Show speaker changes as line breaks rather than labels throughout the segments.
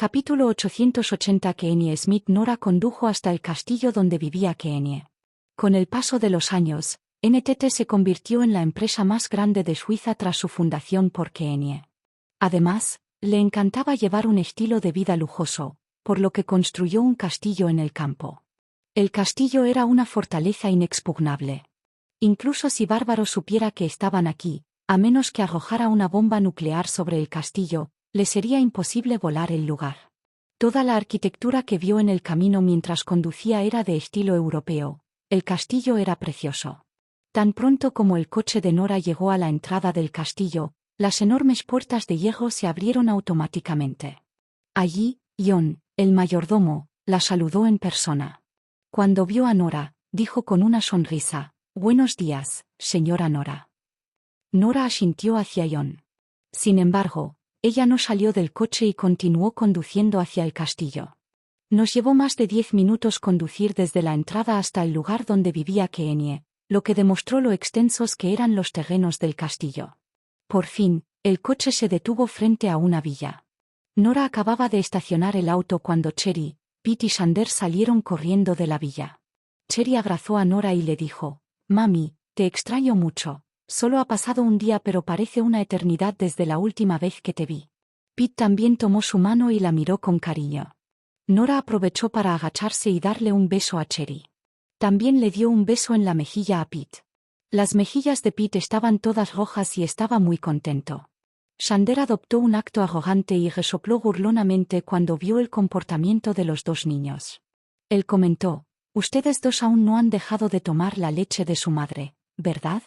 Capítulo 880. Kanye Smith. Nora condujo hasta el castillo donde vivía Kanye. Con el paso de los años, NTT se convirtió en la empresa más grande de Suiza tras su fundación por Kanye. Además, le encantaba llevar un estilo de vida lujoso, por lo que construyó un castillo en el campo. El castillo era una fortaleza inexpugnable. Incluso si Bárbaro supiera que estaban aquí, a menos que arrojara una bomba nuclear sobre el castillo, le sería imposible volar el lugar. Toda la arquitectura que vio en el camino mientras conducía era de estilo europeo. El castillo era precioso. Tan pronto como el coche de Nora llegó a la entrada del castillo, las enormes puertas de hierro se abrieron automáticamente. Allí, John, el mayordomo, la saludó en persona. Cuando vio a Nora, dijo con una sonrisa: «Buenos días, señora Nora». Nora asintió hacia John. Sin embargo, ella no salió del coche y continuó conduciendo hacia el castillo. Nos llevó más de 10 minutos conducir desde la entrada hasta el lugar donde vivía Kanye, lo que demostró lo extensos que eran los terrenos del castillo. Por fin, el coche se detuvo frente a una villa. Nora acababa de estacionar el auto cuando Cherry, Pete y Sander salieron corriendo de la villa. Cherry abrazó a Nora y le dijo: «Mami, te extraño mucho. Solo ha pasado un día pero parece una eternidad desde la última vez que te vi». Pete también tomó su mano y la miró con cariño. Nora aprovechó para agacharse y darle un beso a Cherry. También le dio un beso en la mejilla a Pete. Las mejillas de Pete estaban todas rojas y estaba muy contento. Sander adoptó un acto arrogante y resopló burlonamente cuando vio el comportamiento de los dos niños. Él comentó: «Ustedes dos aún no han dejado de tomar la leche de su madre, ¿verdad?».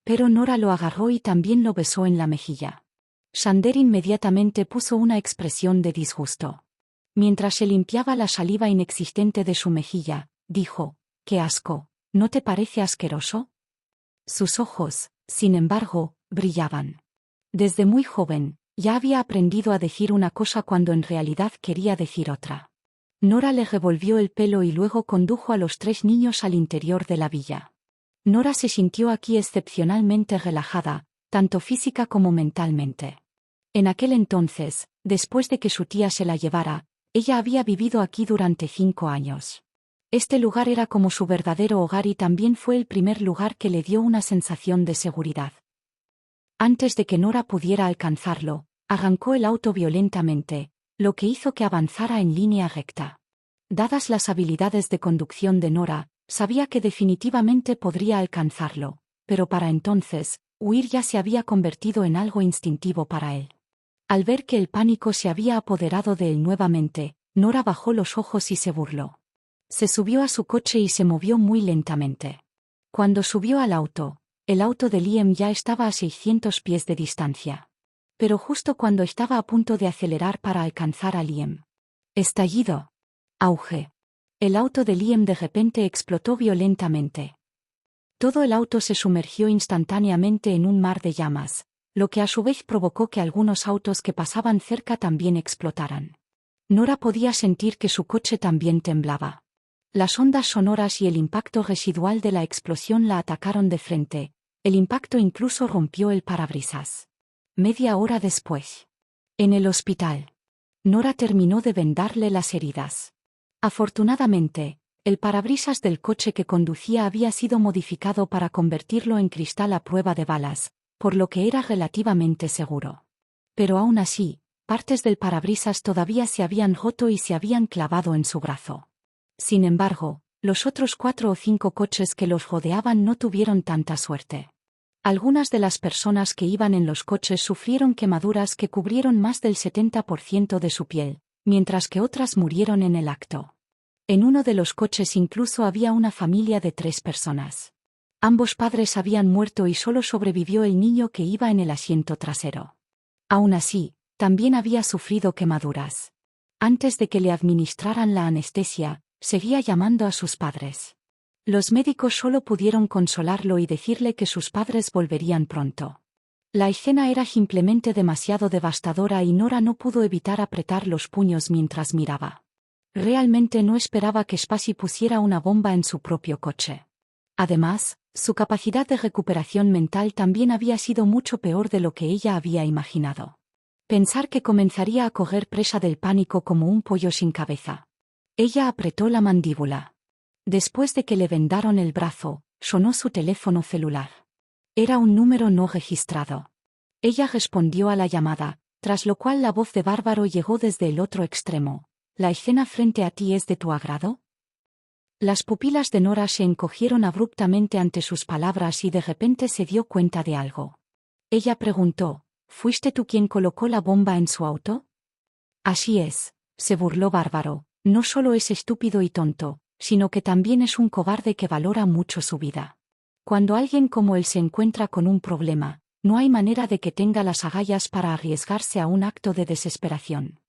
Pero Nora lo agarró y también lo besó en la mejilla. Sander inmediatamente puso una expresión de disgusto. Mientras se limpiaba la saliva inexistente de su mejilla, dijo: «¡Qué asco! ¿No te parece asqueroso?». Sus ojos, sin embargo, brillaban. Desde muy joven, ya había aprendido a decir una cosa cuando en realidad quería decir otra. Nora le revolvió el pelo y luego condujo a los tres niños al interior de la villa. Nora se sintió aquí excepcionalmente relajada, tanto física como mentalmente. En aquel entonces, después de que su tía se la llevara, ella había vivido aquí durante 5 años. Este lugar era como su verdadero hogar y también fue el primer lugar que le dio una sensación de seguridad. Antes de que Nora pudiera alcanzarlo, arrancó el auto violentamente, lo que hizo que avanzara en línea recta. Dadas las habilidades de conducción de Nora, sabía que definitivamente podría alcanzarlo, pero para entonces, huir ya se había convertido en algo instintivo para él. Al ver que el pánico se había apoderado de él nuevamente, Nora bajó los ojos y se burló. Se subió a su coche y se movió muy lentamente. Cuando subió al auto, el auto de Liam ya estaba a 600 pies de distancia. Pero justo cuando estaba a punto de acelerar para alcanzar a Liam. Estallido. Auge. El auto de Liam de repente explotó violentamente. Todo el auto se sumergió instantáneamente en un mar de llamas, lo que a su vez provocó que algunos autos que pasaban cerca también explotaran. Nora podía sentir que su coche también temblaba. Las ondas sonoras y el impacto residual de la explosión la atacaron de frente. El impacto incluso rompió el parabrisas. Media hora después. En el hospital. Nora terminó de vendarle las heridas. Afortunadamente, el parabrisas del coche que conducía había sido modificado para convertirlo en cristal a prueba de balas, por lo que era relativamente seguro. Pero aún así, partes del parabrisas todavía se habían roto y se habían clavado en su brazo. Sin embargo, los otros 4 o 5 coches que los rodeaban no tuvieron tanta suerte. Algunas de las personas que iban en los coches sufrieron quemaduras que cubrieron más del 70% de su piel, mientras que otras murieron en el acto. En uno de los coches incluso había una familia de 3 personas. Ambos padres habían muerto y solo sobrevivió el niño que iba en el asiento trasero. Aún así, también había sufrido quemaduras. Antes de que le administraran la anestesia, seguía llamando a sus padres. Los médicos solo pudieron consolarlo y decirle que sus padres volverían pronto. La escena era simplemente demasiado devastadora y Nora no pudo evitar apretar los puños mientras miraba. Realmente no esperaba que Spacey pusiera una bomba en su propio coche. Además, su capacidad de recuperación mental también había sido mucho peor de lo que ella había imaginado. Pensar que comenzaría a coger presa del pánico como un pollo sin cabeza. Ella apretó la mandíbula. Después de que le vendaron el brazo, sonó su teléfono celular. Era un número no registrado. Ella respondió a la llamada, tras lo cual la voz de Bárbaro llegó desde el otro extremo. ¿La escena frente a ti es de tu agrado? Las pupilas de Nora se encogieron abruptamente ante sus palabras y de repente se dio cuenta de algo. Ella preguntó, ¿fuiste tú quien colocó la bomba en su auto? Así es, se burló Bárbaro, no solo es estúpido y tonto, sino que también es un cobarde que valora mucho su vida. Cuando alguien como él se encuentra con un problema, no hay manera de que tenga las agallas para arriesgarse a un acto de desesperación.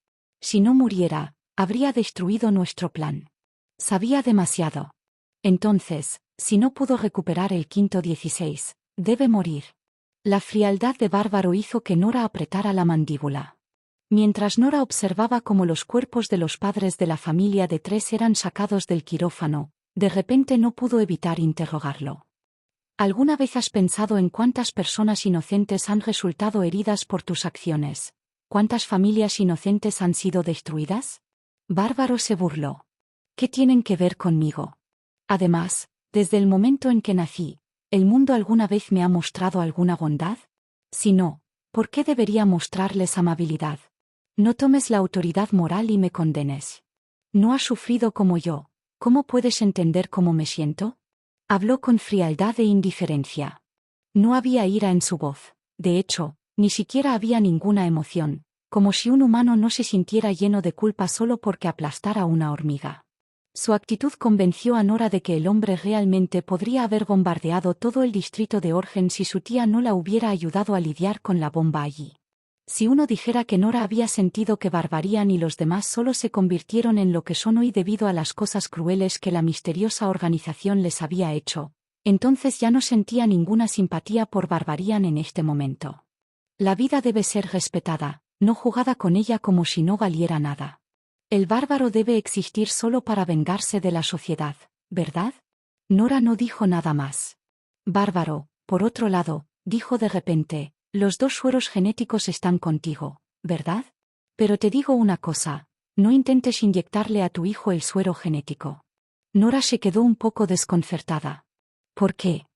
Si no muriera, habría destruido nuestro plan. Sabía demasiado. Entonces, si no pudo recuperar el quinto 16, debe morir. La frialdad de Bárbaro hizo que Nora apretara la mandíbula. Mientras Nora observaba cómo los cuerpos de los padres de la familia de tres eran sacados del quirófano, de repente no pudo evitar interrogarlo. ¿Alguna vez has pensado en cuántas personas inocentes han resultado heridas por tus acciones? ¿Cuántas familias inocentes han sido destruidas? Bárbaro se burló. ¿Qué tienen que ver conmigo? Además, desde el momento en que nací, ¿el mundo alguna vez me ha mostrado alguna bondad? Si no, ¿por qué debería mostrarles amabilidad? No tomes la autoridad moral y me condenes. No has sufrido como yo, ¿cómo puedes entender cómo me siento? Habló con frialdad e indiferencia. No había ira en su voz, de hecho, ni siquiera había ninguna emoción, como si un humano no se sintiera lleno de culpa solo porque aplastara a una hormiga. Su actitud convenció a Nora de que el hombre realmente podría haber bombardeado todo el distrito de Orgen si su tía no la hubiera ayudado a lidiar con la bomba allí. Si uno dijera que Nora había sentido que Barbarian y los demás solo se convirtieron en lo que son hoy debido a las cosas crueles que la misteriosa organización les había hecho, entonces ya no sentía ninguna simpatía por Barbarian en este momento. La vida debe ser respetada, no jugada con ella como si no valiera nada. El bárbaro debe existir solo para vengarse de la sociedad, ¿verdad? Nora no dijo nada más. Bárbaro, por otro lado, dijo de repente, los dos sueros genéticos están contigo, ¿verdad? Pero te digo una cosa, no intentes inyectarle a tu hijo el suero genético. Nora se quedó un poco desconcertada. ¿Por qué?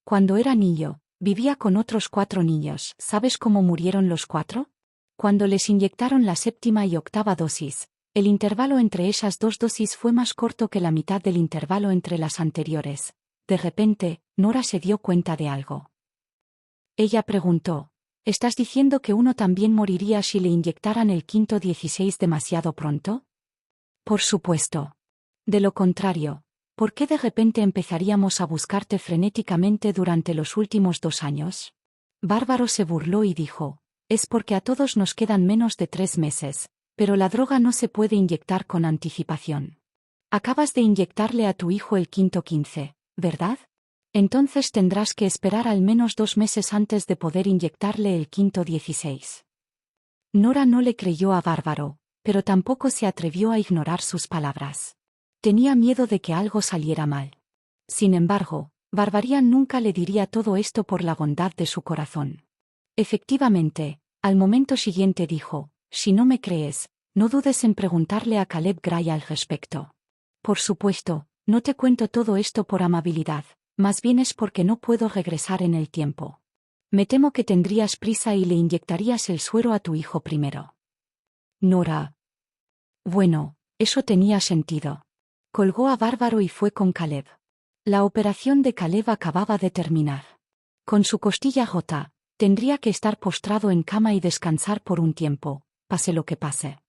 Cuando era niño, vivía con otros 4 niños. ¿Sabes cómo murieron los 4? Cuando les inyectaron la 7ª y 8ª dosis, el intervalo entre esas 2 dosis fue más corto que la mitad del intervalo entre las anteriores. De repente, Nora se dio cuenta de algo. Ella preguntó, ¿estás diciendo que uno también moriría si le inyectaran el quinto 16 demasiado pronto? Por supuesto. De lo contrario, ¿por qué de repente empezaríamos a buscarte frenéticamente durante los últimos 2 años? Bárbaro se burló y dijo, es porque a todos nos quedan menos de 3 meses, pero la droga no se puede inyectar con anticipación. Acabas de inyectarle a tu hijo el quinto 15, ¿verdad? Entonces tendrás que esperar al menos 2 meses antes de poder inyectarle el quinto 16. Nora no le creyó a Bárbaro, pero tampoco se atrevió a ignorar sus palabras. Tenía miedo de que algo saliera mal. Sin embargo, Barbarian nunca le diría todo esto por la bondad de su corazón. Efectivamente, al momento siguiente dijo, si no me crees, no dudes en preguntarle a Caleb Gray al respecto. Por supuesto, no te cuento todo esto por amabilidad. Más bien es porque no puedo regresar en el tiempo. Me temo que tendrías prisa y le inyectarías el suero a tu hijo primero. Nora. Bueno, eso tenía sentido. Colgó a Bárbaro y fue con Caleb. La operación de Caleb acababa de terminar. Con su costilla rota, tendría que estar postrado en cama y descansar por un tiempo, pase lo que pase.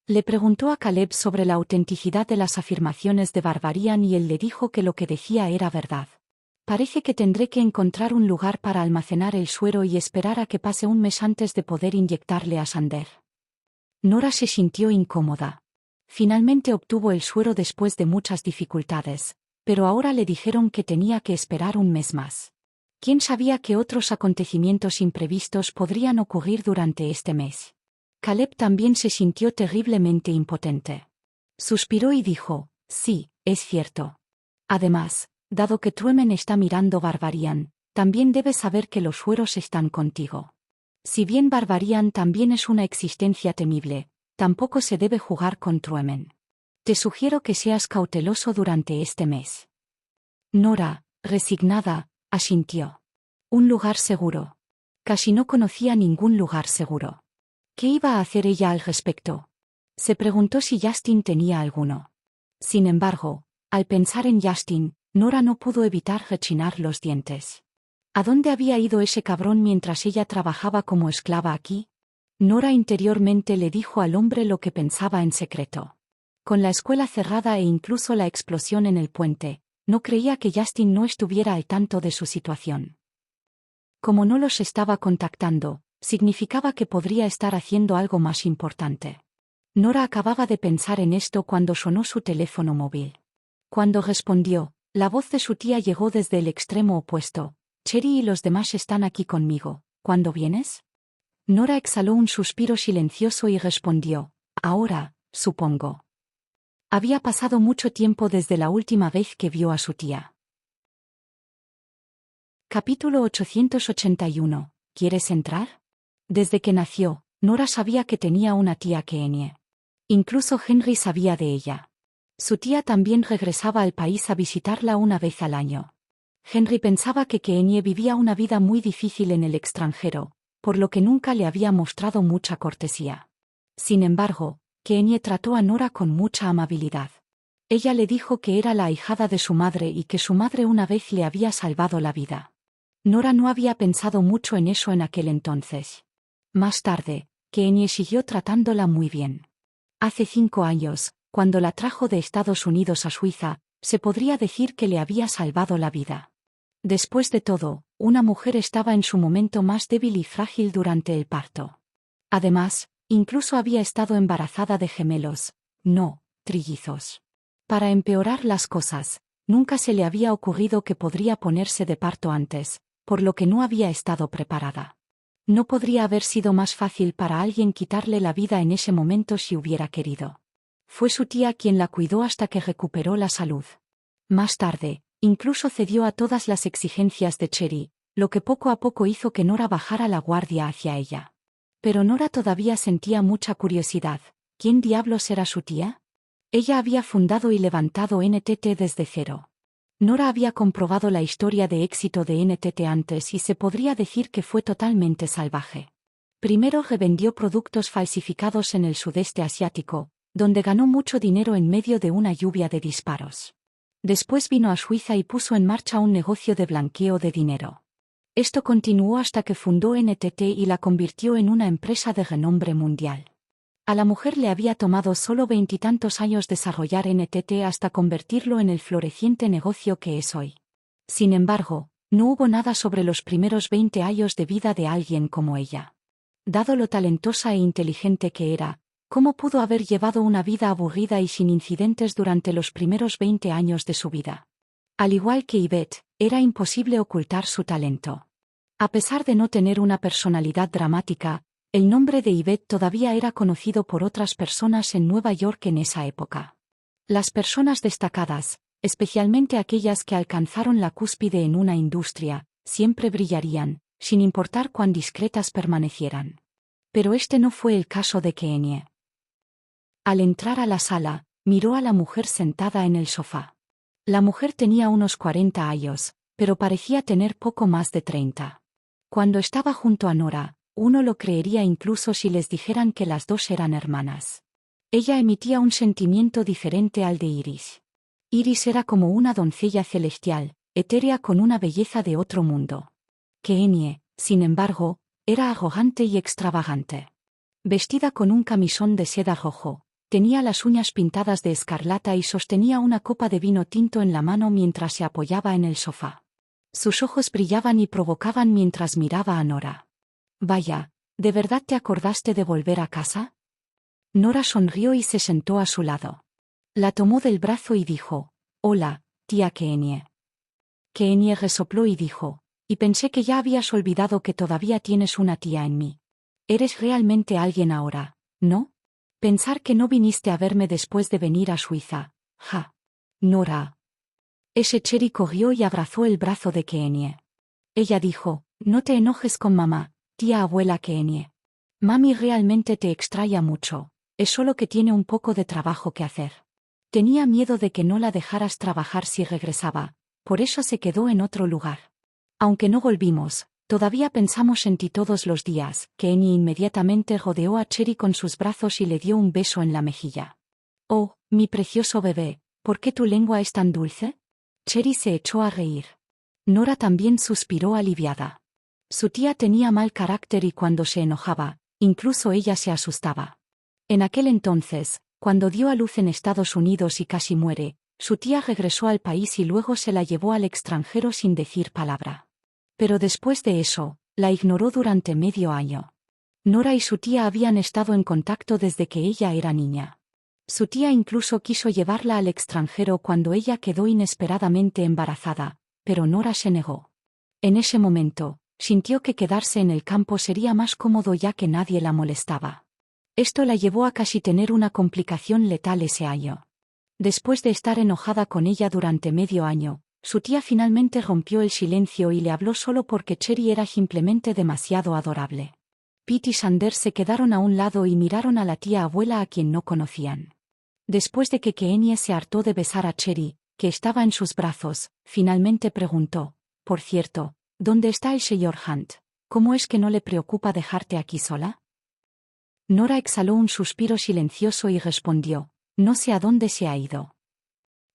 Le preguntó a Caleb sobre la autenticidad de las afirmaciones de Barbarian y él le dijo que lo que decía era verdad. Parece que tendré que encontrar un lugar para almacenar el suero y esperar a que pase un mes antes de poder inyectarle a Sander. Nora se sintió incómoda. Finalmente obtuvo el suero después de muchas dificultades, pero ahora le dijeron que tenía que esperar un mes más. ¿Quién sabía que otros acontecimientos imprevistos podrían ocurrir durante este mes? Caleb también se sintió terriblemente impotente. Suspiró y dijo, sí, es cierto. Además, dado que Truemen está mirando Barbarian, también debes saber que los sueros están contigo. Si bien Barbarian también es una existencia temible, tampoco se debe jugar con Truemen. Te sugiero que seas cauteloso durante este mes. Nora, resignada, asintió. Un lugar seguro. Casi no conocía ningún lugar seguro. ¿Qué iba a hacer ella al respecto? Se preguntó si Justin tenía alguno. Sin embargo, al pensar en Justin, Nora no pudo evitar rechinar los dientes. ¿A dónde había ido ese cabrón mientras ella trabajaba como esclava aquí? Nora interiormente le dijo al hombre lo que pensaba en secreto. Con la escuela cerrada e incluso la explosión en el puente, no creía que Justin no estuviera al tanto de su situación. Como no los estaba contactando, significaba que podría estar haciendo algo más importante. Nora acababa de pensar en esto cuando sonó su teléfono móvil. Cuando respondió, la voz de su tía llegó desde el extremo opuesto. «Cherry y los demás están aquí conmigo. ¿Cuándo vienes?» Nora exhaló un suspiro silencioso y respondió, «Ahora, supongo». Había pasado mucho tiempo desde la última vez que vio a su tía. Capítulo 881. ¿Quieres entrar? Desde que nació, Nora sabía que tenía una tía Keenie. Incluso Henry sabía de ella. Su tía también regresaba al país a visitarla una vez al año. Henry pensaba que Keenie vivía una vida muy difícil en el extranjero, por lo que nunca le había mostrado mucha cortesía. Sin embargo, Keenie trató a Nora con mucha amabilidad. Ella le dijo que era la ahijada de su madre y que su madre una vez le había salvado la vida. Nora no había pensado mucho en eso en aquel entonces. Más tarde, Keenie siguió tratándola muy bien. Hace 5 años, cuando la trajo de Estados Unidos a Suiza, se podría decir que le había salvado la vida. Después de todo, una mujer estaba en su momento más débil y frágil durante el parto. Además, incluso había estado embarazada de gemelos, no, trillizos. Para empeorar las cosas, nunca se le había ocurrido que podría ponerse de parto antes, por lo que no había estado preparada. No podría haber sido más fácil para alguien quitarle la vida en ese momento si hubiera querido. Fue su tía quien la cuidó hasta que recuperó la salud. Más tarde, incluso cedió a todas las exigencias de Cherry, lo que poco a poco hizo que Nora bajara la guardia hacia ella. Pero Nora todavía sentía mucha curiosidad. ¿Quién diablos era su tía? Ella había fundado y levantado NTT desde cero. Nora había comprobado la historia de éxito de NTT antes y se podría decir que fue totalmente salvaje. Primero revendió productos falsificados en el sudeste asiático, donde ganó mucho dinero en medio de una lluvia de disparos. Después vino a Suiza y puso en marcha un negocio de blanqueo de dinero. Esto continuó hasta que fundó NTT y la convirtió en una empresa de renombre mundial. A la mujer le había tomado solo 20 y tantos años desarrollar NTT hasta convertirlo en el floreciente negocio que es hoy. Sin embargo, no hubo nada sobre los primeros 20 años de vida de alguien como ella. Dado lo talentosa e inteligente que era, ¿cómo pudo haber llevado una vida aburrida y sin incidentes durante los primeros 20 años de su vida? Al igual que Yvette, era imposible ocultar su talento. A pesar de no tener una personalidad dramática, el nombre de Yvette todavía era conocido por otras personas en Nueva York en esa época. Las personas destacadas, especialmente aquellas que alcanzaron la cúspide en una industria, siempre brillarían, sin importar cuán discretas permanecieran. Pero este no fue el caso de Keenie. Al entrar a la sala, miró a la mujer sentada en el sofá. La mujer tenía unos 40 años, pero parecía tener poco más de 30. Cuando estaba junto a Nora, uno lo creería incluso si les dijeran que las dos eran hermanas. Ella emitía un sentimiento diferente al de Iris. Iris era como una doncella celestial, etérea con una belleza de otro mundo. Keenie, sin embargo, era arrogante y extravagante. Vestida con un camisón de seda rojo, tenía las uñas pintadas de escarlata y sostenía una copa de vino tinto en la mano mientras se apoyaba en el sofá. Sus ojos brillaban y provocaban mientras miraba a Nora. «Vaya, ¿de verdad te acordaste de volver a casa?» Nora sonrió y se sentó a su lado. La tomó del brazo y dijo, «Hola, tía Keenie». Keenie resopló y dijo, «Y pensé que ya habías olvidado que todavía tienes una tía en mí. Eres realmente alguien ahora, ¿no? Pensar que no viniste a verme después de venir a Suiza, ja». Nora. Ese Cherry corrió y abrazó el brazo de Keenie. Ella dijo, «No te enojes con mamá, Tía abuela Keenie. Mami realmente te extraña mucho, es solo que tiene un poco de trabajo que hacer. Tenía miedo de que no la dejaras trabajar si regresaba, por eso se quedó en otro lugar. Aunque no volvimos, todavía pensamos en ti todos los días. Keenie inmediatamente rodeó a Cherry con sus brazos y le dio un beso en la mejilla. Oh, mi precioso bebé, ¿por qué tu lengua es tan dulce? Cherry se echó a reír. Nora también suspiró aliviada. Su tía tenía mal carácter y cuando se enojaba, incluso ella se asustaba. En aquel entonces, cuando dio a luz en Estados Unidos y casi muere, su tía regresó al país y luego se la llevó al extranjero sin decir palabra. Pero después de eso, la ignoró durante medio año. Nora y su tía habían estado en contacto desde que ella era niña. Su tía incluso quiso llevarla al extranjero cuando ella quedó inesperadamente embarazada, pero Nora se negó. En ese momento, sintió que quedarse en el campo sería más cómodo ya que nadie la molestaba. Esto la llevó a casi tener una complicación letal ese año. Después de estar enojada con ella durante medio año, su tía finalmente rompió el silencio y le habló solo porque Cherry era simplemente demasiado adorable. Pete y Sander se quedaron a un lado y miraron a la tía abuela a quien no conocían. Después de que Keenie se hartó de besar a Cherry, que estaba en sus brazos, finalmente preguntó, por cierto, ¿dónde está el señor Hunt? ¿Cómo es que no le preocupa dejarte aquí sola? Nora exhaló un suspiro silencioso y respondió, no sé a dónde se ha ido.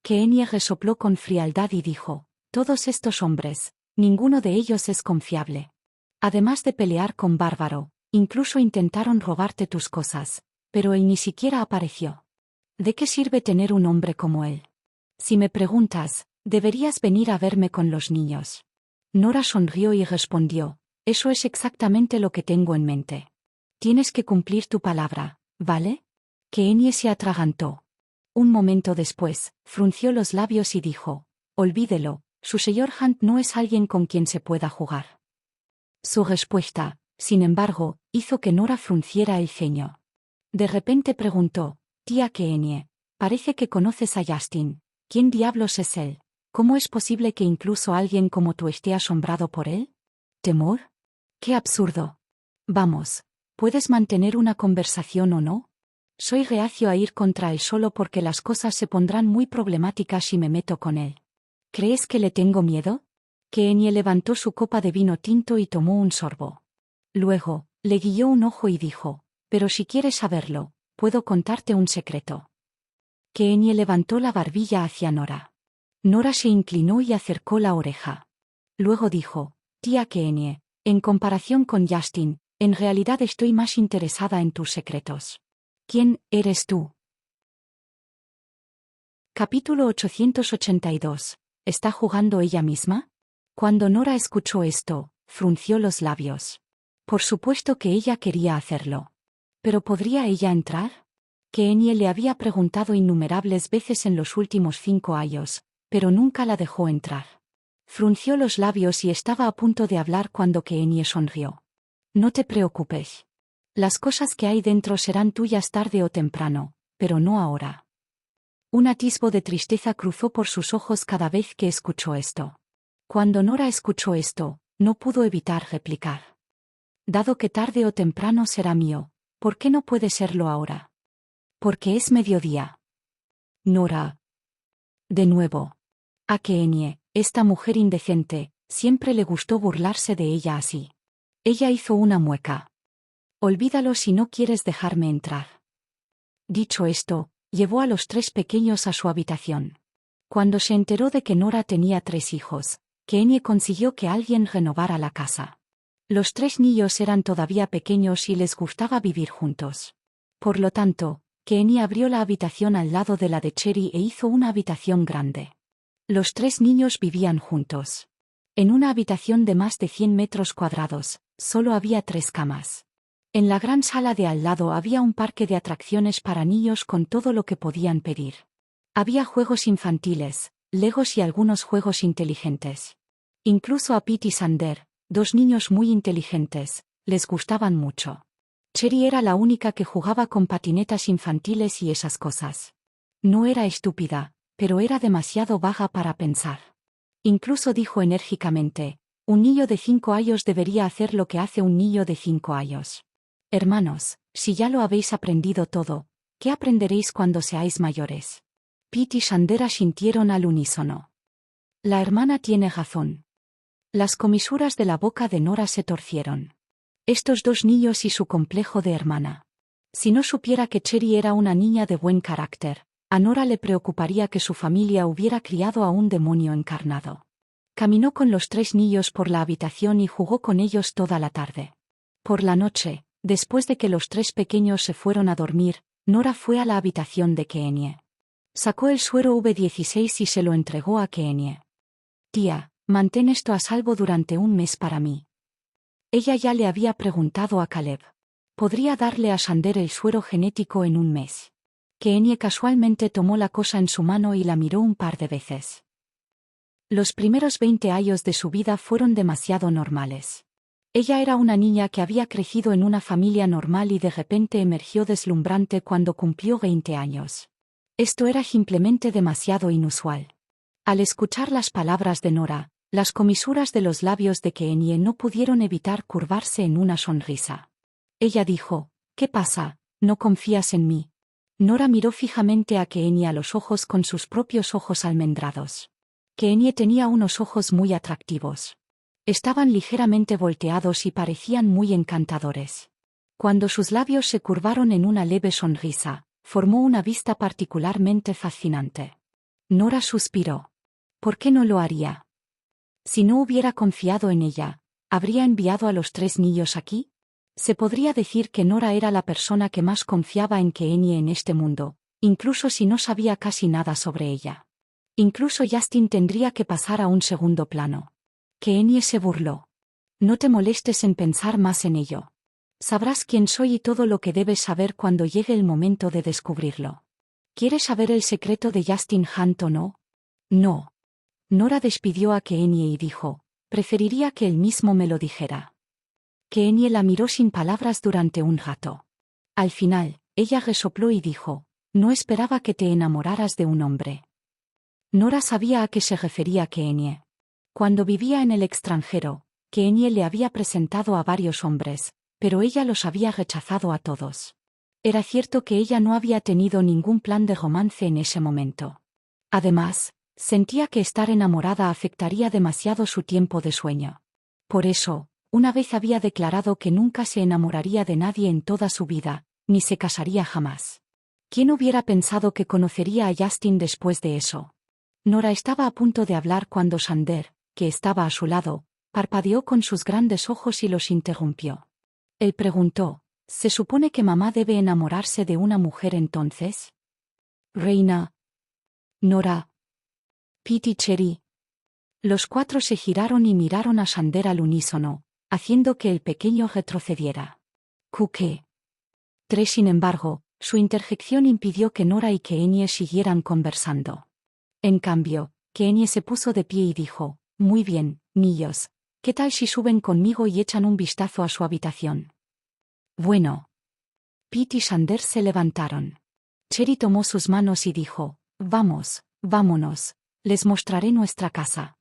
Keenie resopló con frialdad y dijo, todos estos hombres, ninguno de ellos es confiable. Además de pelear con Bárbaro, incluso intentaron robarte tus cosas, pero él ni siquiera apareció. ¿De qué sirve tener un hombre como él? Si me preguntas, deberías venir a verme con los niños. Nora sonrió y respondió, eso es exactamente lo que tengo en mente. Tienes que cumplir tu palabra, ¿vale? Keenie se atragantó. Un momento después, frunció los labios y dijo, olvídelo, su señor Hunt no es alguien con quien se pueda jugar. Su respuesta, sin embargo, hizo que Nora frunciera el ceño. De repente preguntó, tía Keenie, parece que conoces a Justin. ¿Quién diablos es él? ¿Cómo es posible que incluso alguien como tú esté asombrado por él? ¿Temor? ¡Qué absurdo! Vamos, ¿puedes mantener una conversación o no? Soy reacio a ir contra él solo porque las cosas se pondrán muy problemáticas si me meto con él. ¿Crees que le tengo miedo? Keenie levantó su copa de vino tinto y tomó un sorbo. Luego, le guiñó un ojo y dijo, pero si quieres saberlo, puedo contarte un secreto. Keenie levantó la barbilla hacia Nora. Nora se inclinó y acercó la oreja. Luego dijo, tía Keenie, en comparación con Justin, en realidad estoy más interesada en tus secretos. ¿Quién eres tú? Capítulo 882. ¿Está jugando ella misma? Cuando Nora escuchó esto, frunció los labios. Por supuesto que ella quería hacerlo. ¿Pero podría ella entrar? Keenie le había preguntado innumerables veces en los últimos 5 años, pero nunca la dejó entrar. Frunció los labios y estaba a punto de hablar cuando Keenie sonrió. No te preocupes. Las cosas que hay dentro serán tuyas tarde o temprano, pero no ahora. Un atisbo de tristeza cruzó por sus ojos cada vez que escuchó esto. Cuando Nora escuchó esto, no pudo evitar replicar. Dado que tarde o temprano será mío, ¿por qué no puede serlo ahora? Porque es mediodía. Nora. De nuevo. A Keenie, esta mujer indecente, siempre le gustó burlarse de ella así. Ella hizo una mueca. Olvídalo si no quieres dejarme entrar. Dicho esto, llevó a los 3 pequeños a su habitación. Cuando se enteró de que Nora tenía 3 hijos, Keenie consiguió que alguien renovara la casa. Los 3 niños eran todavía pequeños y les gustaba vivir juntos. Por lo tanto, Keenie abrió la habitación al lado de la de Cherry e hizo una habitación grande. Los 3 niños vivían juntos. En una habitación de más de 100 metros cuadrados, solo había 3 camas. En la gran sala de al lado había un parque de atracciones para niños con todo lo que podían pedir. Había juegos infantiles, legos y algunos juegos inteligentes. Incluso a Pete y Sander, 2 niños muy inteligentes, les gustaban mucho. Cherry era la única que jugaba con patinetas infantiles y esas cosas. No era estúpida, pero era demasiado vaga para pensar. Incluso dijo enérgicamente, Un niño de 5 años debería hacer lo que hace un niño de 5 años. Hermanos, si ya lo habéis aprendido todo, ¿qué aprenderéis cuando seáis mayores? Pete y Xander asintieron al unísono. La hermana tiene razón. Las comisuras de la boca de Nora se torcieron. Estos dos niños y su complejo de hermana. Si no supiera que Cherry era una niña de buen carácter, a Nora le preocuparía que su familia hubiera criado a un demonio encarnado. Caminó con los 3 niños por la habitación y jugó con ellos toda la tarde. Por la noche, después de que los 3 pequeños se fueron a dormir, Nora fue a la habitación de Keenie. Sacó el suero V16 y se lo entregó a Keenie. Tía, mantén esto a salvo durante un mes para mí. Ella ya le había preguntado a Caleb. Podría darle a Xander el suero genético en un mes. Keenie casualmente tomó la cosa en su mano y la miró un par de veces. Los primeros 20 años de su vida fueron demasiado normales. Ella era una niña que había crecido en una familia normal y de repente emergió deslumbrante cuando cumplió 20 años. Esto era simplemente demasiado inusual. Al escuchar las palabras de Nora, las comisuras de los labios de Keenie no pudieron evitar curvarse en una sonrisa. Ella dijo, ¿qué pasa? ¿No confías en mí? Nora miró fijamente a Keenie a los ojos con sus propios ojos almendrados. Keenie tenía unos ojos muy atractivos. Estaban ligeramente volteados y parecían muy encantadores. Cuando sus labios se curvaron en una leve sonrisa, formó una vista particularmente fascinante. Nora suspiró. ¿Por qué no lo haría? Si no hubiera confiado en ella, ¿habría enviado a los 3 niños aquí? Se podría decir que Nora era la persona que más confiaba en Keenie en este mundo, incluso si no sabía casi nada sobre ella. Incluso Justin tendría que pasar a un segundo plano. Keenie se burló. No te molestes en pensar más en ello. Sabrás quién soy y todo lo que debes saber cuando llegue el momento de descubrirlo. ¿Quieres saber el secreto de Justin Hunt o no? No. Nora despidió a Keenie y dijo, preferiría que él mismo me lo dijera. Keenie la miró sin palabras durante un rato. Al final, ella resopló y dijo, no esperaba que te enamoraras de un hombre. Nora sabía a qué se refería Keenie. Cuando vivía en el extranjero, Keenie le había presentado a varios hombres, pero ella los había rechazado a todos. Era cierto que ella no había tenido ningún plan de romance en ese momento. Además, sentía que estar enamorada afectaría demasiado su tiempo de sueño. Por eso, una vez había declarado que nunca se enamoraría de nadie en toda su vida, ni se casaría jamás. ¿Quién hubiera pensado que conocería a Justin después de eso? Nora estaba a punto de hablar cuando Xander, que estaba a su lado, parpadeó con sus grandes ojos y los interrumpió. Él preguntó, ¿se supone que mamá debe enamorarse de una mujer entonces? Reina. Nora. Pete y Cherry. Los 4 se giraron y miraron a Xander al unísono, haciendo que el pequeño retrocediera. ¿Qué? 3 sin embargo, su interjección impidió que Nora y Keenie siguieran conversando. En cambio, Keenie se puso de pie y dijo, muy bien, niños, ¿qué tal si suben conmigo y echan un vistazo a su habitación? Bueno. Pete y Xander se levantaron. Cherry tomó sus manos y dijo, vamos, vámonos, les mostraré nuestra casa.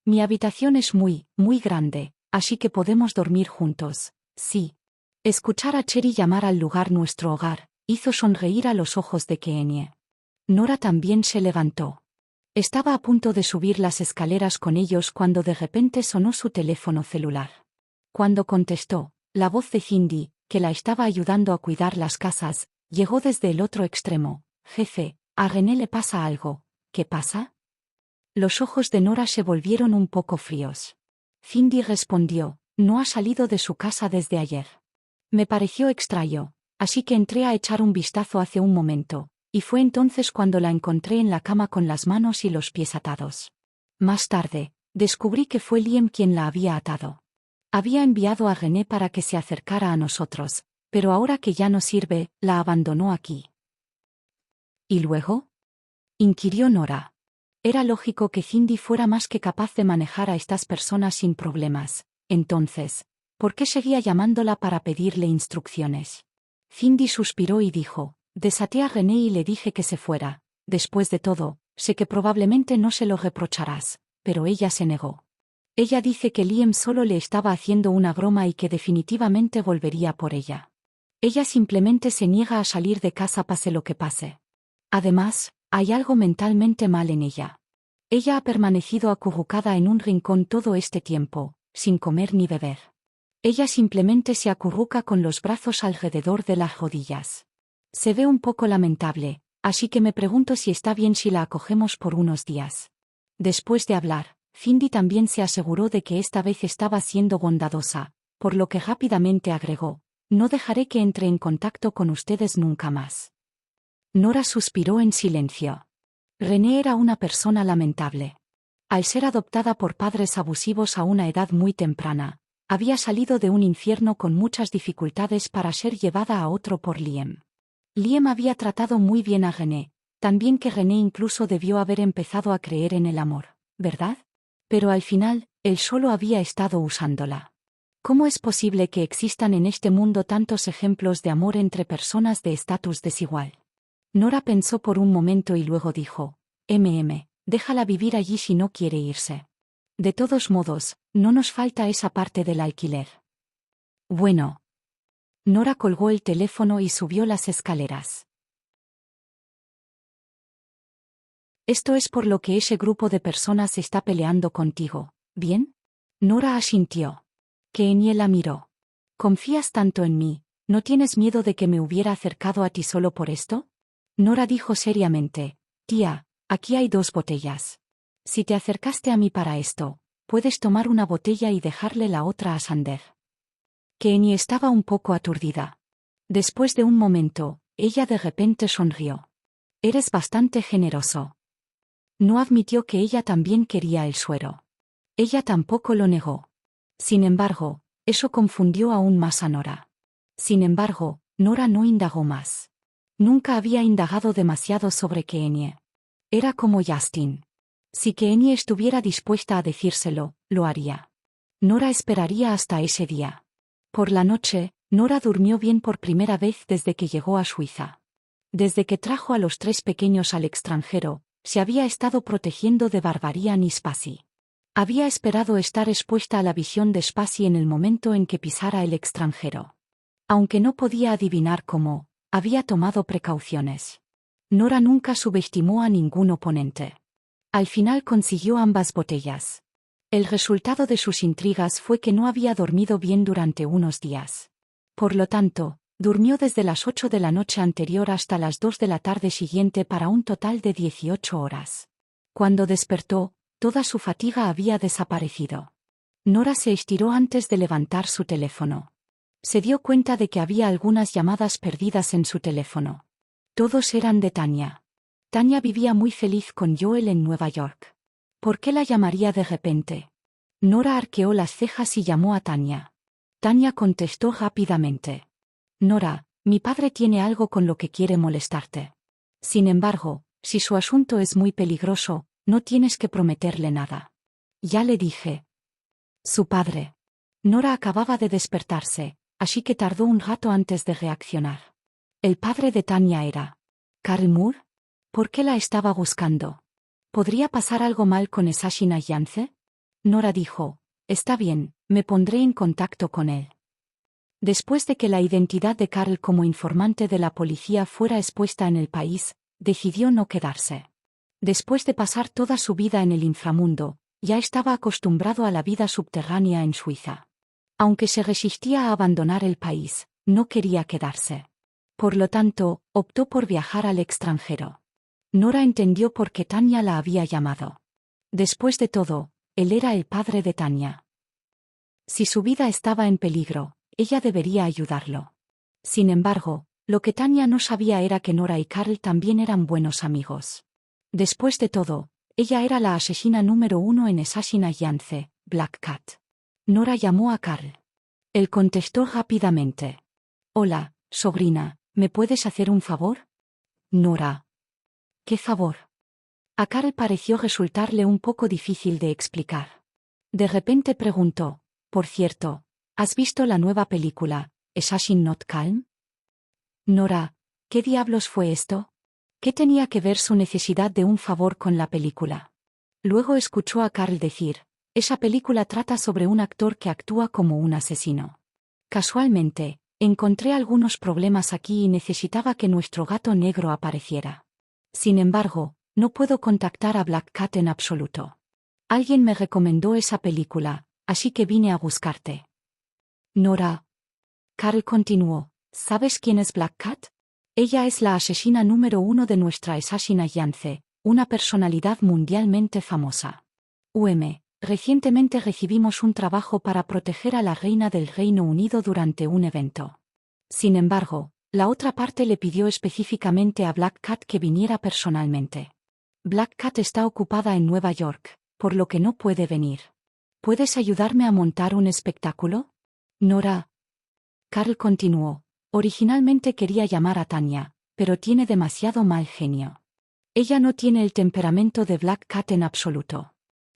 Mi habitación es muy, muy grande, así que podemos dormir juntos, sí. Escuchar a Cherry llamar al lugar nuestro hogar, hizo sonreír a los ojos de Keenie. Nora también se levantó. Estaba a punto de subir las escaleras con ellos cuando de repente sonó su teléfono celular. Cuando contestó, la voz de Cindy, que la estaba ayudando a cuidar las casas, llegó desde el otro extremo. Jefe, a René le pasa algo. ¿Qué pasa? Los ojos de Nora se volvieron un poco fríos. Cindy respondió, no ha salido de su casa desde ayer. Me pareció extraño, así que entré a echar un vistazo hace un momento. Y fue entonces cuando la encontré en la cama con las manos y los pies atados. Más tarde, descubrí que fue Liam quien la había atado. Había enviado a René para que se acercara a nosotros, pero ahora que ya no sirve, la abandonó aquí. ¿Y luego? Inquirió Nora. Era lógico que Cindy fuera más que capaz de manejar a estas personas sin problemas. Entonces, ¿por qué seguía llamándola para pedirle instrucciones? Cindy suspiró y dijo, desaté a René y le dije que se fuera. Después de todo, sé que probablemente no se lo reprocharás, pero ella se negó. Ella dice que Liam solo le estaba haciendo una broma y que definitivamente volvería por ella. Ella simplemente se niega a salir de casa pase lo que pase. Además, hay algo mentalmente mal en ella. Ella ha permanecido acurrucada en un rincón todo este tiempo, sin comer ni beber. Ella simplemente se acurruca con los brazos alrededor de las rodillas. Se ve un poco lamentable, así que me pregunto si está bien si la acogemos por unos días. Después de hablar, Cindy también se aseguró de que esta vez estaba siendo bondadosa, por lo que rápidamente agregó, no dejaré que entre en contacto con ustedes nunca más. Nora suspiró en silencio. René era una persona lamentable. Al ser adoptada por padres abusivos a una edad muy temprana, había salido de un infierno con muchas dificultades para ser llevada a otro por Liam. Liam había tratado muy bien a René, también que René incluso debió haber empezado a creer en el amor, ¿verdad? Pero al final, él solo había estado usándola. ¿Cómo es posible que existan en este mundo tantos ejemplos de amor entre personas de estatus desigual? Nora pensó por un momento y luego dijo, déjala vivir allí si no quiere irse. De todos modos, no nos falta esa parte del alquiler. Bueno. Nora colgó el teléfono y subió las escaleras. Esto es por lo que ese grupo de personas está peleando contigo, ¿bien? Nora asintió. Keenie la miró. ¿Confías tanto en mí? ¿No tienes miedo de que me hubiera acercado a ti solo por esto? Nora dijo seriamente, tía, aquí hay 2 botellas. Si te acercaste a mí para esto, puedes tomar una botella y dejarle la otra a Sander. Keenie estaba un poco aturdida. Después de un momento, ella de repente sonrió. Eres bastante generoso. No admitió que ella también quería el suero. Ella tampoco lo negó. Sin embargo, eso confundió aún más a Nora. Sin embargo, Nora no indagó más. Nunca había indagado demasiado sobre Keenie. Era como Justin. Si Keenie estuviera dispuesta a decírselo, lo haría. Nora esperaría hasta ese día. Por la noche, Nora durmió bien por primera vez desde que llegó a Suiza. Desde que trajo a los 3 pequeños al extranjero, se había estado protegiendo de Barbarian y Spacey. Había esperado estar expuesta a la visión de Spacey en el momento en que pisara el extranjero. Aunque no podía adivinar cómo, había tomado precauciones. Nora nunca subestimó a ningún oponente. Al final consiguió ambas botellas. El resultado de sus intrigas fue que no había dormido bien durante unos días. Por lo tanto, durmió desde las 8 de la noche anterior hasta las 2 de la tarde siguiente para un total de 18 horas. Cuando despertó, toda su fatiga había desaparecido. Nora se estiró antes de levantar su teléfono. Se dio cuenta de que había algunas llamadas perdidas en su teléfono. Todos eran de Tanya. Tanya vivía muy feliz con Joel en Nueva York. ¿Por qué la llamaría de repente? Nora arqueó las cejas y llamó a Tanya. Tanya contestó rápidamente. Nora, mi padre tiene algo con lo que quiere molestarte. Sin embargo, si su asunto es muy peligroso, no tienes que prometerle nada. Ya le dije. Su padre. Nora acababa de despertarse, así que tardó un rato antes de reaccionar. El padre de Tanya era Carl Moore. ¿Por qué la estaba buscando? ¿Podría pasar algo mal con Esashin Ayance? Nora dijo, está bien, me pondré en contacto con él. Después de que la identidad de Carl como informante de la policía fuera expuesta en el país, decidió no quedarse. Después de pasar toda su vida en el inframundo, ya estaba acostumbrado a la vida subterránea en Suiza. Aunque se resistía a abandonar el país, no quería quedarse. Por lo tanto, optó por viajar al extranjero. Nora entendió por qué Tanya la había llamado. Después de todo, él era el padre de Tanya. Si su vida estaba en peligro, ella debería ayudarlo. Sin embargo, lo que Tanya no sabía era que Nora y Carl también eran buenos amigos. Después de todo, ella era la asesina número 1 en Assassin Alliance, Black Cat. Nora llamó a Carl. Él contestó rápidamente. Hola, sobrina, ¿me puedes hacer un favor? Nora. ¿Qué favor? A Carl pareció resultarle un poco difícil de explicar. De repente preguntó, por cierto, ¿has visto la nueva película, Assassin Not Calm? Nora, ¿qué diablos fue esto? ¿Qué tenía que ver su necesidad de un favor con la película? Luego escuchó a Carl decir, Esa película trata sobre un actor que actúa como un asesino. Casualmente, encontré algunos problemas aquí y necesitaba que nuestro gato negro apareciera. Sin embargo, no puedo contactar a Black Cat en absoluto. Alguien me recomendó esa película, así que vine a buscarte. Nora. Carl continuó, ¿sabes quién es Black Cat? Ella es la asesina número 1 de nuestra Assassin's Alliance, una personalidad mundialmente famosa. Recientemente recibimos un trabajo para proteger a la reina del Reino Unido durante un evento. Sin embargo, la otra parte le pidió específicamente a Black Cat que viniera personalmente. Black Cat está ocupada en Nueva York, por lo que no puede venir. ¿Puedes ayudarme a montar un espectáculo? Nora. Carl continuó. Originalmente quería llamar a Tanya, pero tiene demasiado mal genio. Ella no tiene el temperamento de Black Cat en absoluto.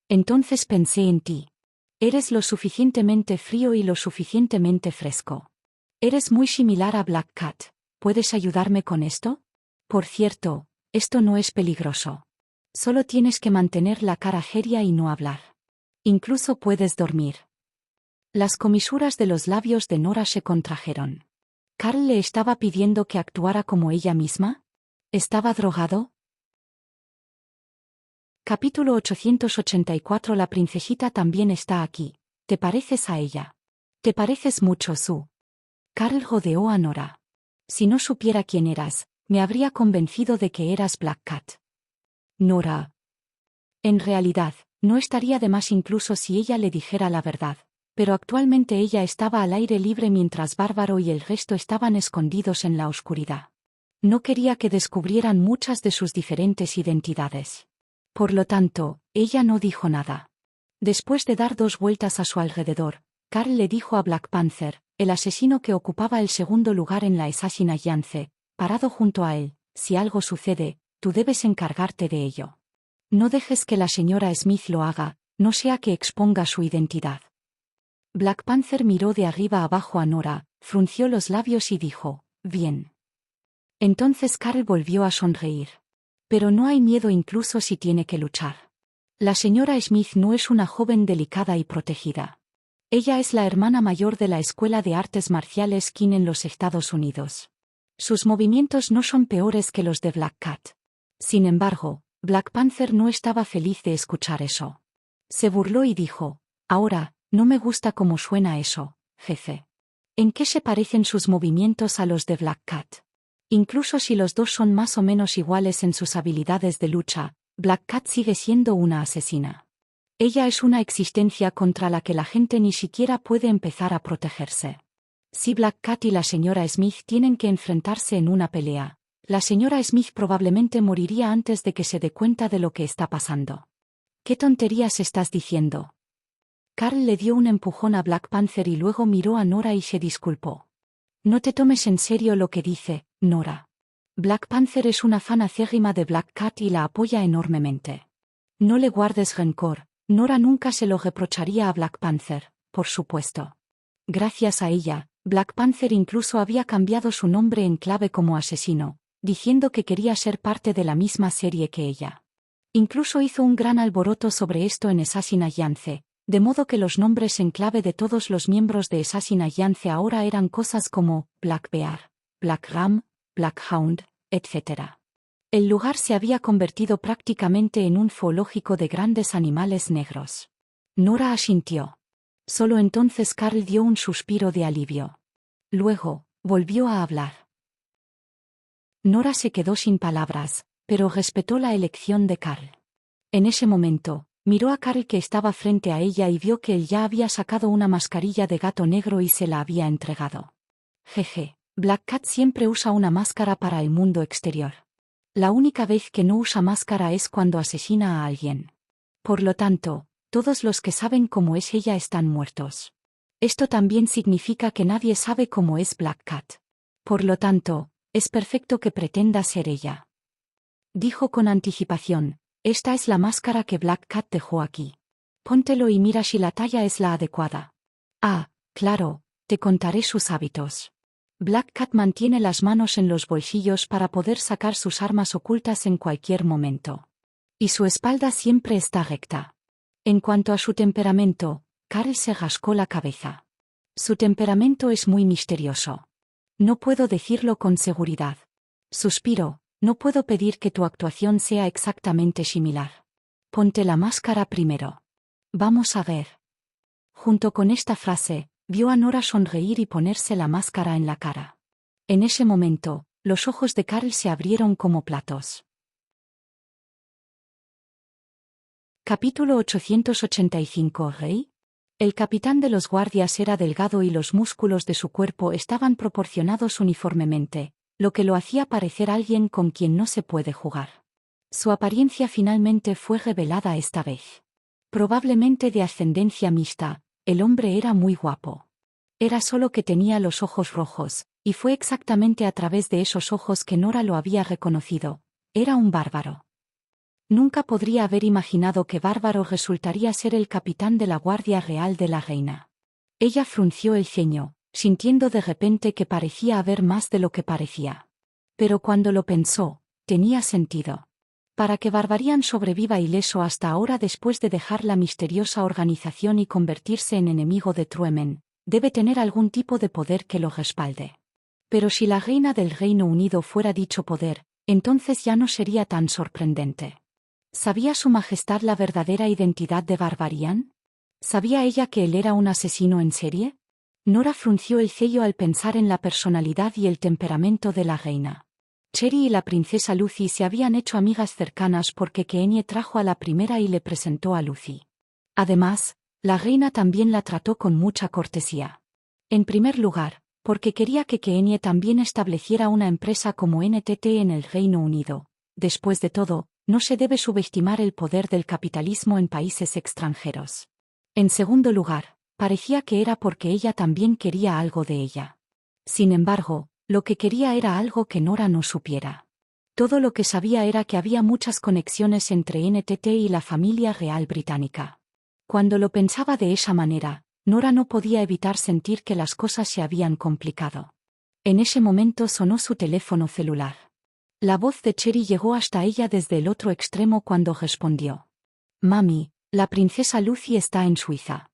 Entonces pensé en ti. Eres lo suficientemente frío y lo suficientemente fresco. Eres muy similar a Black Cat. ¿Puedes ayudarme con esto? Por cierto, esto no es peligroso. Solo tienes que mantener la cara seria y no hablar. Incluso puedes dormir. Las comisuras de los labios de Nora se contrajeron. ¿Carl le estaba pidiendo que actuara como ella misma? ¿Estaba drogado? Capítulo 884. La princesita también está aquí. ¿Te pareces a ella? Te pareces mucho, Sue. Carl rodeó a Nora. Si no supiera quién eras, me habría convencido de que eras Black Cat. Nora. En realidad, no estaría de más incluso si ella le dijera la verdad, pero actualmente ella estaba al aire libre mientras Bárbaro y el resto estaban escondidos en la oscuridad. No quería que descubrieran muchas de sus diferentes identidades. Por lo tanto, ella no dijo nada. Después de dar 2 vueltas a su alrededor, Carl le dijo a Black Panther, el asesino que ocupaba el segundo lugar en la Assassin's Alliance, parado junto a él, si algo sucede, tú debes encargarte de ello. No dejes que la señora Smith lo haga, no sea que exponga su identidad. Black Panther miró de arriba abajo a Nora, frunció los labios y dijo, bien. Entonces Carl volvió a sonreír. Pero no hay miedo incluso si tiene que luchar. La señora Smith no es una joven delicada y protegida. Ella es la hermana mayor de la Escuela de Artes Marciales King en los Estados Unidos. Sus movimientos no son peores que los de Black Cat. Sin embargo, Black Panther no estaba feliz de escuchar eso. Se burló y dijo, ahora, no me gusta cómo suena eso, jefe. ¿En qué se parecen sus movimientos a los de Black Cat? Incluso si los dos son más o menos iguales en sus habilidades de lucha, Black Cat sigue siendo una asesina. Ella es una existencia contra la que la gente ni siquiera puede empezar a protegerse. Si Black Cat y la señora Smith tienen que enfrentarse en una pelea, la señora Smith probablemente moriría antes de que se dé cuenta de lo que está pasando. ¿Qué tonterías estás diciendo? Carl le dio un empujón a Black Panther y luego miró a Nora y se disculpó. No te tomes en serio lo que dice, Nora. Black Panther es una fan acérrima de Black Cat y la apoya enormemente. No le guardes rencor, Nora nunca se lo reprocharía a Black Panther, por supuesto. Gracias a ella, Black Panther incluso había cambiado su nombre en clave como asesino, diciendo que quería ser parte de la misma serie que ella. Incluso hizo un gran alboroto sobre esto en Assassin's Alliance, de modo que los nombres en clave de todos los miembros de Assassin's Alliance ahora eran cosas como Black Bear, Black Ram, Black Hound, etc. El lugar se había convertido prácticamente en un zoológico de grandes animales negros. Nora asintió. Solo entonces Carl dio un suspiro de alivio. Luego, volvió a hablar. Nora se quedó sin palabras, pero respetó la elección de Carl. En ese momento, miró a Carl que estaba frente a ella y vio que él ya había sacado una mascarilla de gato negro y se la había entregado. Jeje, Black Cat siempre usa una máscara para el mundo exterior. La única vez que no usa máscara es cuando asesina a alguien. Por lo tanto, todos los que saben cómo es ella están muertos. Esto también significa que nadie sabe cómo es Black Cat. Por lo tanto, es perfecto que pretenda ser ella. Dijo con anticipación, esta es la máscara que Black Cat dejó aquí. Póntelo y mira si la talla es la adecuada. Ah, claro, te contaré sus hábitos. Black Cat mantiene las manos en los bolsillos para poder sacar sus armas ocultas en cualquier momento. Y su espalda siempre está recta. En cuanto a su temperamento, Karl se rascó la cabeza. Su temperamento es muy misterioso. No puedo decirlo con seguridad. Suspiro, no puedo pedir que tu actuación sea exactamente similar. Ponte la máscara primero. Vamos a ver. Junto con esta frase, vio a Nora sonreír y ponerse la máscara en la cara. En ese momento, los ojos de Karl se abrieron como platos. Capítulo 885 ¿Rey? El capitán de los guardias era delgado y los músculos de su cuerpo estaban proporcionados uniformemente, lo que lo hacía parecer alguien con quien no se puede jugar. Su apariencia finalmente fue revelada esta vez. Probablemente de ascendencia mixta, el hombre era muy guapo. Era solo que tenía los ojos rojos, y fue exactamente a través de esos ojos que Nora lo había reconocido. Era un bárbaro. Nunca podría haber imaginado que Bárbaro resultaría ser el capitán de la Guardia Real de la Reina. Ella frunció el ceño, sintiendo de repente que parecía haber más de lo que parecía. Pero cuando lo pensó, tenía sentido. Para que Barbarian sobreviva ileso hasta ahora después de dejar la misteriosa organización y convertirse en enemigo de Truemen, debe tener algún tipo de poder que lo respalde. Pero si la reina del Reino Unido fuera dicho poder, entonces ya no sería tan sorprendente. ¿Sabía su majestad la verdadera identidad de Barbarian? ¿Sabía ella que él era un asesino en serie? Nora frunció el ceño al pensar en la personalidad y el temperamento de la reina. Cherry y la princesa Lucy se habían hecho amigas cercanas porque Keenie trajo a la primera y le presentó a Lucy. Además, la reina también la trató con mucha cortesía. En primer lugar, porque quería que Keenie también estableciera una empresa como NTT en el Reino Unido. Después de todo, no se debe subestimar el poder del capitalismo en países extranjeros. En segundo lugar, parecía que era porque ella también quería algo de ella. Sin embargo, lo que quería era algo que Nora no supiera. Todo lo que sabía era que había muchas conexiones entre NTT y la familia real británica. Cuando lo pensaba de esa manera, Nora no podía evitar sentir que las cosas se habían complicado. En ese momento sonó su teléfono celular. La voz de Cherry llegó hasta ella desde el otro extremo cuando respondió. Mami, la princesa Lucy está en Suiza.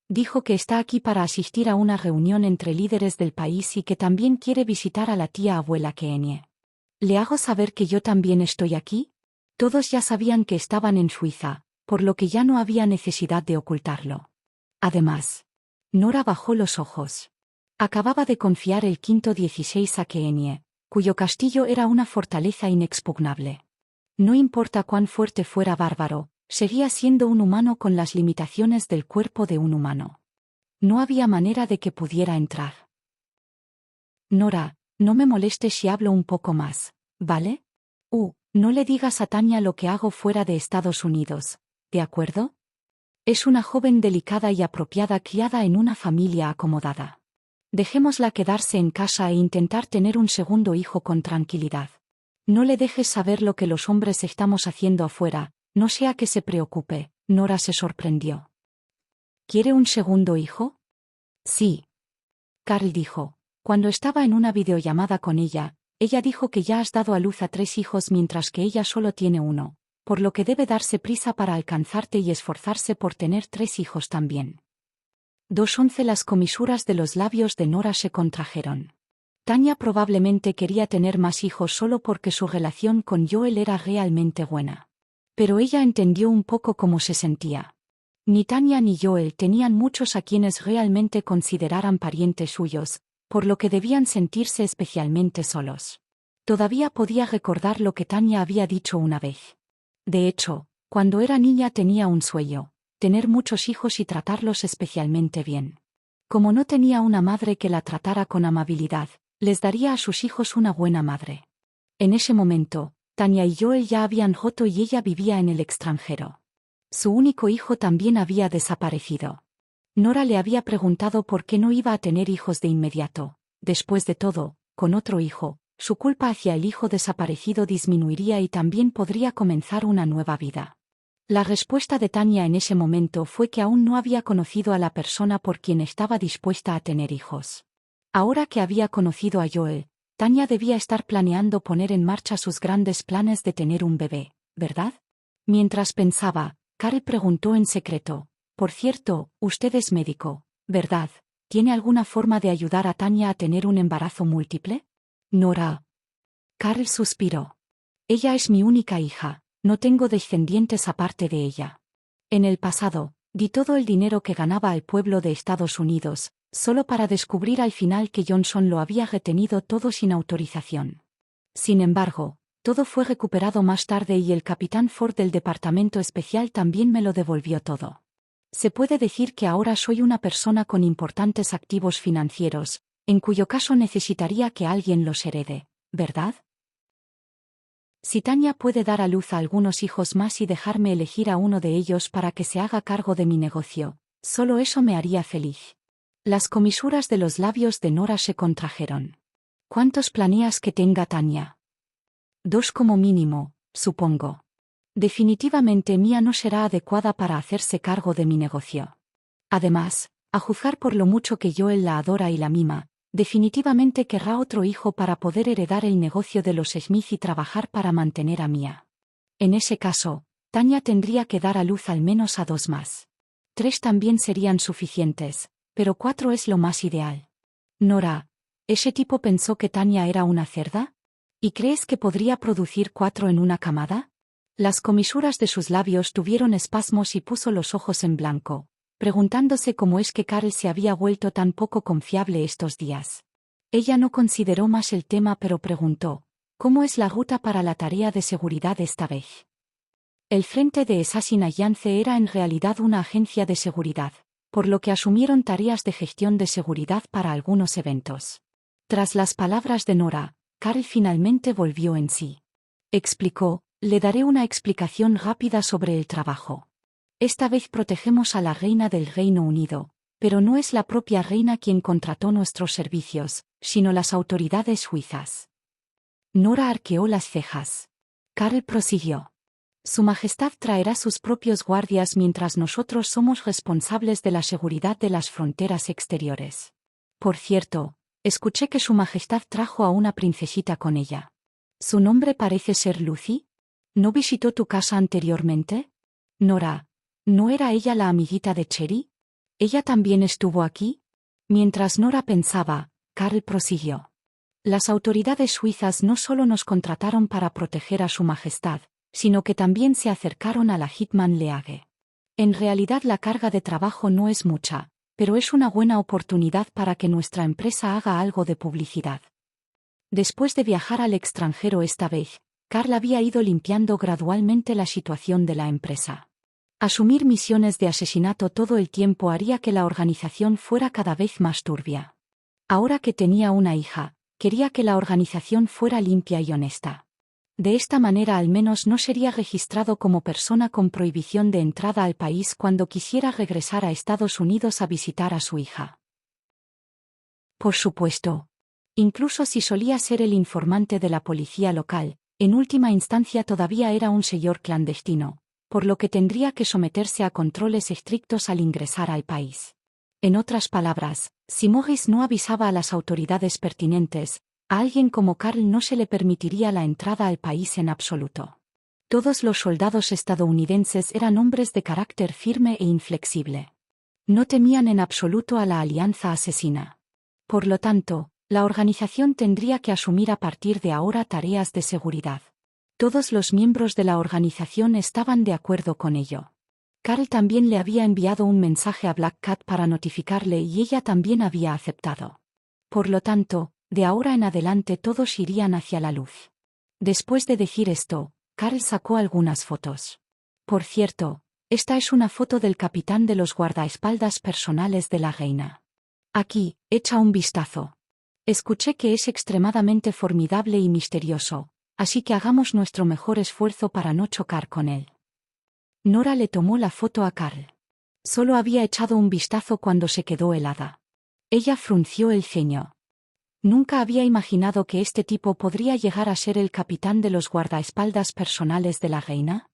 Dijo que está aquí para asistir a una reunión entre líderes del país y que también quiere visitar a la tía abuela Keenie. ¿Le hago saber que yo también estoy aquí? Todos ya sabían que estaban en Suiza, por lo que ya no había necesidad de ocultarlo. Además, Nora bajó los ojos. Acababa de confiar el quinto 16 a Keenie, cuyo castillo era una fortaleza inexpugnable. No importa cuán fuerte fuera Bárbaro, seguía siendo un humano con las limitaciones del cuerpo de un humano. No había manera de que pudiera entrar. Nora, no me molestes si hablo un poco más, ¿vale? No le digas a Tanya lo que hago fuera de Estados Unidos, ¿de acuerdo? Es una joven delicada y apropiada criada en una familia acomodada. Dejémosla quedarse en casa e intentar tener un segundo hijo con tranquilidad. No le dejes saber lo que los hombres estamos haciendo afuera, no sea que se preocupe. Nora se sorprendió. ¿Quiere un segundo hijo? Sí. Karl dijo. Cuando estaba en una videollamada con ella dijo que ya has dado a luz a 3 hijos mientras que ella solo tiene uno, por lo que debe darse prisa para alcanzarte y esforzarse por tener 3 hijos también. 2:11 Las comisuras de los labios de Nora se contrajeron. Tanya probablemente quería tener más hijos solo porque su relación con Joel era realmente buena. Pero ella entendió un poco cómo se sentía. Ni Tanya ni Joel tenían muchos a quienes realmente consideraran parientes suyos, por lo que debían sentirse especialmente solos. Todavía podía recordar lo que Tanya había dicho una vez. De hecho, cuando era niña tenía un sueño: tener muchos hijos y tratarlos especialmente bien. Como no tenía una madre que la tratara con amabilidad, les daría a sus hijos una buena madre. En ese momento, Tanya y Joel ya habían roto y ella vivía en el extranjero. Su único hijo también había desaparecido. Nora le había preguntado por qué no iba a tener hijos de inmediato. Después de todo, con otro hijo, su culpa hacia el hijo desaparecido disminuiría y también podría comenzar una nueva vida. La respuesta de Tanya en ese momento fue que aún no había conocido a la persona por quien estaba dispuesta a tener hijos. Ahora que había conocido a Joel, Tanya debía estar planeando poner en marcha sus grandes planes de tener un bebé, ¿verdad? Mientras pensaba, Carl preguntó en secreto. Por cierto, usted es médico, ¿verdad? ¿Tiene alguna forma de ayudar a Tanya a tener un embarazo múltiple? Nora. Carl suspiró. Ella es mi única hija, no tengo descendientes aparte de ella. En el pasado, di todo el dinero que ganaba al pueblo de Estados Unidos, solo para descubrir al final que Johnson lo había retenido todo sin autorización. Sin embargo, todo fue recuperado más tarde y el capitán Ford del Departamento Especial también me lo devolvió todo. Se puede decir que ahora soy una persona con importantes activos financieros, en cuyo caso necesitaría que alguien los herede, ¿verdad? Si Tanya puede dar a luz a algunos hijos más y dejarme elegir a uno de ellos para que se haga cargo de mi negocio, solo eso me haría feliz. Las comisuras de los labios de Nora se contrajeron. ¿Cuántos planeas que tenga Tanya? 2 como mínimo, supongo. Definitivamente Mia no será adecuada para hacerse cargo de mi negocio. Además, a juzgar por lo mucho que Joel la adora y la mima, definitivamente querrá otro hijo para poder heredar el negocio de los Smith y trabajar para mantener a Mia. En ese caso, Tanya tendría que dar a luz al menos a 2 más. 3 también serían suficientes, pero 4 es lo más ideal. Nora, ¿ese tipo pensó que Tanya era una cerda? ¿Y crees que podría producir 4 en una camada? Las comisuras de sus labios tuvieron espasmos y puso los ojos en blanco, preguntándose cómo es que Carl se había vuelto tan poco confiable estos días. Ella no consideró más el tema pero preguntó, ¿cómo es la ruta para la tarea de seguridad esta vez? El frente de Assassin Alliance era en realidad una agencia de seguridad, por lo que asumieron tareas de gestión de seguridad para algunos eventos. Tras las palabras de Nora, Carl finalmente volvió en sí. Explicó, le daré una explicación rápida sobre el trabajo. Esta vez protegemos a la reina del Reino Unido, pero no es la propia reina quien contrató nuestros servicios, sino las autoridades suizas. Nora arqueó las cejas. Carl prosiguió. Su Majestad traerá sus propios guardias mientras nosotros somos responsables de la seguridad de las fronteras exteriores. Por cierto, escuché que Su Majestad trajo a una princesita con ella. ¿Su nombre parece ser Lucy? ¿No visitó tu casa anteriormente? Nora, ¿no era ella la amiguita de Cherry? ¿Ella también estuvo aquí? Mientras Nora pensaba, Carl prosiguió. Las autoridades suizas no solo nos contrataron para proteger a Su Majestad, sino que también se acercaron a la Hitman League. En realidad la carga de trabajo no es mucha, pero es una buena oportunidad para que nuestra empresa haga algo de publicidad. Después de viajar al extranjero esta vez, Carl había ido limpiando gradualmente la situación de la empresa. Asumir misiones de asesinato todo el tiempo haría que la organización fuera cada vez más turbia. Ahora que tenía una hija, quería que la organización fuera limpia y honesta. De esta manera al menos no sería registrado como persona con prohibición de entrada al país cuando quisiera regresar a Estados Unidos a visitar a su hija. Por supuesto. Incluso si solía ser el informante de la policía local, en última instancia todavía era un señor clandestino, por lo que tendría que someterse a controles estrictos al ingresar al país. En otras palabras, si Morris no avisaba a las autoridades pertinentes, a alguien como Carl no se le permitiría la entrada al país en absoluto. Todos los soldados estadounidenses eran hombres de carácter firme e inflexible. No temían en absoluto a la alianza asesina. Por lo tanto, la organización tendría que asumir a partir de ahora tareas de seguridad. Todos los miembros de la organización estaban de acuerdo con ello. Carl también le había enviado un mensaje a Black Cat para notificarle y ella también había aceptado. Por lo tanto, de ahora en adelante todos irían hacia la luz. Después de decir esto, Carl sacó algunas fotos. Por cierto, esta es una foto del capitán de los guardaespaldas personales de la reina. Aquí, echa un vistazo. Escuché que es extremadamente formidable y misterioso, así que hagamos nuestro mejor esfuerzo para no chocar con él. Nora le tomó la foto a Carl. Solo había echado un vistazo cuando se quedó helada. Ella frunció el ceño. Nunca había imaginado que este tipo podría llegar a ser el capitán de los guardaespaldas personales de la reina.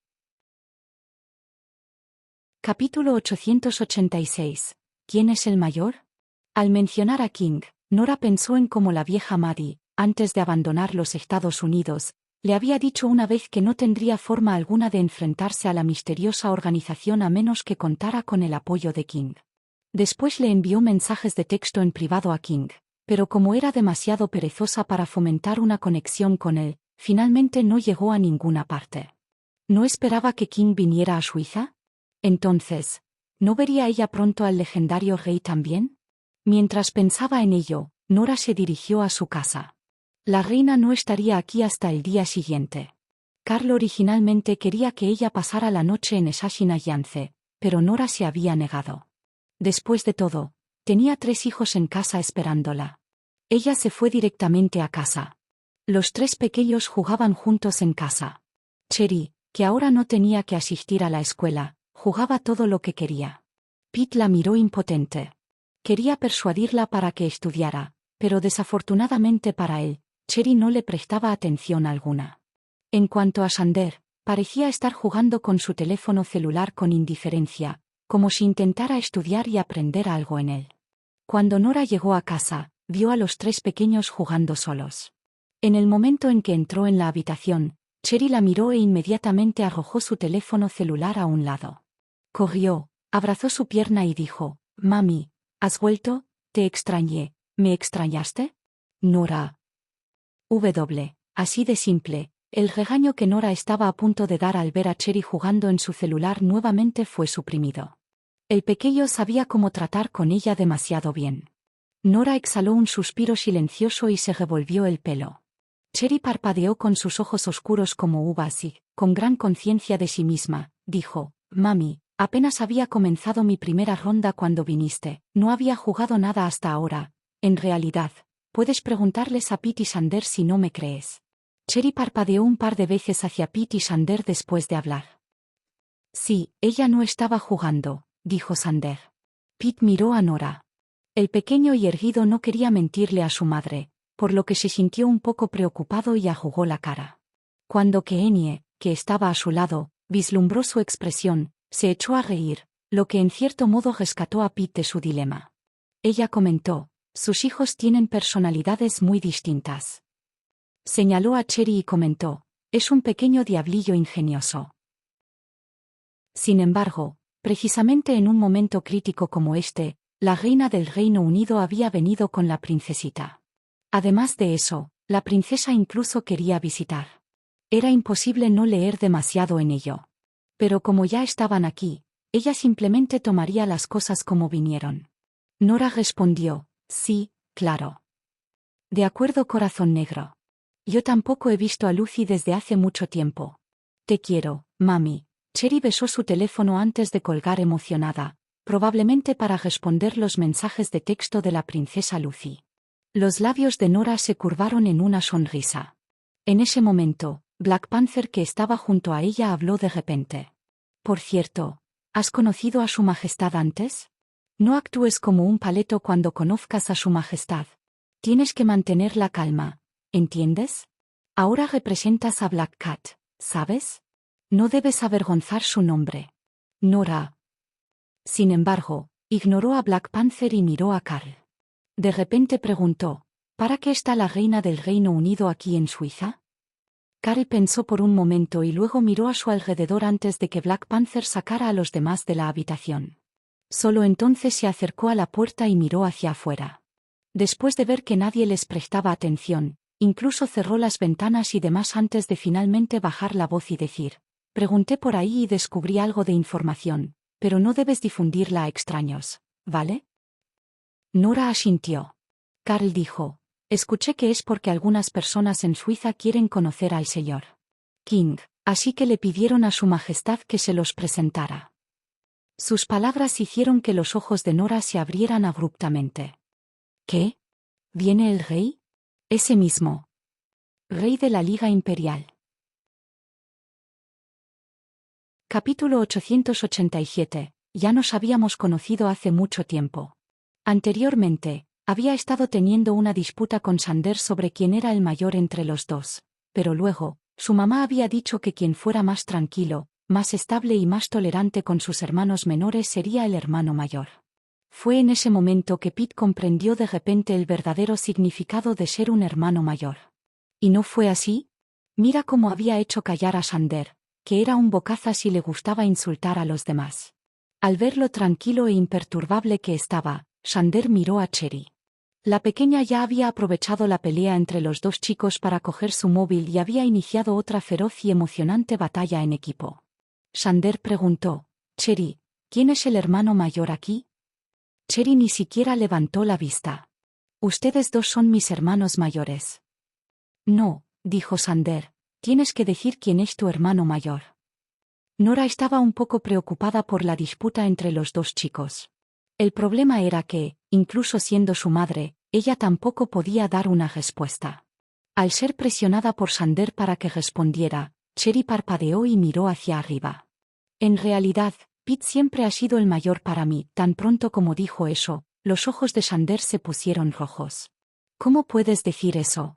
Capítulo 886. ¿Quién es el mayor? Al mencionar a King, Nora pensó en cómo la vieja Maddie, antes de abandonar los Estados Unidos, Le había dicho una vez que no tendría forma alguna de enfrentarse a la misteriosa organización a menos que contara con el apoyo de King. Después le envió mensajes de texto en privado a King, pero como era demasiado perezosa para fomentar una conexión con él, finalmente no llegó a ninguna parte. ¿No esperaba que King viniera a Suiza? Entonces, ¿no vería ella pronto al legendario rey también? Mientras pensaba en ello, Nora se dirigió a su casa. La reina no estaría aquí hasta el día siguiente. Carl originalmente quería que ella pasara la noche en Eshashinayance, pero Nora se había negado. Después de todo, tenía 3 hijos en casa esperándola. Ella se fue directamente a casa. Los 3 pequeños jugaban juntos en casa. Cherry, que ahora no tenía que asistir a la escuela, jugaba todo lo que quería. Pete la miró impotente. Quería persuadirla para que estudiara, pero desafortunadamente para él, Cherry no le prestaba atención alguna. En cuanto a Sander, parecía estar jugando con su teléfono celular con indiferencia, como si intentara estudiar y aprender algo en él. Cuando Nora llegó a casa, vio a los 3 pequeños jugando solos. En el momento en que entró en la habitación, Cherry la miró e inmediatamente arrojó su teléfono celular a un lado. Corrió, abrazó su pierna y dijo: «Mami, ¿has vuelto? Te extrañé. ¿Me extrañaste?» Nora. Así de simple. El regaño que Nora estaba a punto de dar al ver a Cherry jugando en su celular nuevamente fue suprimido. El pequeño sabía cómo tratar con ella demasiado bien. Nora exhaló un suspiro silencioso y se revolvió el pelo. Cherry parpadeó con sus ojos oscuros como uvas y, con gran conciencia de sí misma, dijo: «Mami, apenas había comenzado mi primera ronda cuando viniste, no había jugado nada hasta ahora. En realidad, puedes preguntarles a Pete y Sander si no me crees». Cherry parpadeó un par de veces hacia Pete y Sander después de hablar. «Sí, ella no estaba jugando», dijo Sander. Pete miró a Nora. El pequeño y erguido no quería mentirle a su madre, por lo que se sintió un poco preocupado y ajugó la cara. Cuando Keenie, que estaba a su lado, vislumbró su expresión, se echó a reír, lo que en cierto modo rescató a Pete de su dilema. Ella comentó: «Sus hijos tienen personalidades muy distintas». Señaló a Cherry y comentó: «Es un pequeño diablillo ingenioso». Sin embargo, precisamente en un momento crítico como este, la reina del Reino Unido había venido con la princesita. Además de eso, la princesa incluso quería visitar. Era imposible no leer demasiado en ello. Pero como ya estaban aquí, ella simplemente tomaría las cosas como vinieron. Nora respondió: «Sí, claro». «De acuerdo, corazón negro. Yo tampoco he visto a Lucy desde hace mucho tiempo. Te quiero, mami». Cherry besó su teléfono antes de colgar emocionada, probablemente para responder los mensajes de texto de la princesa Lucy. Los labios de Nora se curvaron en una sonrisa. En ese momento, Black Panther, que estaba junto a ella, habló de repente. «Por cierto, ¿has conocido a su majestad antes? No actúes como un paleto cuando conozcas a su majestad. Tienes que mantener la calma, ¿entiendes? Ahora representas a Black Cat, ¿sabes? No debes avergonzar su nombre». Nora, sin embargo, ignoró a Black Panther y miró a Carl. De repente preguntó: «¿Para qué está la reina del Reino Unido aquí en Suiza?» Carl pensó por un momento y luego miró a su alrededor antes de que Black Panther sacara a los demás de la habitación. Solo entonces se acercó a la puerta y miró hacia afuera. Después de ver que nadie les prestaba atención, incluso cerró las ventanas y demás antes de finalmente bajar la voz y decir: «Pregunté por ahí y descubrí algo de información, pero no debes difundirla a extraños, ¿vale?» Nora asintió. Carl dijo: «Escuché que es porque algunas personas en Suiza quieren conocer al señor King, así que le pidieron a su majestad que se los presentara». Sus palabras hicieron que los ojos de Nora se abrieran abruptamente. «¿Qué? ¿Viene el rey? Ese mismo rey de la Liga Imperial». Capítulo 887. Ya nos habíamos conocido hace mucho tiempo. Anteriormente, había estado teniendo una disputa con Sander sobre quién era el mayor entre los dos, pero luego, su mamá había dicho que quien fuera más tranquilo, más estable y más tolerante con sus hermanos menores sería el hermano mayor. Fue en ese momento que Pete comprendió de repente el verdadero significado de ser un hermano mayor. ¿Y no fue así? Mira cómo había hecho callar a Xander, que era un bocazas y le gustaba insultar a los demás. Al ver lo tranquilo e imperturbable que estaba, Xander miró a Cherry. La pequeña ya había aprovechado la pelea entre los dos chicos para coger su móvil y había iniciado otra feroz y emocionante batalla en equipo. Xander preguntó, Cherry, ¿quién es el hermano mayor aquí? Cherry ni siquiera levantó la vista. Ustedes dos son mis hermanos mayores. No, dijo Xander, tienes que decir quién es tu hermano mayor. Nora estaba un poco preocupada por la disputa entre los dos chicos. El problema era que, incluso siendo su madre, ella tampoco podía dar una respuesta. Al ser presionada por Xander para que respondiera, Cherry parpadeó y miró hacia arriba. En realidad, Pete siempre ha sido el mayor para mí. Tan pronto como dijo eso, los ojos de Xander se pusieron rojos. ¿Cómo puedes decir eso?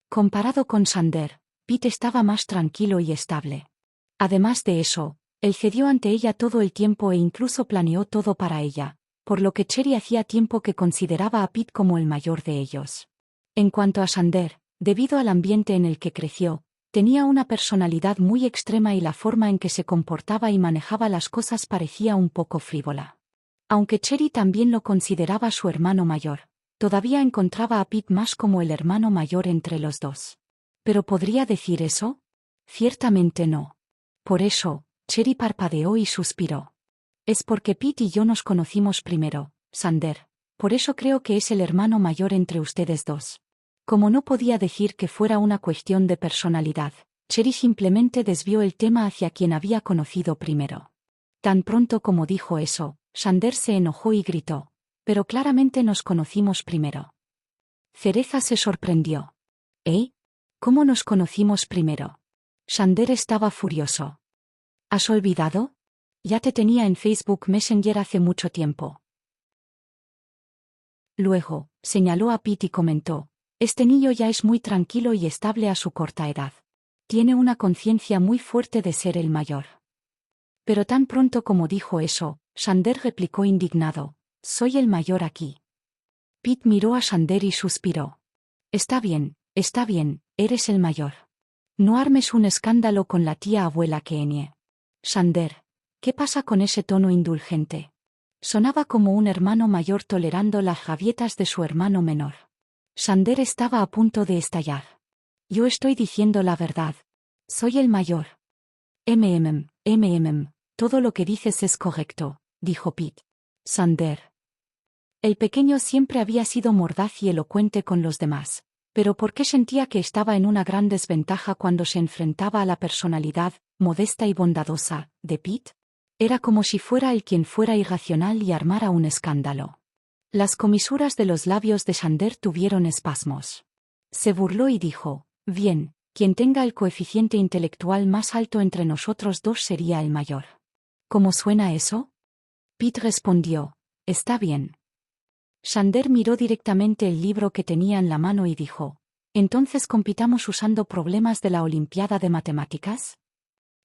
Comparado con Xander, Pete estaba más tranquilo y estable. Además de eso, él cedió ante ella todo el tiempo e incluso planeó todo para ella, por lo que Cherry hacía tiempo que consideraba a Pete como el mayor de ellos. En cuanto a Xander, debido al ambiente en el que creció, tenía una personalidad muy extrema y la forma en que se comportaba y manejaba las cosas parecía un poco frívola. Aunque Cherry también lo consideraba su hermano mayor, todavía encontraba a Pete más como el hermano mayor entre los dos. ¿Pero podría decir eso? Ciertamente no. Por eso, Cherry parpadeó y suspiró. Es porque Pete y yo nos conocimos primero, Xander. Por eso creo que es el hermano mayor entre ustedes dos. Como no podía decir que fuera una cuestión de personalidad, Cherry simplemente desvió el tema hacia quien había conocido primero. Tan pronto como dijo eso, Xander se enojó y gritó. Pero claramente nos conocimos primero. Cereza se sorprendió. ¿Eh? ¿Cómo nos conocimos primero? Xander estaba furioso. ¿Has olvidado? Ya te tenía en Facebook Messenger hace mucho tiempo. Luego, señaló a Pete y comentó, este niño ya es muy tranquilo y estable a su corta edad. Tiene una conciencia muy fuerte de ser el mayor. Pero tan pronto como dijo eso, Xander replicó indignado, soy el mayor aquí. Pete miró a Xander y suspiró. Está bien, eres el mayor. No armes un escándalo con la tía abuela Keenye. Xander, ¿qué pasa con ese tono indulgente? Sonaba como un hermano mayor tolerando las rabietas de su hermano menor. Xander estaba a punto de estallar. Yo estoy diciendo la verdad. Soy el mayor. Todo lo que dices es correcto, dijo Pete. Xander. El pequeño siempre había sido mordaz y elocuente con los demás, pero ¿por qué sentía que estaba en una gran desventaja cuando se enfrentaba a la personalidad, modesta y bondadosa, de Pete? Era como si fuera él quien fuera irracional y armara un escándalo. Las comisuras de los labios de Xander tuvieron espasmos. Se burló y dijo, bien, quien tenga el coeficiente intelectual más alto entre nosotros dos sería el mayor. ¿Cómo suena eso? Pete respondió, está bien. Xander miró directamente el libro que tenía en la mano y dijo, ¿entonces compitamos usando problemas de la Olimpiada de Matemáticas?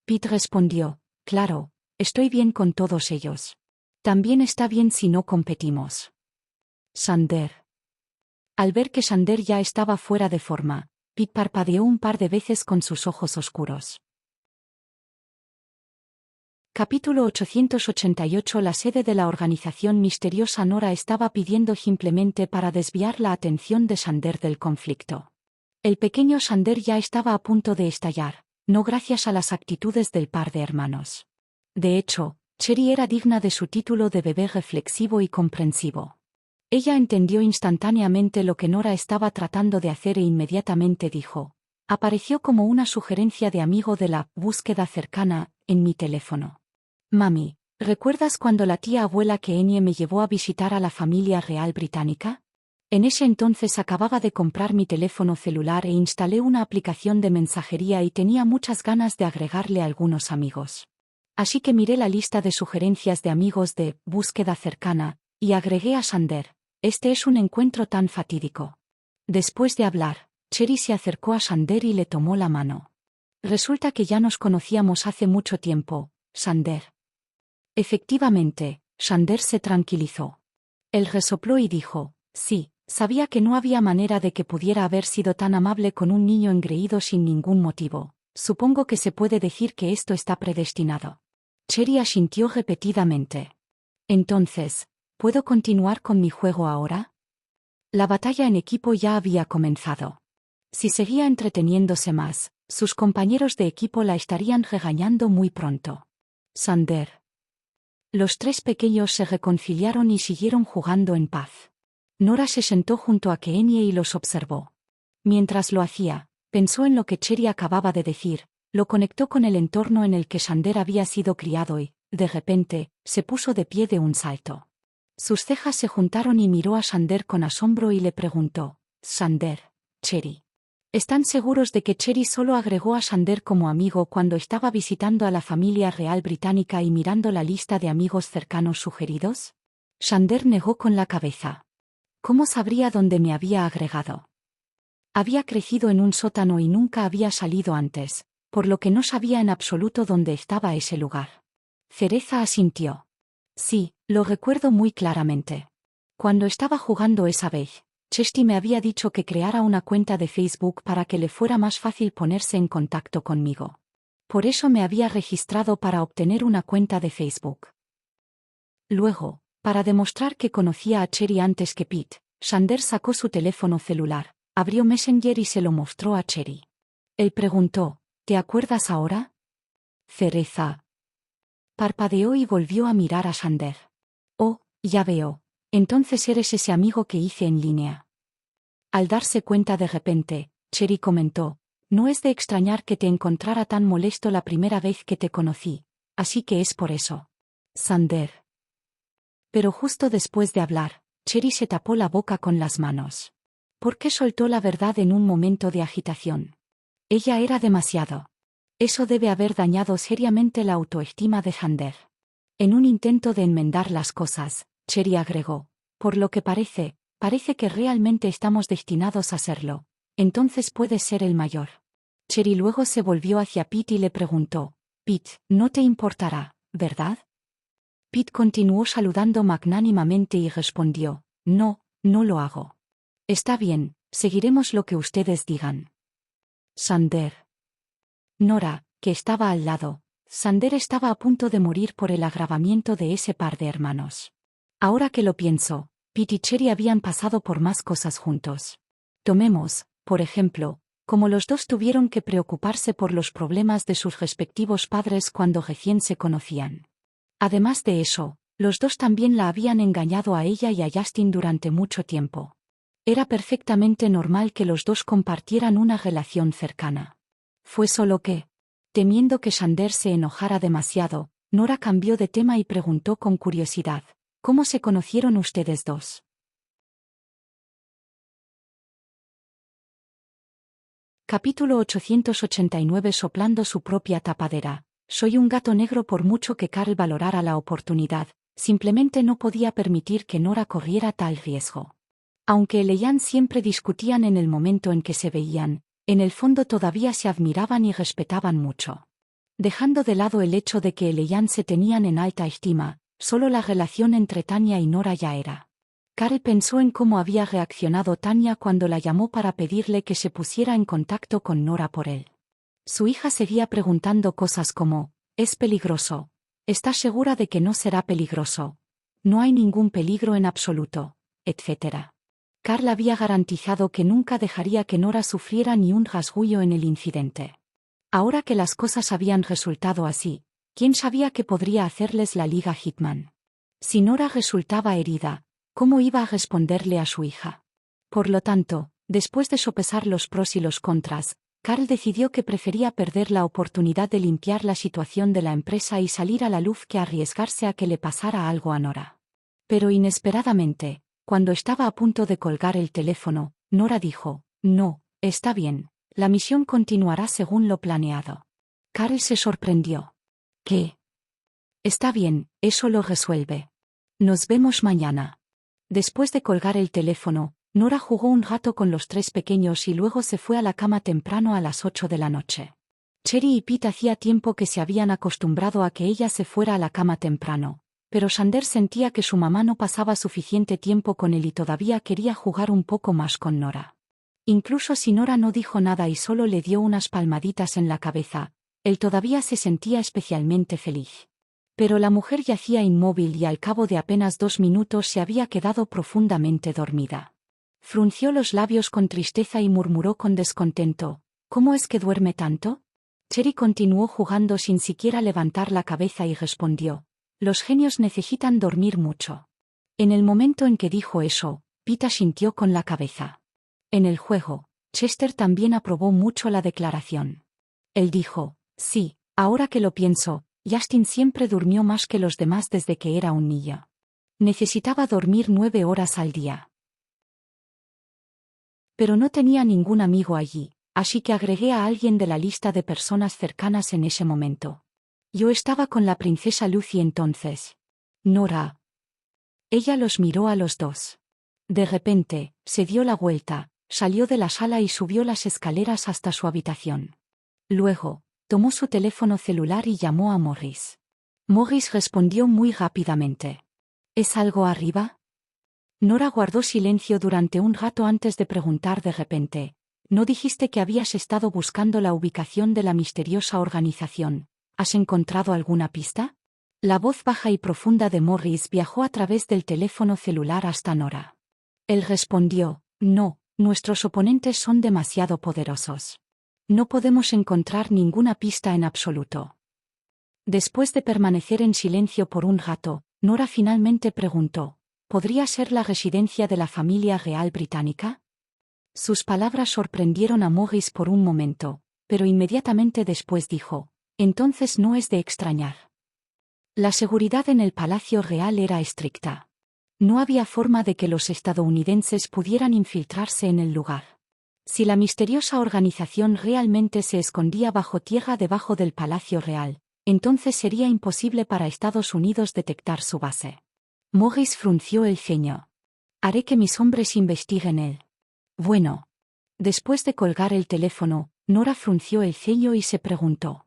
Pete respondió, claro, estoy bien con todos ellos. También está bien si no competimos. Xander. Al ver que Xander ya estaba fuera de forma, Pete parpadeó un par de veces con sus ojos oscuros. Capítulo 888. La sede de la organización misteriosa Nora estaba pidiendo simplemente para desviar la atención de Xander del conflicto. El pequeño Xander ya estaba a punto de estallar, no gracias a las actitudes del par de hermanos. De hecho, Cherry era digna de su título de bebé reflexivo y comprensivo. Ella entendió instantáneamente lo que Nora estaba tratando de hacer e inmediatamente dijo, apareció como una sugerencia de amigo de la búsqueda cercana en mi teléfono. Mami, ¿recuerdas cuando la tía abuela Keenye me llevó a visitar a la familia real británica? En ese entonces acababa de comprar mi teléfono celular e instalé una aplicación de mensajería y tenía muchas ganas de agregarle a algunos amigos. Así que miré la lista de sugerencias de amigos de búsqueda cercana y agregué a Xander. Este es un encuentro tan fatídico. Después de hablar, Cherry se acercó a Xander y le tomó la mano. Resulta que ya nos conocíamos hace mucho tiempo, Xander. Efectivamente, Xander se tranquilizó. Él resopló y dijo, sí, Sabía que no había manera de que pudiera haber sido tan amable con un niño engreído sin ningún motivo. Supongo que se puede decir que esto está predestinado. Cherry asintió repetidamente. Entonces, ¿puedo continuar con mi juego ahora? La batalla en equipo ya había comenzado. Si seguía entreteniéndose más, sus compañeros de equipo la estarían regañando muy pronto. Xander. Los tres pequeños se reconciliaron y siguieron jugando en paz. Nora se sentó junto a Keenye y los observó. Mientras lo hacía, pensó en lo que Cherry acababa de decir, lo conectó con el entorno en el que Xander había sido criado y, de repente, se puso de pie de un salto. Sus cejas se juntaron y miró a Xander con asombro y le preguntó: «Xander, Cherry». ¿Están seguros de que Cherry solo agregó a Xander como amigo cuando estaba visitando a la familia real británica y mirando la lista de amigos cercanos sugeridos? Xander negó con la cabeza. ¿Cómo sabría dónde me había agregado? Había crecido en un sótano y nunca había salido antes, por lo que no sabía en absoluto dónde estaba ese lugar. Cereza asintió. Sí, lo recuerdo muy claramente. Cuando estaba jugando esa vez, Chesty me había dicho que creara una cuenta de Facebook para que le fuera más fácil ponerse en contacto conmigo. Por eso me había registrado para obtener una cuenta de Facebook. Luego, para demostrar que conocía a Cherry antes que Pete, Xander sacó su teléfono celular, abrió Messenger y se lo mostró a Cherry. Él preguntó: «¿Te acuerdas ahora?» Cereza parpadeó y volvió a mirar a Xander. «Oh, ya veo. Entonces eres ese amigo que hice en línea». Al darse cuenta de repente, Cherry comentó: «No es de extrañar que te encontrara tan molesto la primera vez que te conocí, así que es por eso». Xander. Pero justo después de hablar, Cherry se tapó la boca con las manos. ¿Por qué soltó la verdad en un momento de agitación? Ella era demasiado. Eso debe haber dañado seriamente la autoestima de Xander. En un intento de enmendar las cosas, Cherry agregó: «Por lo que parece que realmente estamos destinados a serlo. Entonces puedes ser el mayor». Cherry luego se volvió hacia Pete y le preguntó: «Pete, no te importará, ¿verdad?» Pete continuó saludando magnánimamente y respondió: «No, no lo hago». «Está bien, seguiremos lo que ustedes digan». Xander. Nora, que estaba al lado. Xander estaba a punto de morir por el agravamiento de ese par de hermanos. Ahora que lo pienso, Pete y Cherry habían pasado por más cosas juntos. Tomemos, por ejemplo, como los dos tuvieron que preocuparse por los problemas de sus respectivos padres cuando recién se conocían. Además de eso, los dos también la habían engañado a ella y a Justin durante mucho tiempo. Era perfectamente normal que los dos compartieran una relación cercana. Fue solo que, temiendo que Xander se enojara demasiado, Nora cambió de tema y preguntó con curiosidad: «¿Cómo se conocieron ustedes dos?» Capítulo 889. Soplando su propia tapadera. Soy un gato negro. Por mucho que Carl valorara la oportunidad, simplemente no podía permitir que Nora corriera tal riesgo. Aunque él y Jan siempre discutían en el momento en que se veían, en el fondo todavía se admiraban y respetaban mucho. Dejando de lado el hecho de que él y Jan se tenían en alta estima, solo la relación entre Tanya y Nora ya era. Carl pensó en cómo había reaccionado Tanya cuando la llamó para pedirle que se pusiera en contacto con Nora por él. Su hija seguía preguntando cosas como: «¿Es peligroso? ¿Estás segura de que no será peligroso? No hay ningún peligro en absoluto», etc. Carl había garantizado que nunca dejaría que Nora sufriera ni un rasguño en el incidente. Ahora que las cosas habían resultado así, ¿quién sabía qué podría hacerles la Liga Hitman? Si Nora resultaba herida, ¿cómo iba a responderle a su hija? Por lo tanto, después de sopesar los pros y los contras, Carl decidió que prefería perder la oportunidad de limpiar la situación de la empresa y salir a la luz que arriesgarse a que le pasara algo a Nora. Pero inesperadamente, cuando estaba a punto de colgar el teléfono, Nora dijo: «No, está bien, la misión continuará según lo planeado». Carl se sorprendió. «¿Qué?» «Está bien, eso lo resuelve. Nos vemos mañana». Después de colgar el teléfono, Nora jugó un rato con los tres pequeños y luego se fue a la cama temprano a las 8 de la noche. Cherry y Pete hacía tiempo que se habían acostumbrado a que ella se fuera a la cama temprano, pero Xander sentía que su mamá no pasaba suficiente tiempo con él y todavía quería jugar un poco más con Nora. Incluso si Nora no dijo nada y solo le dio unas palmaditas en la cabeza, él todavía se sentía especialmente feliz. Pero la mujer yacía inmóvil y al cabo de apenas 2 minutos se había quedado profundamente dormida. Frunció los labios con tristeza y murmuró con descontento: ¿Cómo es que duerme tanto? Cherry continuó jugando sin siquiera levantar la cabeza y respondió: los genios necesitan dormir mucho. En el momento en que dijo eso, Pita sintió con la cabeza. En el juego, Chester también aprobó mucho la declaración. Él dijo: sí, ahora que lo pienso, Justin siempre durmió más que los demás desde que era un niño. Necesitaba dormir 9 horas al día. Pero no tenía ningún amigo allí, así que agregué a alguien de la lista de personas cercanas en ese momento. Yo estaba con la princesa Lucy entonces. Nora. Ella los miró a los dos. De repente, se dio la vuelta, salió de la sala y subió las escaleras hasta su habitación. Luego, tomó su teléfono celular y llamó a Morris. Morris respondió muy rápidamente. ¿Es algo arriba? Nora guardó silencio durante un rato antes de preguntar de repente: ¿no dijiste que habías estado buscando la ubicación de la misteriosa organización? ¿Has encontrado alguna pista? La voz baja y profunda de Morris viajó a través del teléfono celular hasta Nora. Él respondió: no, nuestros oponentes son demasiado poderosos. No podemos encontrar ninguna pista en absoluto. Después de permanecer en silencio por un rato, Nora finalmente preguntó: ¿podría ser la residencia de la familia real británica? Sus palabras sorprendieron a Morris por un momento, pero inmediatamente después dijo: entonces no es de extrañar. La seguridad en el Palacio Real era estricta. No había forma de que los estadounidenses pudieran infiltrarse en el lugar. Si la misteriosa organización realmente se escondía bajo tierra debajo del Palacio Real, entonces sería imposible para Estados Unidos detectar su base. Morris frunció el ceño. Haré que mis hombres investiguen él. Bueno. Después de colgar el teléfono, Nora frunció el ceño y se preguntó: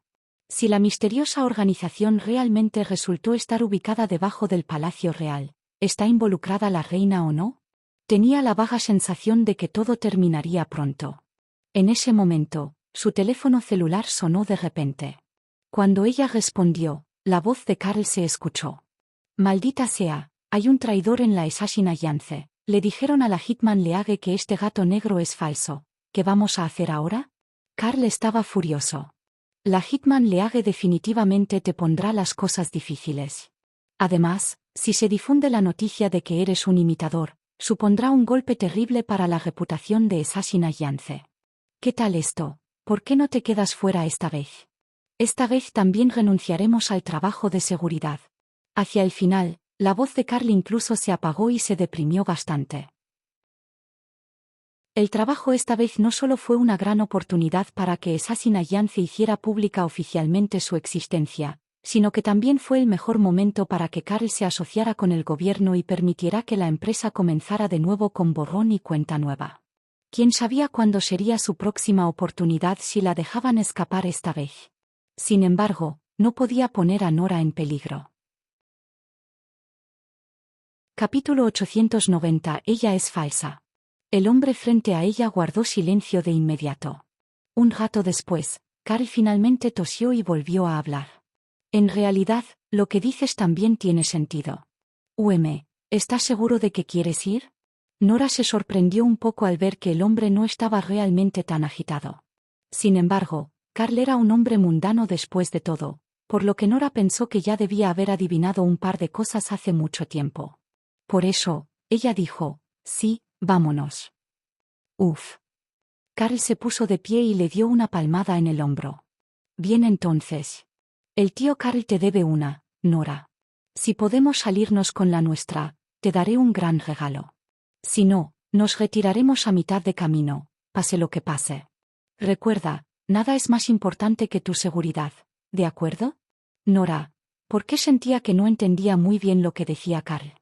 si la misteriosa organización realmente resultó estar ubicada debajo del Palacio Real, ¿está involucrada la reina o no? Tenía la vaga sensación de que todo terminaría pronto. En ese momento, su teléfono celular sonó de repente. Cuando ella respondió, la voz de Carl se escuchó. Maldita sea, hay un traidor en la Assassin Alliance. Le dijeron a la Hitman League que este gato negro es falso. ¿Qué vamos a hacer ahora? Carl estaba furioso. La Hitman League definitivamente te pondrá las cosas difíciles. Además, si se difunde la noticia de que eres un imitador, supondrá un golpe terrible para la reputación de Assassin Alliance. ¿Qué tal esto? ¿Por qué no te quedas fuera esta vez? Esta vez también renunciaremos al trabajo de seguridad. Hacia el final, la voz de Carl incluso se apagó y se deprimió bastante. El trabajo esta vez no solo fue una gran oportunidad para que Assassin Alliance hiciera pública oficialmente su existencia, sino que también fue el mejor momento para que Carl se asociara con el gobierno y permitiera que la empresa comenzara de nuevo con borrón y cuenta nueva. ¿Quién sabía cuándo sería su próxima oportunidad si la dejaban escapar esta vez? Sin embargo, no podía poner a Nora en peligro. Capítulo 890. Ella es falsa. El hombre frente a ella guardó silencio de inmediato. Un rato después, Carl finalmente tosió y volvió a hablar. En realidad, lo que dices también tiene sentido. ¿Estás seguro de que quieres ir? Nora se sorprendió un poco al ver que el hombre no estaba realmente tan agitado. Sin embargo, Carl era un hombre mundano después de todo, por lo que Nora pensó que ya debía haber adivinado un par de cosas hace mucho tiempo. Por eso, ella dijo: sí, vámonos. Uf. Carl se puso de pie y le dio una palmada en el hombro. Bien entonces. El tío Carl te debe una, Nora. Si podemos salirnos con la nuestra, te daré un gran regalo. Si no, nos retiraremos a mitad de camino, pase lo que pase. Recuerda, nada es más importante que tu seguridad, ¿de acuerdo? Nora, ¿por qué sentía que no entendía muy bien lo que decía Carl?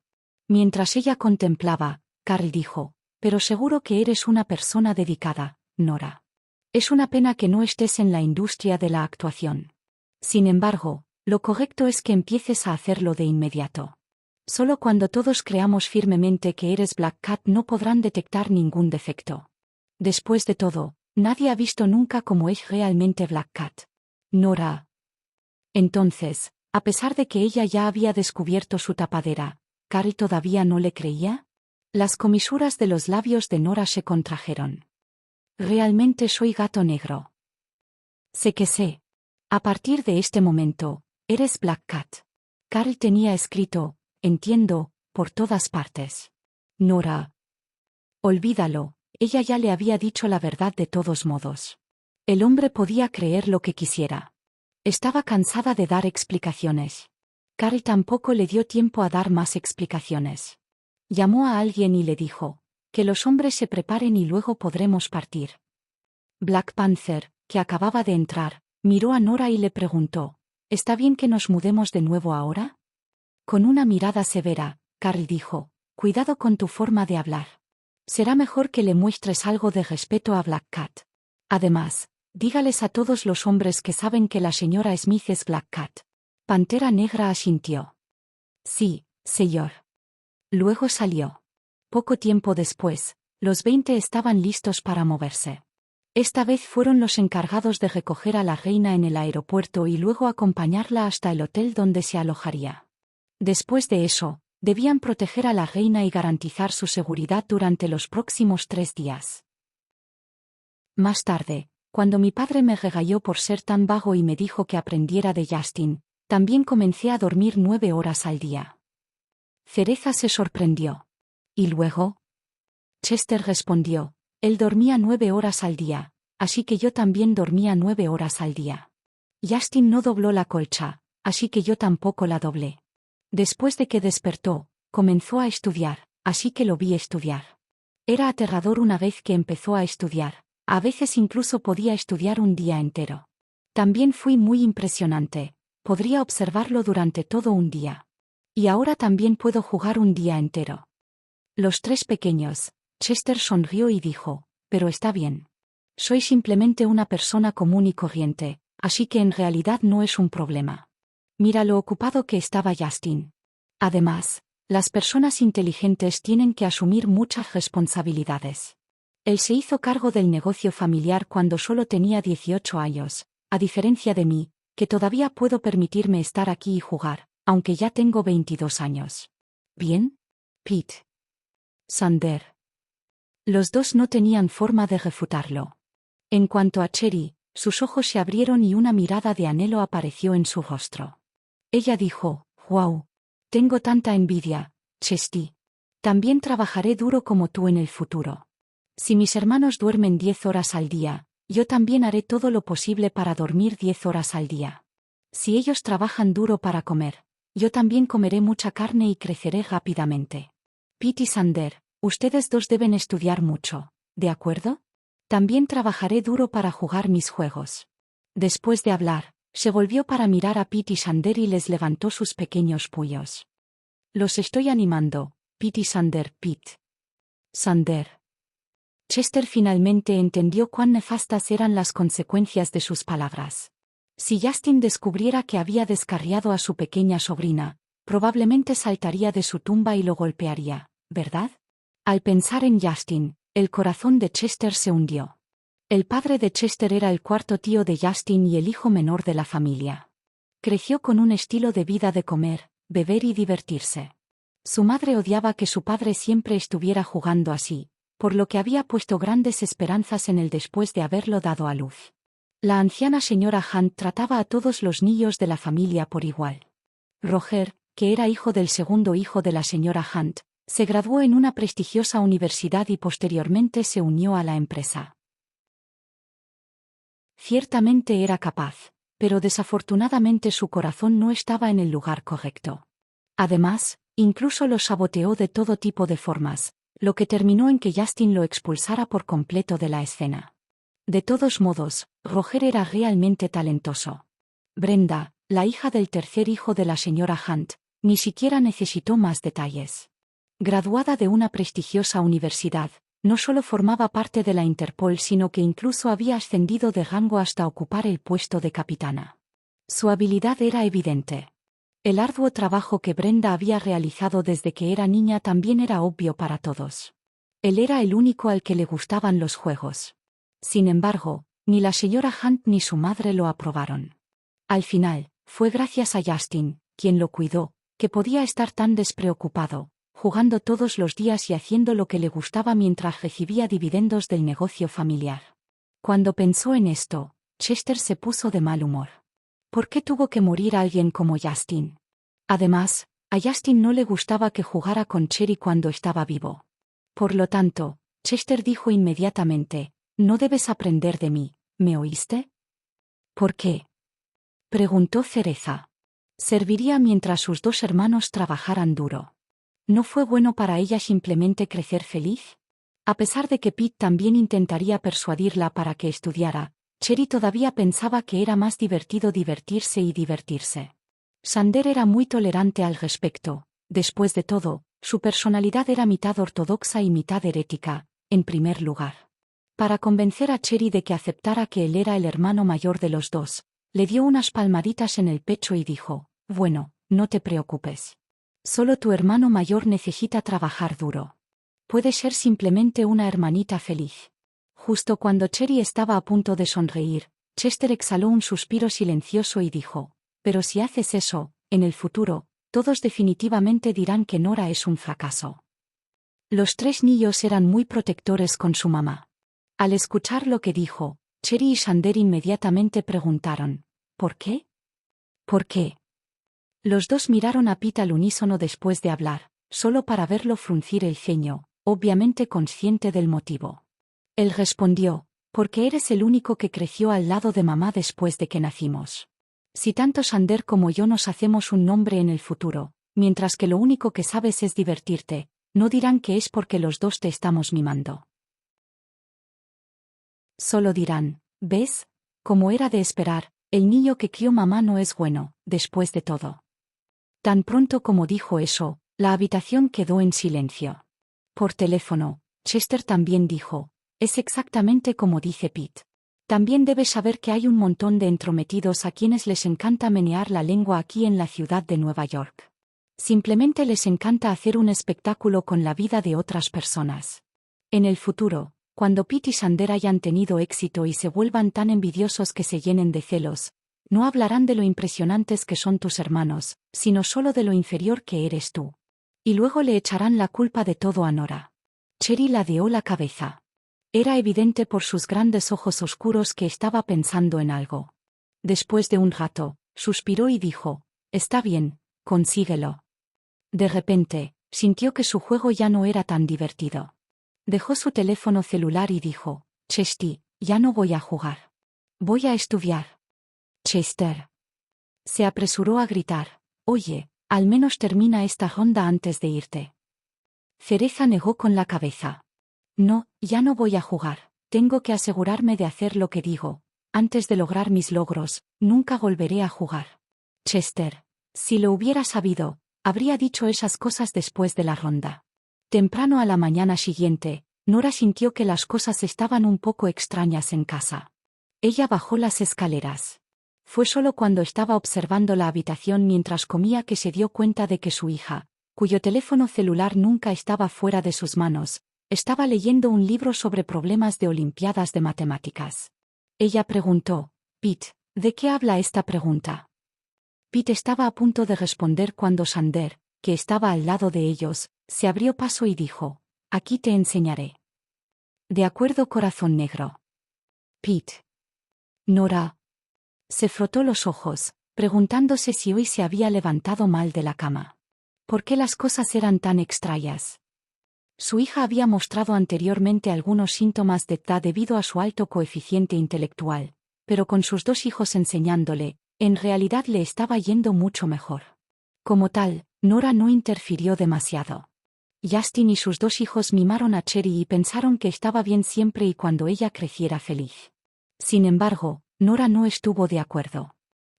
Mientras ella contemplaba, Carl dijo: pero seguro que eres una persona dedicada, Nora. Es una pena que no estés en la industria de la actuación. Sin embargo, Lo correcto es que empieces a hacerlo de inmediato. Solo cuando todos creamos firmemente que eres Black Cat no podrán detectar ningún defecto. Después de todo, nadie ha visto nunca cómo es realmente Black Cat. Nora. Entonces, a pesar de que ella ya había descubierto su tapadera, ¿Carl todavía no le creía? Las comisuras de los labios de Nora se contrajeron. Realmente soy gato negro. Sé que sé. A partir de este momento, eres Black Cat. Carl tenía escrito, entiendo, por todas partes. Nora. Olvídalo, ella ya le había dicho la verdad de todos modos. El hombre podía creer lo que quisiera. Estaba cansada de dar explicaciones. Carl tampoco le dio tiempo a dar más explicaciones. Llamó a alguien y le dijo, que los hombres se preparen y luego podremos partir. Black Panther, que acababa de entrar, miró a Nora y le preguntó, ¿está bien que nos mudemos de nuevo ahora? Con una mirada severa, Carl dijo, cuidado con tu forma de hablar. Será mejor que le muestres algo de respeto a Black Cat. Además, dígales a todos los hombres que saben que la señora Smith es Black Cat. Pantera Negra asintió. Sí, señor. Luego salió. Poco tiempo después, los 20 estaban listos para moverse. Esta vez fueron los encargados de recoger a la reina en el aeropuerto y luego acompañarla hasta el hotel donde se alojaría. Después de eso, debían proteger a la reina y garantizar su seguridad durante los próximos 3 días. Más tarde, cuando mi padre me regañó por ser tan vago y me dijo que aprendiera de Justin, también comencé a dormir 9 horas al día. Cereza se sorprendió. ¿Y luego? Chester respondió, él dormía 9 horas al día, así que yo también dormía 9 horas al día. Justin no dobló la colcha, así que yo tampoco la doblé. Después de que despertó, comenzó a estudiar, así que lo vi estudiar. Era aterrador una vez que empezó a estudiar, a veces incluso podía estudiar un día entero. También fui muy impresionante, podría observarlo durante todo un día. Y ahora también puedo jugar un día entero. Los 3 pequeños, Chester sonrió y dijo, pero está bien. Soy simplemente una persona común y corriente, así que en realidad no es un problema. Mira lo ocupado que estaba Justin. Además, las personas inteligentes tienen que asumir muchas responsabilidades. Él se hizo cargo del negocio familiar cuando solo tenía 18 años, a diferencia de mí, que todavía puedo permitirme estar aquí y jugar, aunque ya tengo 22 años. ¿Bien? Pete. Sander. Los dos no tenían forma de refutarlo. En cuanto a Cherry, sus ojos se abrieron y una mirada de anhelo apareció en su rostro. Ella dijo, «Wow. Tengo tanta envidia, Chesty. También trabajaré duro como tú en el futuro. Si mis hermanos duermen 10 horas al día, yo también haré todo lo posible para dormir 10 horas al día. Si ellos trabajan duro para comer, yo también comeré mucha carne y creceré rápidamente. Pete y Sander, ustedes dos deben estudiar mucho, ¿de acuerdo? También trabajaré duro para jugar mis juegos». Después de hablar, se volvió para mirar a Pete y Sander y les levantó sus pequeños puños. «Los estoy animando, Pete y Sander». Pete. Sander. Chester finalmente entendió cuán nefastas eran las consecuencias de sus palabras. Si Justin descubriera que había descarriado a su pequeña sobrina, probablemente saltaría de su tumba y lo golpearía, ¿verdad? Al pensar en Justin, el corazón de Chester se hundió. El padre de Chester era el 4º tío de Justin y el hijo menor de la familia. Creció con un estilo de vida de comer, beber y divertirse. Su madre odiaba que su padre siempre estuviera jugando así, por lo que había puesto grandes esperanzas en él después de haberlo dado a luz. La anciana señora Hunt trataba a todos los niños de la familia por igual. Roger, que era hijo del segundo hijo de la señora Hunt, se graduó en una prestigiosa universidad y posteriormente se unió a la empresa. Ciertamente era capaz, pero desafortunadamente su corazón no estaba en el lugar correcto. Además, incluso lo saboteó de todo tipo de formas, lo que terminó en que Justin lo expulsara por completo de la escena. De todos modos, Roger era realmente talentoso. Brenda, la hija del 3er hijo de la señora Hunt, ni siquiera necesitó más detalles. Graduada de una prestigiosa universidad, no solo formaba parte de la Interpol sino que incluso había ascendido de rango hasta ocupar el puesto de capitana. Su habilidad era evidente. El arduo trabajo que Brenda había realizado desde que era niña también era obvio para todos. Él era el único al que le gustaban los juegos. Sin embargo, ni la señora Hunt ni su madre lo aprobaron. Al final, fue gracias a Justin, quien lo cuidó, que podía estar tan despreocupado, jugando todos los días y haciendo lo que le gustaba mientras recibía dividendos del negocio familiar. Cuando pensó en esto, Chester se puso de mal humor. ¿Por qué tuvo que morir alguien como Justin? Además, a Justin no le gustaba que jugara con Cherry cuando estaba vivo. Por lo tanto, Chester dijo inmediatamente, «No debes aprender de mí, ¿me oíste?» «¿Por qué?», preguntó Cereza. Serviría mientras sus dos hermanos trabajaran duro. ¿No fue bueno para ella simplemente crecer feliz? A pesar de que Pete también intentaría persuadirla para que estudiara, Cherry todavía pensaba que era más divertido divertirse y divertirse. Xander era muy tolerante al respecto. Después de todo, su personalidad era mitad ortodoxa y mitad herética, en primer lugar. Para convencer a Cherry de que aceptara que él era el hermano mayor de los dos, le dio unas palmaditas en el pecho y dijo, «Bueno, no te preocupes. Solo tu hermano mayor necesita trabajar duro. Puede ser simplemente una hermanita feliz». Justo cuando Cherry estaba a punto de sonreír, Chester exhaló un suspiro silencioso y dijo, «Pero si haces eso, en el futuro, todos definitivamente dirán que Nora es un fracaso». Los tres niños eran muy protectores con su mamá. Al escuchar lo que dijo, Cherry y Xander inmediatamente preguntaron, «¿Por qué?». «¿Por qué?». Los dos miraron a Pete al unísono después de hablar, solo para verlo fruncir el ceño, obviamente consciente del motivo. Él respondió, «Porque eres el único que creció al lado de mamá después de que nacimos. Si tanto Xander como yo nos hacemos un nombre en el futuro, mientras que lo único que sabes es divertirte, no dirán que es porque los dos te estamos mimando. Solo dirán, ¿ves? Como era de esperar, el niño que crió mamá no es bueno, después de todo». Tan pronto como dijo eso, la habitación quedó en silencio. Por teléfono, Chester también dijo, «Es exactamente como dice Pete. También debes saber que hay un montón de entrometidos a quienes les encanta menear la lengua aquí en la ciudad de Nueva York. Simplemente les encanta hacer un espectáculo con la vida de otras personas. En el futuro, cuando Pete y Xander hayan tenido éxito y se vuelvan tan envidiosos que se llenen de celos, no hablarán de lo impresionantes que son tus hermanos, sino solo de lo inferior que eres tú. Y luego le echarán la culpa de todo a Nora». Cherry ladeó la cabeza. Era evidente por sus grandes ojos oscuros que estaba pensando en algo. Después de un rato, suspiró y dijo, «Está bien, consíguelo». De repente, sintió que su juego ya no era tan divertido. Dejó su teléfono celular y dijo, «Chesty, ya no voy a jugar. Voy a estudiar». «Chester». Se apresuró a gritar, «Oye, al menos termina esta ronda antes de irte». Cereza negó con la cabeza. «No, ya no voy a jugar, tengo que asegurarme de hacer lo que digo. Antes de lograr mis logros, nunca volveré a jugar». «Chester, si lo hubiera sabido, habría dicho esas cosas después de la ronda». Temprano a la mañana siguiente, Nora sintió que las cosas estaban un poco extrañas en casa. Ella bajó las escaleras. Fue solo cuando estaba observando la habitación mientras comía que se dio cuenta de que su hija, cuyo teléfono celular nunca estaba fuera de sus manos, estaba leyendo un libro sobre problemas de olimpiadas de matemáticas. Ella preguntó, «Pete, ¿de qué habla esta pregunta?». Pete estaba a punto de responder cuando Xander, que estaba al lado de ellos, se abrió paso y dijo, «Aquí te enseñaré». «De acuerdo, corazón negro». «Pete». «Nora». Se frotó los ojos, preguntándose si hoy se había levantado mal de la cama. ¿Por qué las cosas eran tan extrañas? Su hija había mostrado anteriormente algunos síntomas de TDA debido a su alto coeficiente intelectual, pero con sus dos hijos enseñándole, en realidad le estaba yendo mucho mejor. Como tal, Nora no interfirió demasiado. Justin y sus dos hijos mimaron a Cherry y pensaron que estaba bien siempre y cuando ella creciera feliz. Sin embargo, Nora no estuvo de acuerdo.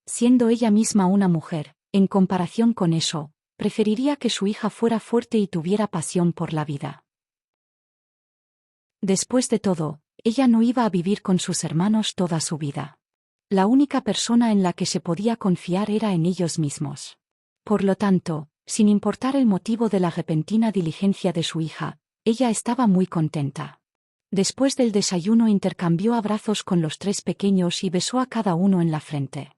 Siendo ella misma una mujer, en comparación con eso, preferiría que su hija fuera fuerte y tuviera pasión por la vida. Después de todo, ella no iba a vivir con sus hermanos toda su vida. La única persona en la que se podía confiar era en ellos mismos. Por lo tanto, sin importar el motivo de la repentina diligencia de su hija, ella estaba muy contenta. Después del desayuno intercambió abrazos con los tres pequeños y besó a cada uno en la frente.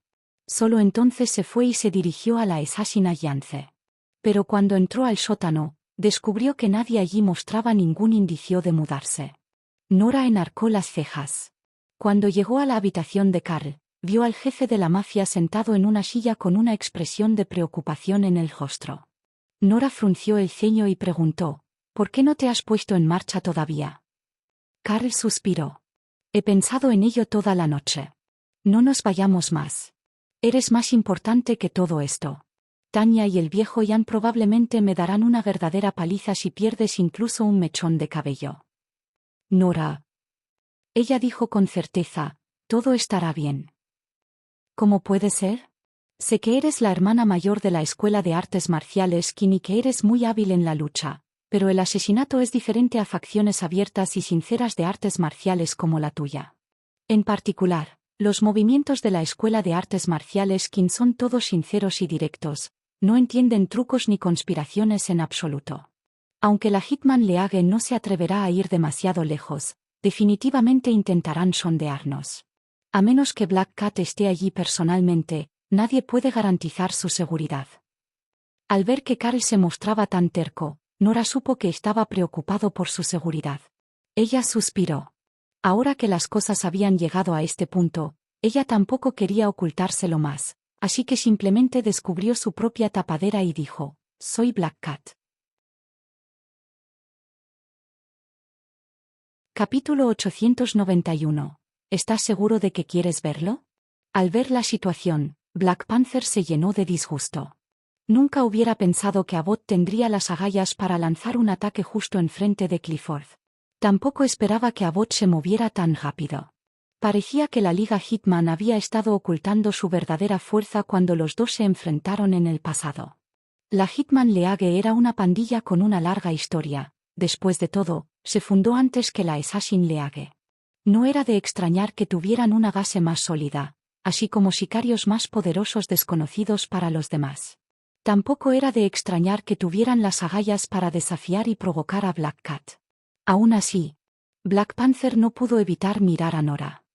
Solo entonces se fue y se dirigió a la Assassin Alliance. Pero cuando entró al sótano, descubrió que nadie allí mostraba ningún indicio de mudarse. Nora enarcó las cejas. Cuando llegó a la habitación de Carl, vio al jefe de la mafia sentado en una silla con una expresión de preocupación en el rostro. Nora frunció el ceño y preguntó, ¿por qué no te has puesto en marcha todavía? Carl suspiró. He pensado en ello toda la noche. No nos vayamos más. Eres más importante que todo esto. Tanya y el viejo Ian probablemente me darán una verdadera paliza si pierdes incluso un mechón de cabello. Nora. Ella dijo con certeza, todo estará bien. ¿Cómo puede ser? Sé que eres la hermana mayor de la Escuela de Artes Marciales Kin y que eres muy hábil en la lucha, pero el asesinato es diferente a facciones abiertas y sinceras de artes marciales como la tuya. En particular, los movimientos de la Escuela de Artes Marciales Kin son todos sinceros y directos, no entienden trucos ni conspiraciones en absoluto. Aunque la Hitman Leage no se atreverá a ir demasiado lejos, definitivamente intentarán sondearnos. A menos que Black Cat esté allí personalmente, nadie puede garantizar su seguridad. Al ver que Carl se mostraba tan terco, Nora supo que estaba preocupado por su seguridad. Ella suspiró. Ahora que las cosas habían llegado a este punto, ella tampoco quería ocultárselo más, así que simplemente descubrió su propia tapadera y dijo, «Soy Black Cat». Capítulo 891. ¿Estás seguro de que quieres verlo? Al ver la situación, Black Panther se llenó de disgusto. Nunca hubiera pensado que Abbott tendría las agallas para lanzar un ataque justo enfrente de Clifford. Tampoco esperaba que Abbott se moviera tan rápido. Parecía que la Liga Hitman había estado ocultando su verdadera fuerza cuando los dos se enfrentaron en el pasado. La Hitman League era una pandilla con una larga historia. Después de todo, se fundó antes que la Assassin League. No era de extrañar que tuvieran una base más sólida, así como sicarios más poderosos desconocidos para los demás. Tampoco era de extrañar que tuvieran las agallas para desafiar y provocar a Black Cat. Aún así, Black Panther no pudo evitar mirar a Nora.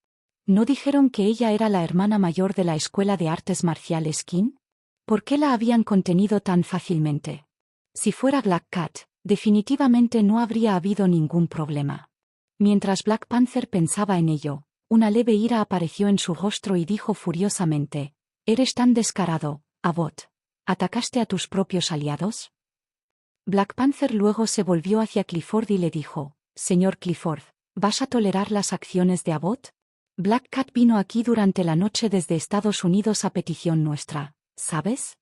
¿No dijeron que ella era la hermana mayor de la Escuela de Artes Marciales Kin? ¿Por qué la habían contenido tan fácilmente? Si fuera Black Cat, definitivamente no habría habido ningún problema. Mientras Black Panther pensaba en ello, una leve ira apareció en su rostro y dijo furiosamente, «¿Eres tan descarado, Abbott? ¿Atacaste a tus propios aliados?» Black Panther luego se volvió hacia Clifford y le dijo, «Señor Clifford, ¿vas a tolerar las acciones de Abbott? Black Cat vino aquí durante la noche desde Estados Unidos a petición nuestra, ¿sabes?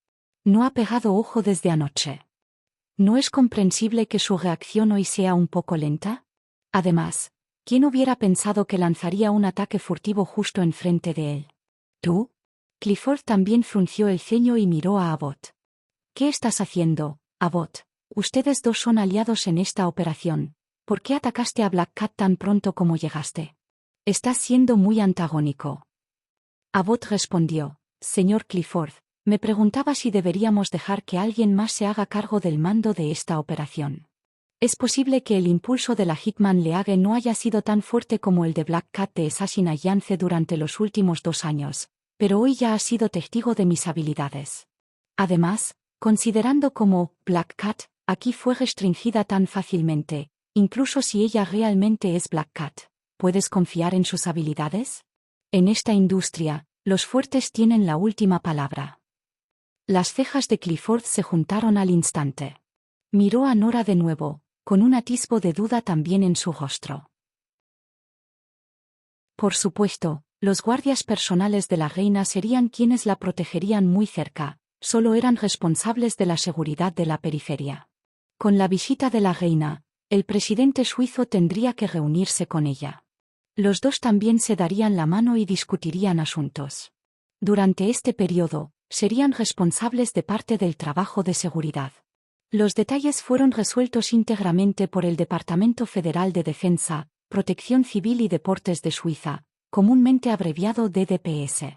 No ha pegado ojo desde anoche. ¿No es comprensible que su reacción hoy sea un poco lenta? Además, ¿quién hubiera pensado que lanzaría un ataque furtivo justo enfrente de él? ¿Tú?» Clifford también frunció el ceño y miró a Abbott. «¿Qué estás haciendo, Abbott? Ustedes dos son aliados en esta operación. ¿Por qué atacaste a Black Cat tan pronto como llegaste? Estás siendo muy antagónico». Abbott respondió, «Señor Clifford, me preguntaba si deberíamos dejar que alguien más se haga cargo del mando de esta operación. Es posible que el impulso de la Hitman League no haya sido tan fuerte como el de Black Cat de Assassin Alliance durante los últimos 2 años, pero hoy ya ha sido testigo de mis habilidades. Además, considerando cómo Black Cat aquí fue restringida tan fácilmente, incluso si ella realmente es Black Cat, ¿puedes confiar en sus habilidades? En esta industria, los fuertes tienen la última palabra». Las cejas de Clifford se juntaron al instante. Miró a Nora de nuevo, con un atisbo de duda también en su rostro. Por supuesto, los guardias personales de la reina serían quienes la protegerían muy cerca, solo eran responsables de la seguridad de la periferia. Con la visita de la reina, el presidente suizo tendría que reunirse con ella. Los dos también se darían la mano y discutirían asuntos. Durante este periodo, serían responsables de parte del trabajo de seguridad. Los detalles fueron resueltos íntegramente por el Departamento Federal de Defensa, Protección Civil y Deportes de Suiza, comúnmente abreviado DDPS.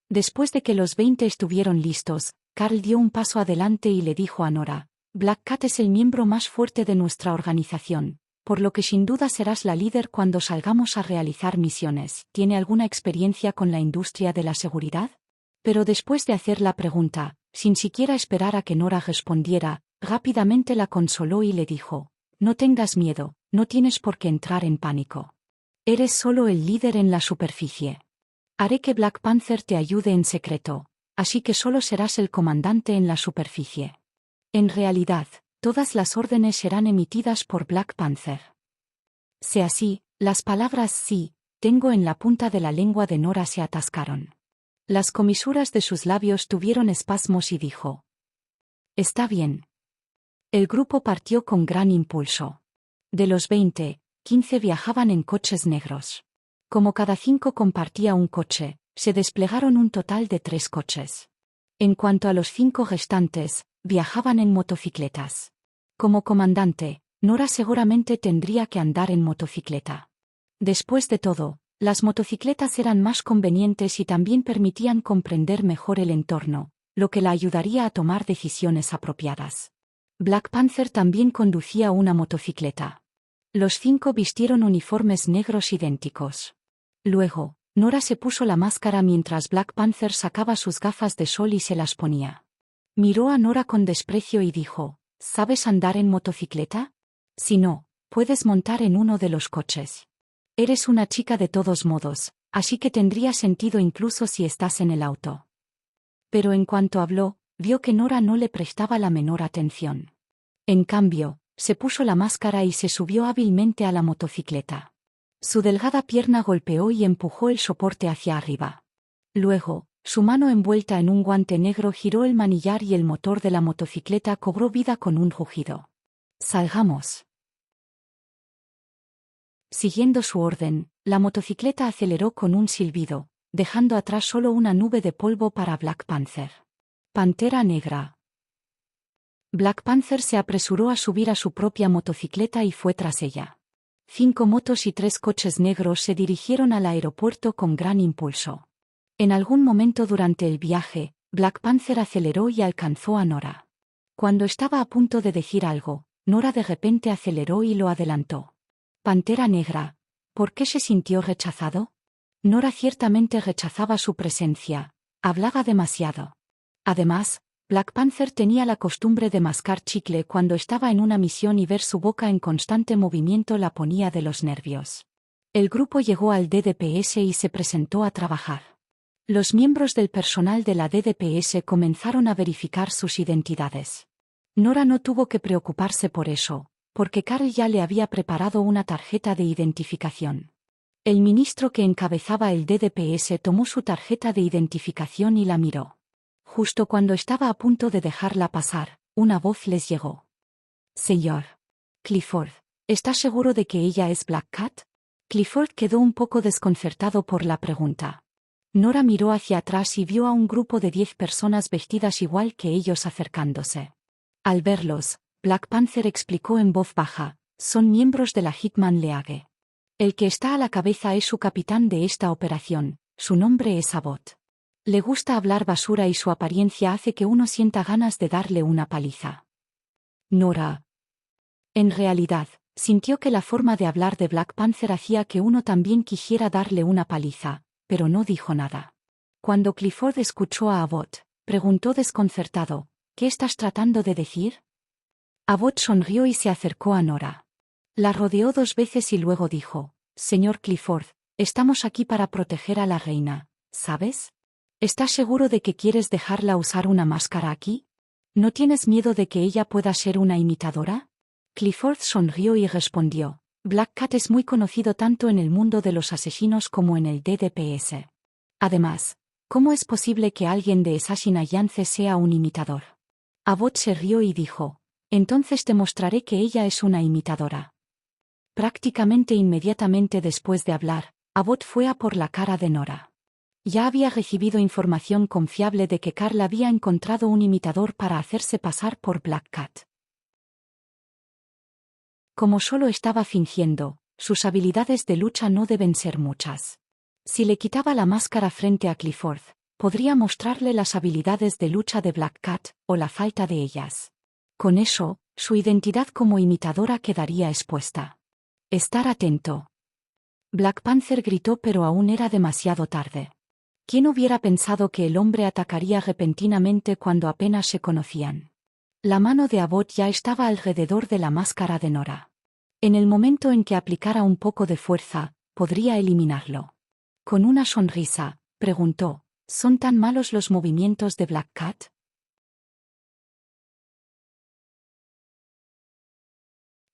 Después de que los 20 estuvieron listos, Carl dio un paso adelante y le dijo a Nora: Black Cat es el miembro más fuerte de nuestra organización, por lo que sin duda serás la líder cuando salgamos a realizar misiones. ¿Tiene alguna experiencia con la industria de la seguridad? Pero después de hacer la pregunta, sin siquiera esperar a que Nora respondiera, rápidamente la consoló y le dijo: no tengas miedo, no tienes por qué entrar en pánico. Eres solo el líder en la superficie. Haré que Black Panther te ayude en secreto, así que solo serás el comandante en la superficie. En realidad, todas las órdenes serán emitidas por Black Panther. Sé así, las palabras sí, tengo en la punta de la lengua de Nora se atascaron. Las comisuras de sus labios tuvieron espasmos y dijo: está bien. El grupo partió con gran impulso. De los 20, 15 viajaban en coches negros. Como cada 5 compartía un coche, se desplegaron un total de 3 coches. En cuanto a los 5 restantes, viajaban en motocicletas. Como comandante, Nora seguramente tendría que andar en motocicleta. Después de todo, las motocicletas eran más convenientes y también permitían comprender mejor el entorno, lo que la ayudaría a tomar decisiones apropiadas. Black Panther también conducía una motocicleta. Los 5 vistieron uniformes negros idénticos. Luego, Nora se puso la máscara mientras Black Panther sacaba sus gafas de sol y se las ponía. Miró a Nora con desprecio y dijo: ¿sabes andar en motocicleta? Si no, puedes montar en uno de los coches. Eres una chica de todos modos, así que tendría sentido incluso si estás en el auto. Pero en cuanto habló, vio que Nora no le prestaba la menor atención. En cambio, se puso la máscara y se subió hábilmente a la motocicleta. Su delgada pierna golpeó y empujó el soporte hacia arriba. Luego, su mano envuelta en un guante negro giró el manillar y el motor de la motocicleta cobró vida con un rugido. «Salgamos». Siguiendo su orden, la motocicleta aceleró con un silbido, dejando atrás solo una nube de polvo para Black Panther. Pantera Negra. Black Panther se apresuró a subir a su propia motocicleta y fue tras ella. 5 motos y 3 coches negros se dirigieron al aeropuerto con gran impulso. En algún momento durante el viaje, Black Panther aceleró y alcanzó a Nora. Cuando estaba a punto de decir algo, Nora de repente aceleró y lo adelantó. Pantera Negra, ¿por qué se sintió rechazado? Nora ciertamente rechazaba su presencia, hablaba demasiado. Además, Black Panther tenía la costumbre de mascar chicle cuando estaba en una misión y ver su boca en constante movimiento la ponía de los nervios. El grupo llegó al DDPS y se presentó a trabajar. Los miembros del personal de la DDPS comenzaron a verificar sus identidades. Nora no tuvo que preocuparse por eso, porque Carl ya le había preparado una tarjeta de identificación. El ministro que encabezaba el DDPS tomó su tarjeta de identificación y la miró. Justo cuando estaba a punto de dejarla pasar, una voz les llegó. «Señor Clifford, ¿estás seguro de que ella es Black Cat?» Clifford quedó un poco desconcertado por la pregunta. Nora miró hacia atrás y vio a un grupo de 10 personas vestidas igual que ellos acercándose. Al verlos, Black Panther explicó en voz baja: «Son miembros de la Hitman League. El que está a la cabeza es su capitán de esta operación, su nombre es Abbott. Le gusta hablar basura y su apariencia hace que uno sienta ganas de darle una paliza». Nora, en realidad, sintió que la forma de hablar de Black Panther hacía que uno también quisiera darle una paliza, pero no dijo nada. Cuando Clifford escuchó a Abbott, preguntó desconcertado: «¿Qué estás tratando de decir?» Abbott sonrió y se acercó a Nora. La rodeó 2 veces y luego dijo: «Señor Clifford, estamos aquí para proteger a la reina, ¿sabes? ¿Estás seguro de que quieres dejarla usar una máscara aquí? ¿No tienes miedo de que ella pueda ser una imitadora?» Clifford sonrió y respondió: «Black Cat es muy conocido tanto en el mundo de los asesinos como en el DDPS. Además, ¿cómo es posible que alguien de Assassin Alliance sea un imitador?» Abbott se rió y dijo: «Entonces te mostraré que ella es una imitadora». Prácticamente inmediatamente después de hablar, Abbott fue a por la cara de Nora. Ya había recibido información confiable de que Carl había encontrado un imitador para hacerse pasar por Black Cat. Como solo estaba fingiendo, sus habilidades de lucha no deben ser muchas. Si le quitaba la máscara frente a Clifford, podría mostrarle las habilidades de lucha de Black Cat, o la falta de ellas. Con eso, su identidad como imitadora quedaría expuesta. Estar atento. Black Panther gritó, pero aún era demasiado tarde. ¿Quién hubiera pensado que el hombre atacaría repentinamente cuando apenas se conocían? La mano de Abbott ya estaba alrededor de la máscara de Nora. En el momento en que aplicara un poco de fuerza, podría eliminarlo. Con una sonrisa, preguntó, ¿son tan malos los movimientos de Black Cat?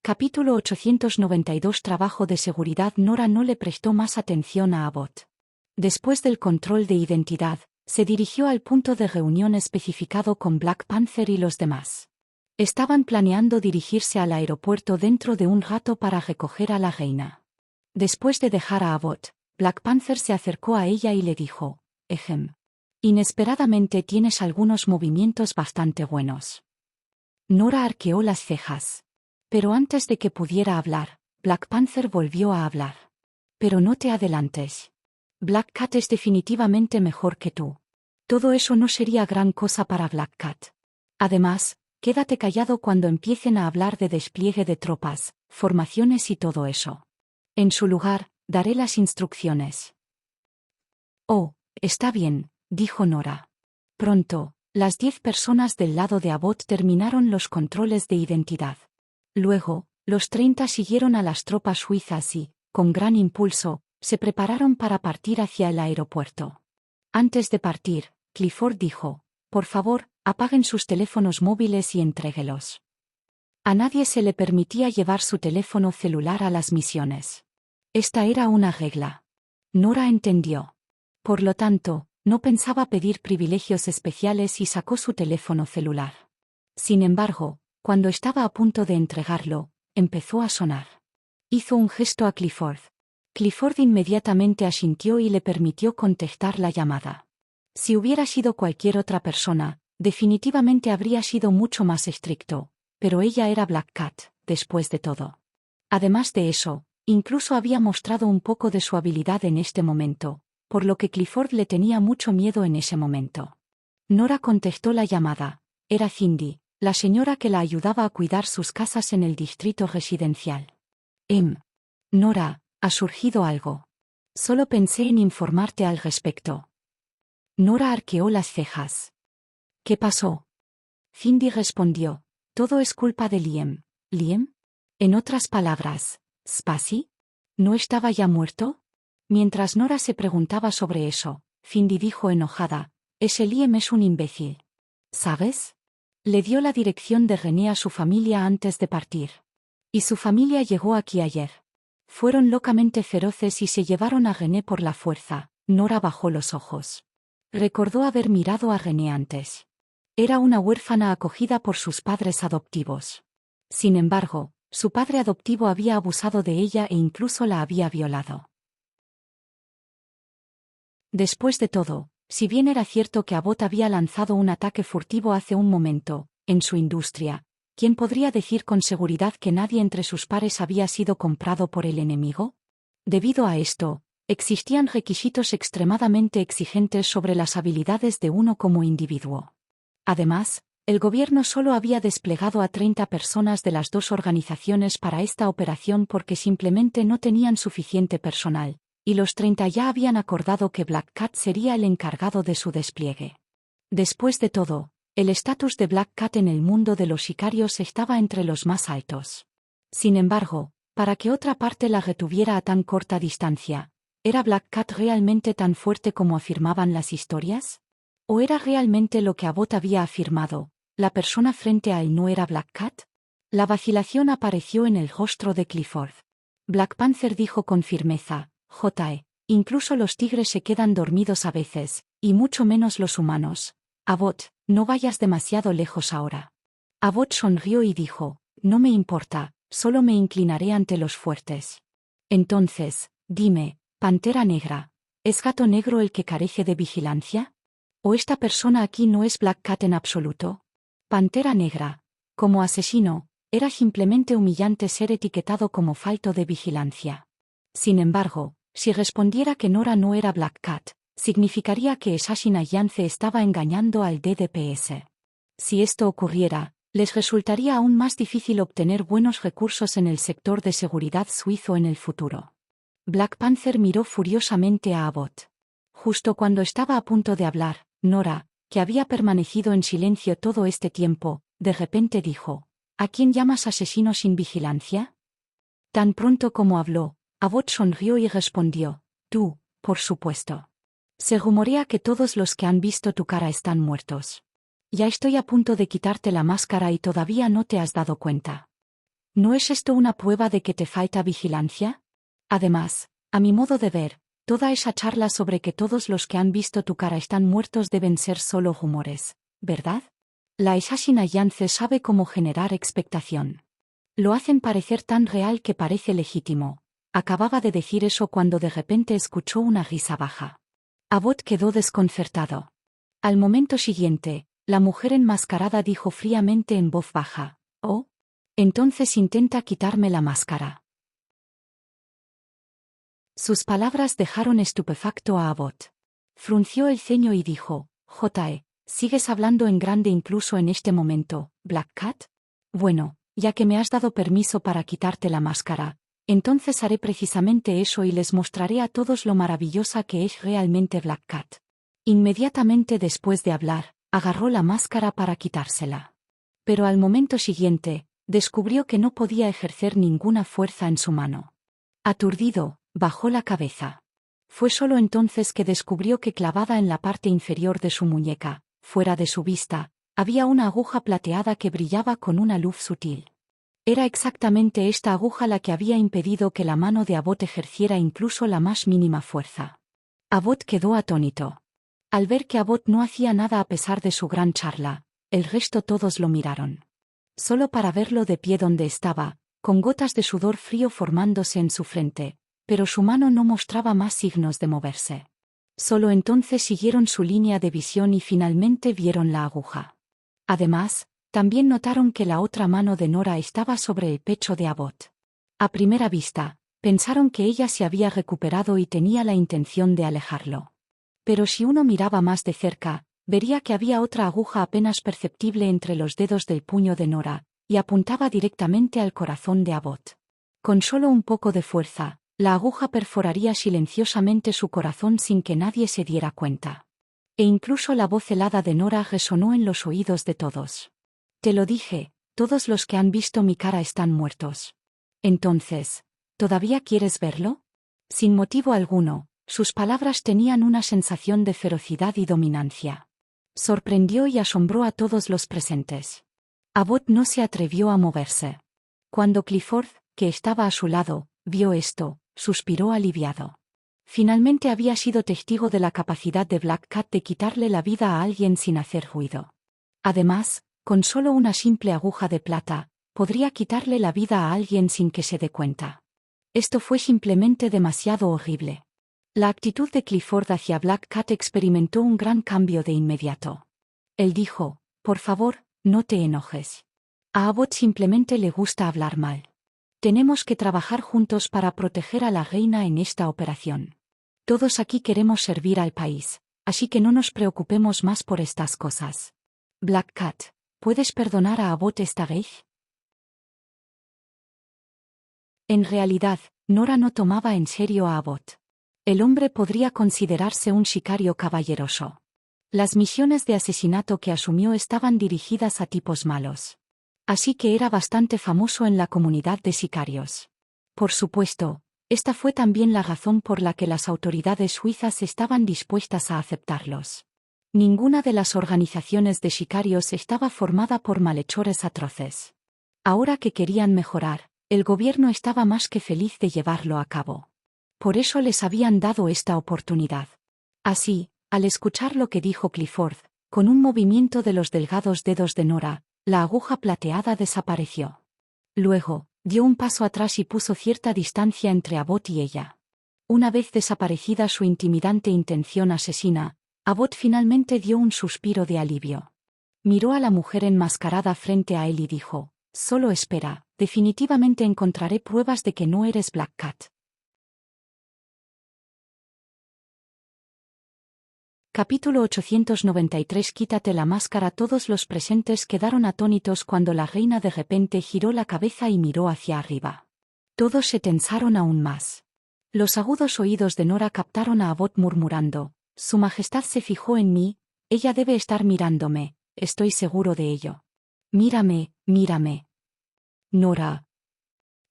Capítulo 892. Trabajo de seguridad. Nora no le prestó más atención a Abbott. Después del control de identidad, se dirigió al punto de reunión especificado con Black Panther y los demás. Estaban planeando dirigirse al aeropuerto dentro de un rato para recoger a la reina. Después de dejar a Abbott, Black Panther se acercó a ella y le dijo, inesperadamente tienes algunos movimientos bastante buenos. Nora arqueó las cejas. Pero antes de que pudiera hablar, Black Panther volvió a hablar. Pero no te adelantes. Black Cat es definitivamente mejor que tú. Todo eso no sería gran cosa para Black Cat. Además, quédate callado cuando empiecen a hablar de despliegue de tropas, formaciones y todo eso. En su lugar, daré las instrucciones. Oh, está bien, dijo Nora. Pronto, las 10 personas del lado de Abbott terminaron los controles de identidad. Luego, los 30 siguieron a las tropas suizas y, con gran impulso, se prepararon para partir hacia el aeropuerto. Antes de partir, Clifford dijo, por favor, apaguen sus teléfonos móviles y entréguelos. A nadie se le permitía llevar su teléfono celular a las misiones. Esta era una regla. Nora entendió. Por lo tanto, no pensaba pedir privilegios especiales y sacó su teléfono celular. Sin embargo, cuando estaba a punto de entregarlo, empezó a sonar. Hizo un gesto a Clifford. Clifford inmediatamente asintió y le permitió contestar la llamada. Si hubiera sido cualquier otra persona, definitivamente habría sido mucho más estricto, pero ella era Black Cat, después de todo. Además de eso, incluso había mostrado un poco de su habilidad en este momento, por lo que Clifford le tenía mucho miedo en ese momento. Nora contestó la llamada. Era Cindy, la señora que la ayudaba a cuidar sus casas en el distrito residencial. Nora, ha surgido algo. Solo pensé en informarte al respecto. Nora arqueó las cejas. ¿Qué pasó? Cindy respondió, todo es culpa de Liam. ¿Liam? En otras palabras, ¿Spacey? ¿No estaba ya muerto? Mientras Nora se preguntaba sobre eso, Cindy dijo enojada, ese Liam es un imbécil. ¿Sabes? Le dio la dirección de René a su familia antes de partir. Y su familia llegó aquí ayer. Fueron locamente feroces y se llevaron a René por la fuerza. Nora bajó los ojos. Recordó haber mirado a René antes. Era una huérfana acogida por sus padres adoptivos. Sin embargo, su padre adoptivo había abusado de ella e incluso la había violado. Después de todo, si bien era cierto que Abbott había lanzado un ataque furtivo hace un momento, en su industria, ¿quién podría decir con seguridad que nadie entre sus pares había sido comprado por el enemigo? Debido a esto, existían requisitos extremadamente exigentes sobre las habilidades de uno como individuo. Además, el gobierno solo había desplegado a 30 personas de las dos organizaciones para esta operación porque simplemente no tenían suficiente personal, y los 30 ya habían acordado que Black Cat sería el encargado de su despliegue. Después de todo, el estatus de Black Cat en el mundo de los sicarios estaba entre los más altos. Sin embargo, para que otra parte la retuviera a tan corta distancia, ¿era Black Cat realmente tan fuerte como afirmaban las historias? ¿O era realmente lo que Abbott había afirmado, la persona frente a él no era Black Cat? La vacilación apareció en el rostro de Clifford. Black Panther dijo con firmeza, incluso los tigres se quedan dormidos a veces, y mucho menos los humanos. Abbott, no vayas demasiado lejos ahora. Abbott sonrió y dijo, no me importa, solo me inclinaré ante los fuertes. Entonces, dime, Pantera Negra, ¿es Gato Negro el que carece de vigilancia? ¿O esta persona aquí no es Black Cat en absoluto? Pantera Negra, como asesino, era simplemente humillante ser etiquetado como falto de vigilancia. Sin embargo, Si respondiera que Nora no era Black Cat, significaría que Assassina Yance estaba engañando al DDPS. Si esto ocurriera, les resultaría aún más difícil obtener buenos recursos en el sector de seguridad suizo en el futuro. Black Panther miró furiosamente a Abbott. Justo cuando estaba a punto de hablar, Nora, que había permanecido en silencio todo este tiempo, de repente dijo: ¿A quién llamas asesino sin vigilancia? Tan pronto como habló, Abbott sonrió y respondió: tú, por supuesto. Se rumorea que todos los que han visto tu cara están muertos. Ya estoy a punto de quitarte la máscara y todavía no te has dado cuenta. ¿No es esto una prueba de que te falta vigilancia? Además, a mi modo de ver, toda esa charla sobre que todos los que han visto tu cara están muertos deben ser solo rumores, ¿verdad? La Assassina Yance sabe cómo generar expectación. Lo hacen parecer tan real que parece legítimo. Acababa de decir eso cuando de repente escuchó una risa baja. Abbott quedó desconcertado. Al momento siguiente, la mujer enmascarada dijo fríamente en voz baja: «Oh, entonces intenta quitarme la máscara». Sus palabras dejaron estupefacto a Abbott. Frunció el ceño y dijo: «J.E., ¿sigues hablando en grande incluso en este momento, Black Cat? Bueno, ya que me has dado permiso para quitarte la máscara, entonces haré precisamente eso y les mostraré a todos lo maravillosa que es realmente Black Cat». Inmediatamente después de hablar, agarró la máscara para quitársela. Pero al momento siguiente, descubrió que no podía ejercer ninguna fuerza en su mano. Aturdido, bajó la cabeza. Fue solo entonces que descubrió que clavada en la parte inferior de su muñeca, fuera de su vista, había una aguja plateada que brillaba con una luz sutil. Era exactamente esta aguja la que había impedido que la mano de Abbott ejerciera incluso la más mínima fuerza. Abbott quedó atónito. Al ver que Abbott no hacía nada a pesar de su gran charla, el resto todos lo miraron. Solo para verlo de pie donde estaba, con gotas de sudor frío formándose en su frente, pero su mano no mostraba más signos de moverse. Solo entonces siguieron su línea de visión y finalmente vieron la aguja. Además, también notaron que la otra mano de Nora estaba sobre el pecho de Abbott. A primera vista, pensaron que ella se había recuperado y tenía la intención de alejarlo. Pero si uno miraba más de cerca, vería que había otra aguja apenas perceptible entre los dedos del puño de Nora, y apuntaba directamente al corazón de Abbott. Con solo un poco de fuerza, la aguja perforaría silenciosamente su corazón sin que nadie se diera cuenta. E incluso la voz helada de Nora resonó en los oídos de todos. «Te lo dije, todos los que han visto mi cara están muertos. Entonces, ¿todavía quieres verlo?» Sin motivo alguno, sus palabras tenían una sensación de ferocidad y dominancia. Sorprendió y asombró a todos los presentes. Abbott no se atrevió a moverse. Cuando Clifford, que estaba a su lado, vio esto, suspiró aliviado. Finalmente había sido testigo de la capacidad de Black Cat de quitarle la vida a alguien sin hacer ruido. Además, con solo una simple aguja de plata, podría quitarle la vida a alguien sin que se dé cuenta. Esto fue simplemente demasiado horrible. La actitud de Clifford hacia Black Cat experimentó un gran cambio de inmediato. Él dijo: «Por favor, no te enojes. A Abbott simplemente le gusta hablar mal. Tenemos que trabajar juntos para proteger a la reina en esta operación. Todos aquí queremos servir al país, así que no nos preocupemos más por estas cosas. Black Cat, ¿puedes perdonar a Abbott esta vez?» En realidad, Nora no tomaba en serio a Abbott. El hombre podría considerarse un sicario caballeroso. Las misiones de asesinato que asumió estaban dirigidas a tipos malos. Así que era bastante famoso en la comunidad de sicarios. Por supuesto, esta fue también la razón por la que las autoridades suizas estaban dispuestas a aceptarlos. Ninguna de las organizaciones de sicarios estaba formada por malhechores atroces. Ahora que querían mejorar, el gobierno estaba más que feliz de llevarlo a cabo. Por eso les habían dado esta oportunidad. Así, al escuchar lo que dijo Clifford, con un movimiento de los delgados dedos de Nora, la aguja plateada desapareció. Luego, dio un paso atrás y puso cierta distancia entre Abbott y ella. Una vez desaparecida su intimidante intención asesina, Abbott finalmente dio un suspiro de alivio. Miró a la mujer enmascarada frente a él y dijo: «Solo espera, definitivamente encontraré pruebas de que no eres Black Cat». Capítulo 893. Quítate la máscara. Todos los presentes quedaron atónitos cuando la reina de repente giró la cabeza y miró hacia arriba. Todos se tensaron aún más. Los agudos oídos de Nora captaron a Abbott murmurando: Su Majestad se fijó en mí, ella debe estar mirándome, estoy seguro de ello. Mírame, mírame. Nora.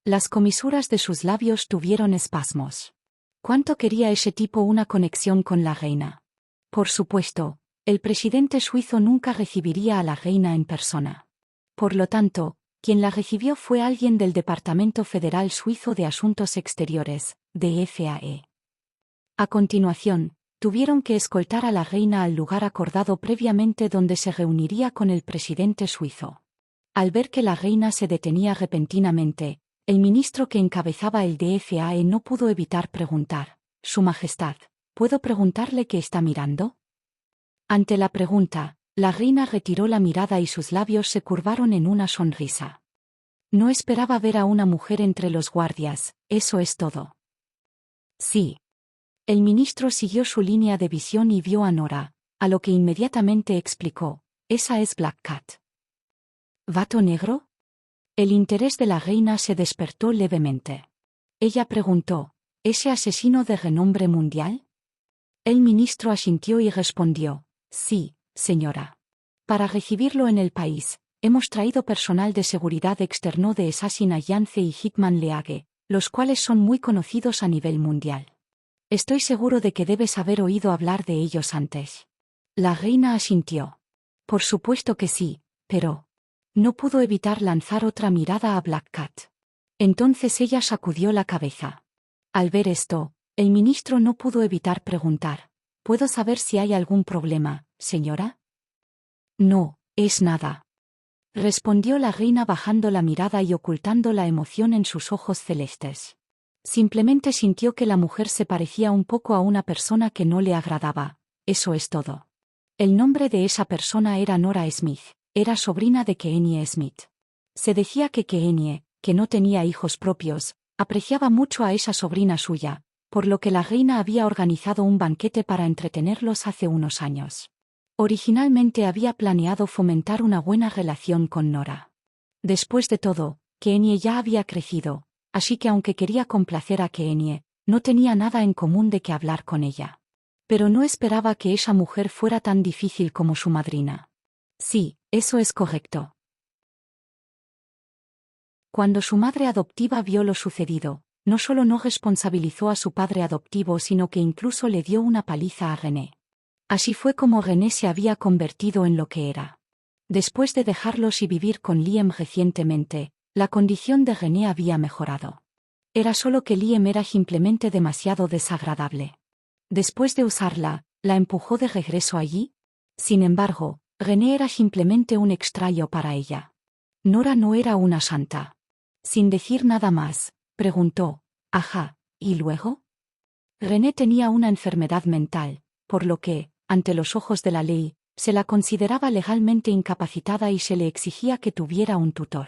Las comisuras de sus labios tuvieron espasmos. ¿Cuánto quería ese tipo una conexión con la reina? Por supuesto, el presidente suizo nunca recibiría a la reina en persona. Por lo tanto, quien la recibió fue alguien del Departamento Federal Suizo de Asuntos Exteriores, DFAE. A continuación, tuvieron que escoltar a la reina al lugar acordado previamente donde se reuniría con el presidente suizo. Al ver que la reina se detenía repentinamente, el ministro que encabezaba el DFAE no pudo evitar preguntar: Su Majestad, ¿puedo preguntarle qué está mirando? Ante la pregunta, la reina retiró la mirada y sus labios se curvaron en una sonrisa. No esperaba ver a una mujer entre los guardias, eso es todo. Sí. El ministro siguió su línea de visión y vio a Nora, a lo que inmediatamente explicó: esa es Black Cat. ¿Vato negro? El interés de la reina se despertó levemente. Ella preguntó: ¿ese asesino de renombre mundial? El ministro asintió y respondió: sí, señora. Para recibirlo en el país, hemos traído personal de seguridad externo de Assassin Alliance y Hitman League, los cuales son muy conocidos a nivel mundial. Estoy seguro de que debes haber oído hablar de ellos antes. La reina asintió. Por supuesto que sí, pero... No pudo evitar lanzar otra mirada a Black Cat. Entonces ella sacudió la cabeza. Al ver esto, el ministro no pudo evitar preguntar: ¿puedo saber si hay algún problema, señora? No, es nada. Respondió la reina bajando la mirada y ocultando la emoción en sus ojos celestes. Simplemente sintió que la mujer se parecía un poco a una persona que no le agradaba, eso es todo. El nombre de esa persona era Nora Smith, era sobrina de Keenye Smith. Se decía que Keenye, que no tenía hijos propios, apreciaba mucho a esa sobrina suya, por lo que la reina había organizado un banquete para entretenerlos hace unos años. Originalmente había planeado fomentar una buena relación con Nora. Después de todo, Keenye ya había crecido, así que aunque quería complacer a Keenye, no tenía nada en común de qué hablar con ella. Pero no esperaba que esa mujer fuera tan difícil como su madrina. Sí, eso es correcto. Cuando su madre adoptiva vio lo sucedido, no solo no responsabilizó a su padre adoptivo, sino que incluso le dio una paliza a René. Así fue como René se había convertido en lo que era. Después de dejarlos y vivir con Liam recientemente, la condición de René había mejorado. Era solo que Liam era simplemente demasiado desagradable. Después de usarla, ¿la empujó de regreso allí? Sin embargo, René era simplemente un extraño para ella. Nora no era una santa. Sin decir nada más, preguntó: ajá, ¿y luego? René tenía una enfermedad mental, por lo que, ante los ojos de la ley, se la consideraba legalmente incapacitada y se le exigía que tuviera un tutor.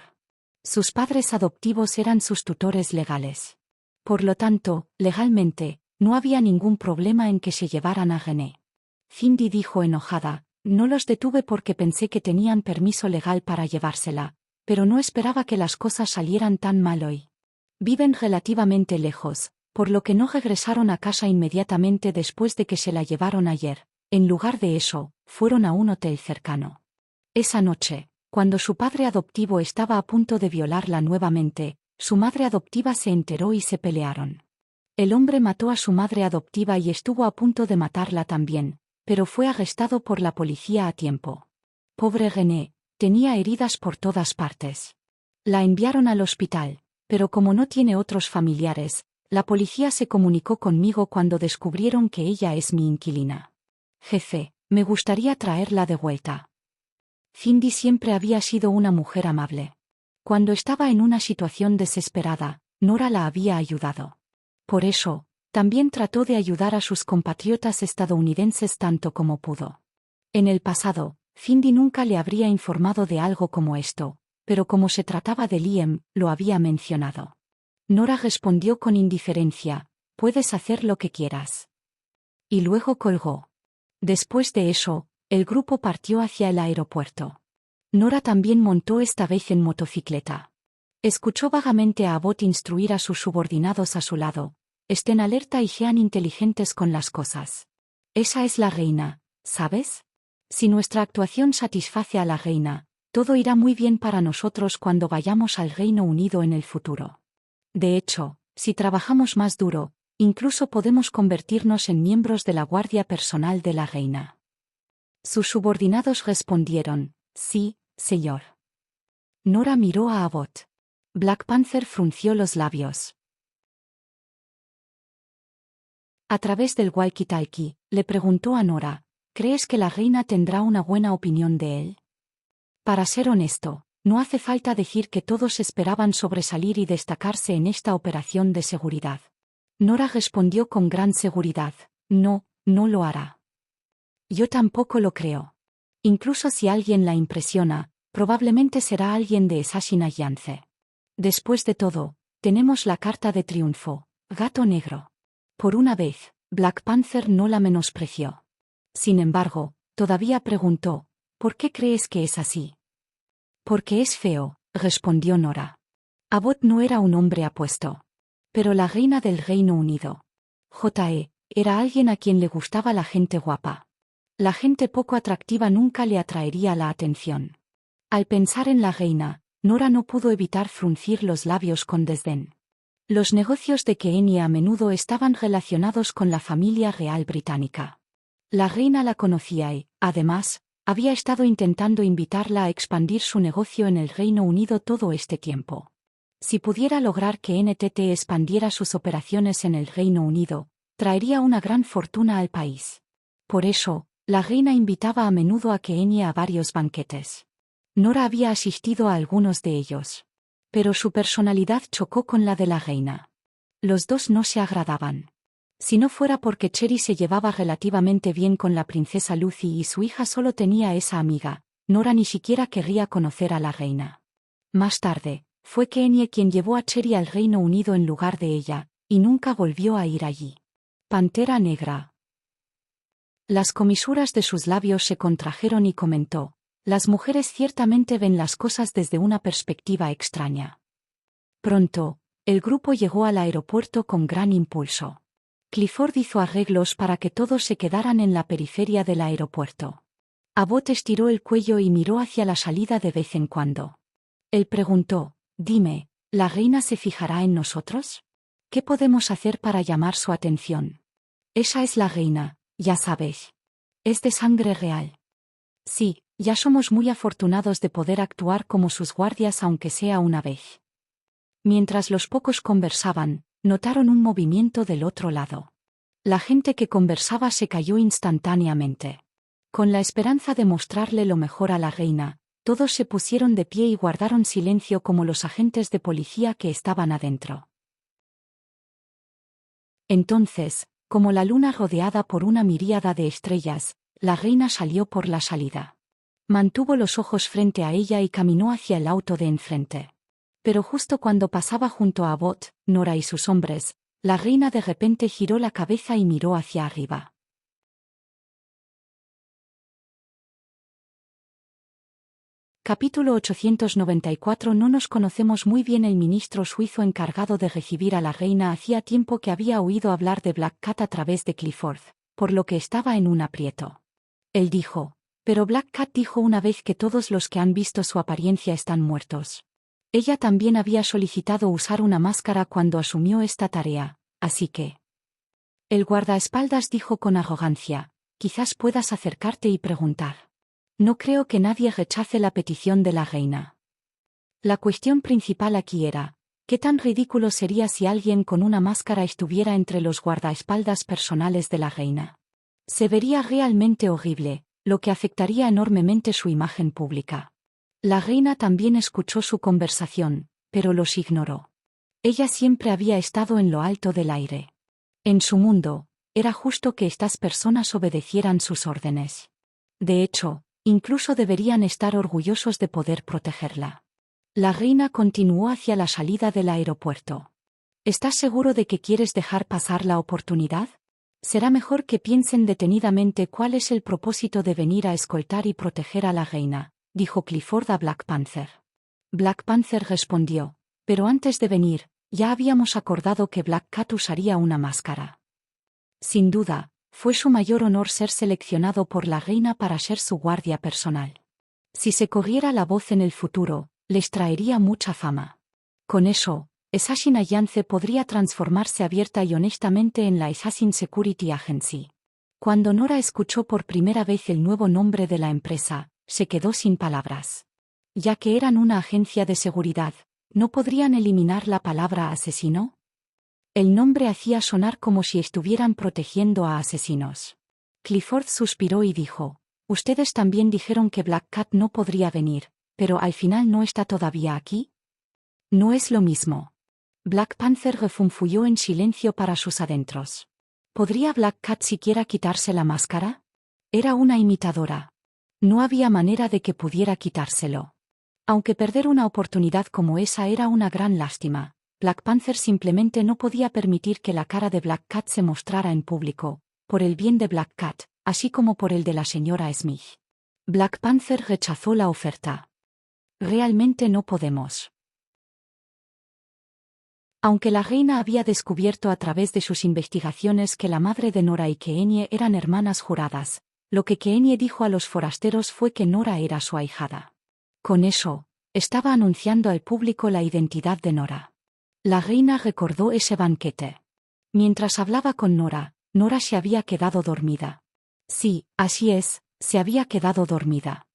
Sus padres adoptivos eran sus tutores legales. Por lo tanto, legalmente, no había ningún problema en que se llevaran a René. Cindy dijo enojada: no los detuve porque pensé que tenían permiso legal para llevársela, pero no esperaba que las cosas salieran tan mal hoy. Viven relativamente lejos, por lo que no regresaron a casa inmediatamente después de que se la llevaron ayer. En lugar de eso, fueron a un hotel cercano. Esa noche, cuando su padre adoptivo estaba a punto de violarla nuevamente, su madre adoptiva se enteró y se pelearon. El hombre mató a su madre adoptiva y estuvo a punto de matarla también, pero fue arrestado por la policía a tiempo. Pobre René, tenía heridas por todas partes. La enviaron al hospital, pero como no tiene otros familiares, la policía se comunicó conmigo cuando descubrieron que ella es mi inquilina. Jefe, me gustaría traerla de vuelta. Cindy siempre había sido una mujer amable. Cuando estaba en una situación desesperada, Nora la había ayudado. Por eso, también trató de ayudar a sus compatriotas estadounidenses tanto como pudo. En el pasado, Cindy nunca le habría informado de algo como esto, pero como se trataba de Liam, lo había mencionado. Nora respondió con indiferencia: puedes hacer lo que quieras. Y luego colgó. Después de eso, el grupo partió hacia el aeropuerto. Nora también montó esta vez en motocicleta. Escuchó vagamente a Abbott instruir a sus subordinados a su lado: estén alerta y sean inteligentes con las cosas. Esa es la reina, ¿sabes? Si nuestra actuación satisface a la reina, todo irá muy bien para nosotros cuando vayamos al Reino Unido en el futuro. De hecho, si trabajamos más duro, incluso podemos convertirnos en miembros de la guardia personal de la reina. Sus subordinados respondieron: sí, señor. Nora miró a Abbott. Black Panther frunció los labios. A través del walkie-talkie, le preguntó a Nora: ¿crees que la reina tendrá una buena opinión de él? Para ser honesto, no hace falta decir que todos esperaban sobresalir y destacarse en esta operación de seguridad. Nora respondió con gran seguridad: no, no lo hará. Yo tampoco lo creo. Incluso si alguien la impresiona, probablemente será alguien de Assassin's Alliance. Después de todo, tenemos la carta de triunfo, Gato Negro. Por una vez, Black Panther no la menospreció. Sin embargo, todavía preguntó: ¿por qué crees que es así? Porque es feo, respondió Nora. Abbott no era un hombre apuesto. Pero la reina del Reino Unido, era alguien a quien le gustaba la gente guapa. La gente poco atractiva nunca le atraería la atención. Al pensar en la reina, Nora no pudo evitar fruncir los labios con desdén. Los negocios de Keenia a menudo estaban relacionados con la familia real británica. La reina la conocía y, además, había estado intentando invitarla a expandir su negocio en el Reino Unido todo este tiempo. Si pudiera lograr que NTT expandiera sus operaciones en el Reino Unido, traería una gran fortuna al país. Por eso, la reina invitaba a menudo a Keenia a varios banquetes. Nora había asistido a algunos de ellos. Pero su personalidad chocó con la de la reina. Los dos no se agradaban. Si no fuera porque Cherry se llevaba relativamente bien con la princesa Lucy y su hija solo tenía esa amiga, Nora ni siquiera querría conocer a la reina. Más tarde, fue Keenia quien llevó a Cherry al Reino Unido en lugar de ella, y nunca volvió a ir allí. Pantera Negra. Las comisuras de sus labios se contrajeron y comentó: las mujeres ciertamente ven las cosas desde una perspectiva extraña. Pronto, el grupo llegó al aeropuerto con gran impulso. Clifford hizo arreglos para que todos se quedaran en la periferia del aeropuerto. Abbott estiró el cuello y miró hacia la salida de vez en cuando. Él preguntó: dime, ¿la reina se fijará en nosotros? ¿Qué podemos hacer para llamar su atención? Esa es la reina, ya sabéis. Es de sangre real. Sí, ya somos muy afortunados de poder actuar como sus guardias aunque sea una vez. Mientras los pocos conversaban, notaron un movimiento del otro lado. La gente que conversaba se calló instantáneamente. Con la esperanza de mostrarle lo mejor a la reina, todos se pusieron de pie y guardaron silencio como los agentes de policía que estaban adentro. Entonces, como la luna rodeada por una miríada de estrellas, la reina salió por la salida. Mantuvo los ojos frente a ella y caminó hacia el auto de enfrente. Pero justo cuando pasaba junto a Abbott, Nora y sus hombres, la reina de repente giró la cabeza y miró hacia arriba. Capítulo 894. No nos conocemos muy bien. El ministro suizo encargado de recibir a la reina hacía tiempo que había oído hablar de Black Cat a través de Clifford, por lo que estaba en un aprieto. Él dijo: pero Black Cat dijo una vez que todos los que han visto su apariencia están muertos. Ella también había solicitado usar una máscara cuando asumió esta tarea, así que... El guardaespaldas dijo con arrogancia: quizás puedas acercarte y preguntar. No creo que nadie rechace la petición de la reina. La cuestión principal aquí era: ¿qué tan ridículo sería si alguien con una máscara estuviera entre los guardaespaldas personales de la reina? Se vería realmente horrible, lo que afectaría enormemente su imagen pública. La reina también escuchó su conversación, pero los ignoró. Ella siempre había estado en lo alto del aire. En su mundo, era justo que estas personas obedecieran sus órdenes. De hecho, incluso deberían estar orgullosos de poder protegerla. La reina continuó hacia la salida del aeropuerto. ¿Estás seguro de que quieres dejar pasar la oportunidad? Será mejor que piensen detenidamente cuál es el propósito de venir a escoltar y proteger a la reina, dijo Clifford a Black Panther. Black Panther respondió, pero antes de venir, ya habíamos acordado que Black Cat usaría una máscara. Sin duda, fue su mayor honor ser seleccionado por la reina para ser su guardia personal. Si se corriera la voz en el futuro, les traería mucha fama. Con eso, Assassin Alliance podría transformarse abierta y honestamente en la Assassin Security Agency. Cuando Nora escuchó por primera vez el nuevo nombre de la empresa, se quedó sin palabras. Ya que eran una agencia de seguridad, ¿no podrían eliminar la palabra asesino? El nombre hacía sonar como si estuvieran protegiendo a asesinos. Clifford suspiró y dijo, ustedes también dijeron que Black Cat no podría venir, pero al final no está todavía aquí. No es lo mismo. Black Panther refunfulló en silencio para sus adentros. ¿Podría Black Cat siquiera quitarse la máscara? Era una imitadora. No había manera de que pudiera quitárselo. Aunque perder una oportunidad como esa era una gran lástima, Black Panther simplemente no podía permitir que la cara de Black Cat se mostrara en público, por el bien de Black Cat, así como por el de la señora Smith. Black Panther rechazó la oferta. Realmente no podemos. Aunque la reina había descubierto a través de sus investigaciones que la madre de Nora y Keenie eran hermanas juradas, lo que Keenie dijo a los forasteros fue que Nora era su ahijada. Con eso, estaba anunciando al público la identidad de Nora. La reina recordó ese banquete. Mientras hablaba con Nora, Nora se había quedado dormida. Sí, así es, se había quedado dormida.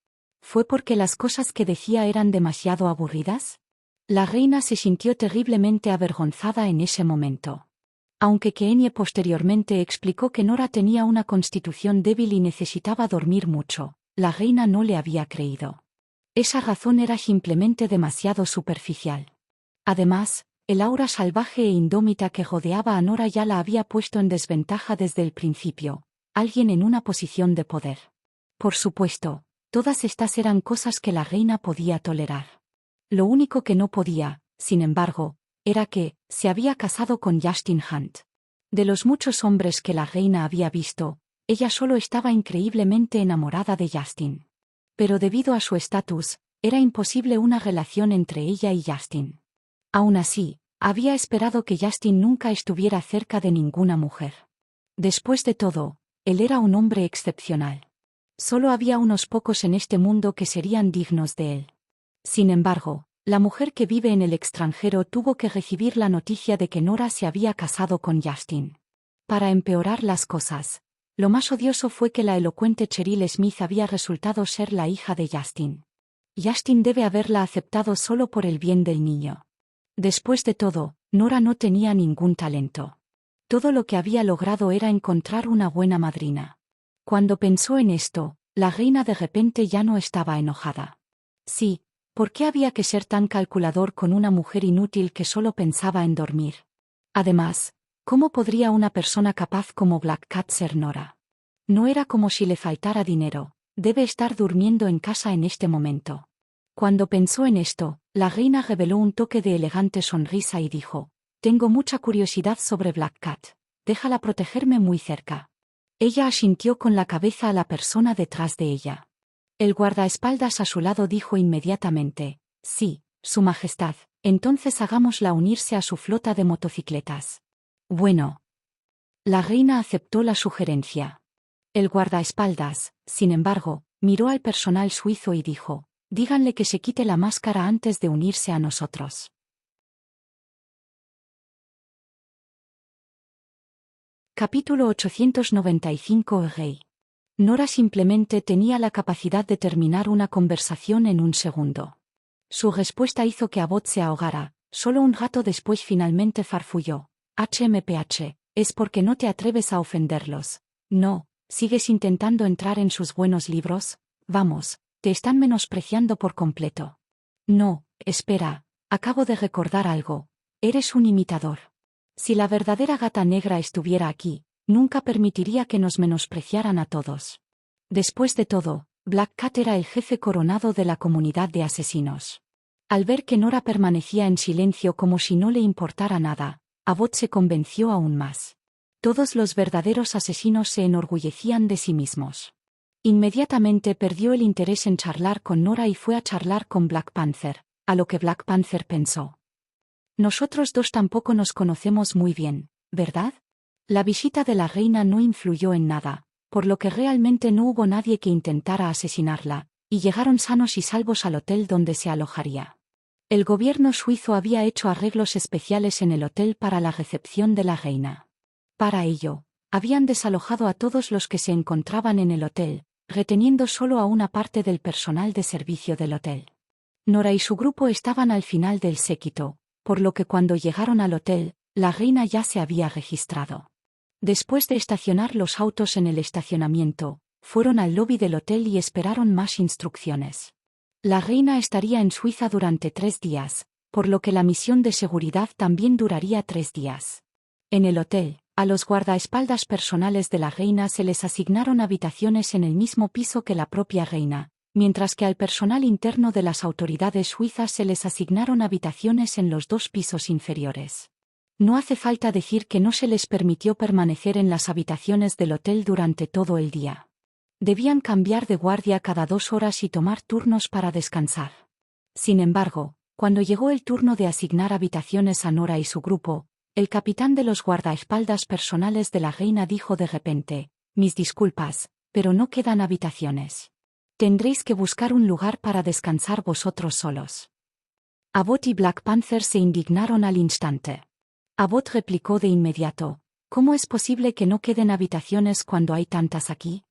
¿Fue porque las cosas que decía eran demasiado aburridas? La reina se sintió terriblemente avergonzada en ese momento. Aunque Keenie posteriormente explicó que Nora tenía una constitución débil y necesitaba dormir mucho, la reina no le había creído. Esa razón era simplemente demasiado superficial. Además, el aura salvaje e indómita que rodeaba a Nora ya la había puesto en desventaja desde el principio, alguien en una posición de poder. Por supuesto, todas estas eran cosas que la reina podía tolerar. Lo único que no podía, sin embargo, era que se había casado con Justin Hunt. De los muchos hombres que la reina había visto, ella solo estaba increíblemente enamorada de Justin. Pero debido a su estatus, era imposible una relación entre ella y Justin. Aún así, había esperado que Justin nunca estuviera cerca de ninguna mujer. Después de todo, él era un hombre excepcional. Solo había unos pocos en este mundo que serían dignos de él. Sin embargo, la mujer que vive en el extranjero tuvo que recibir la noticia de que Nora se había casado con Justin. Para empeorar las cosas, lo más odioso fue que la elocuente Cheryl Smith había resultado ser la hija de Justin. Justin debe haberla aceptado solo por el bien del niño. Después de todo, Nora no tenía ningún talento. Todo lo que había logrado era encontrar una buena madrina. Cuando pensó en esto, la reina de repente ya no estaba enojada. Sí, ¿por qué había que ser tan calculador con una mujer inútil que solo pensaba en dormir? Además, ¿cómo podría una persona capaz como Black Cat ser Nora? No era como si le faltara dinero, debe estar durmiendo en casa en este momento. Cuando pensó en esto, la reina reveló un toque de elegante sonrisa y dijo, tengo mucha curiosidad sobre Black Cat, déjala protegerme muy cerca. Ella asintió con la cabeza a la persona detrás de ella. El guardaespaldas a su lado dijo inmediatamente, sí, Su Majestad, entonces hagámosla unirse a su flota de motocicletas. Bueno. La reina aceptó la sugerencia. El guardaespaldas, sin embargo, miró al personal suizo y dijo, díganle que se quite la máscara antes de unirse a nosotros. Capítulo 895. El rey. Nora simplemente tenía la capacidad de terminar una conversación en un segundo. Su respuesta hizo que Abbott se ahogara, solo un rato después finalmente farfulló. HMPH, es porque no te atreves a ofenderlos. No, ¿sigues intentando entrar en sus buenos libros? Vamos, te están menospreciando por completo. No, espera, acabo de recordar algo. Eres un imitador. Si la verdadera gata negra estuviera aquí, nunca permitiría que nos menospreciaran a todos. Después de todo, Black Cat era el jefe coronado de la comunidad de asesinos. Al ver que Nora permanecía en silencio como si no le importara nada, Abbott se convenció aún más. Todos los verdaderos asesinos se enorgullecían de sí mismos. Inmediatamente perdió el interés en charlar con Nora y fue a charlar con Black Panther, a lo que Black Panther pensó. Nosotros dos tampoco nos conocemos muy bien, ¿verdad? La visita de la reina no influyó en nada, por lo que realmente no hubo nadie que intentara asesinarla, y llegaron sanos y salvos al hotel donde se alojaría. El gobierno suizo había hecho arreglos especiales en el hotel para la recepción de la reina. Para ello, habían desalojado a todos los que se encontraban en el hotel, reteniendo solo a una parte del personal de servicio del hotel. Nora y su grupo estaban al final del séquito, por lo que cuando llegaron al hotel, la reina ya se había registrado. Después de estacionar los autos en el estacionamiento, fueron al lobby del hotel y esperaron más instrucciones. La reina estaría en Suiza durante 3 días, por lo que la misión de seguridad también duraría 3 días. En el hotel, a los guardaespaldas personales de la reina se les asignaron habitaciones en el mismo piso que la propia reina, mientras que al personal interno de las autoridades suizas se les asignaron habitaciones en los 2 pisos inferiores. No hace falta decir que no se les permitió permanecer en las habitaciones del hotel durante todo el día. Debían cambiar de guardia cada 2 horas y tomar turnos para descansar. Sin embargo, cuando llegó el turno de asignar habitaciones a Nora y su grupo, el capitán de los guardaespaldas personales de la reina dijo de repente: «Mis disculpas, pero no quedan habitaciones. Tendréis que buscar un lugar para descansar vosotros solos». Abbott y Black Panther se indignaron al instante. Abbott replicó de inmediato: «¿Cómo es posible que no queden habitaciones cuando hay tantas aquí?».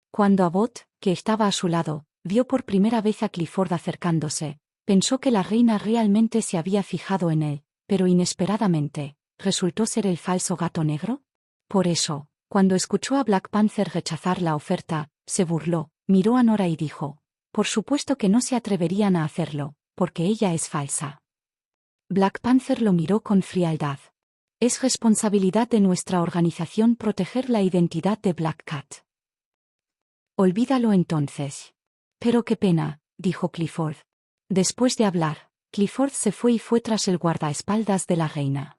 Cuando Abbott, que estaba a su lado, vio por primera vez a Clifford acercándose, pensó que la reina realmente se había fijado en él, pero inesperadamente, ¿resultó ser el falso gato negro? Por eso, cuando escuchó a Black Panther rechazar la oferta, se burló, miró a Nora y dijo: «Por supuesto que no se atreverían a hacerlo, porque ella es falsa». Black Panther lo miró con frialdad. «Es responsabilidad de nuestra organización proteger la identidad de Black Cat». «Olvídalo entonces». «Pero qué pena», dijo Clifford. Después de hablar, Clifford se fue y fue tras el guardaespaldas de la reina.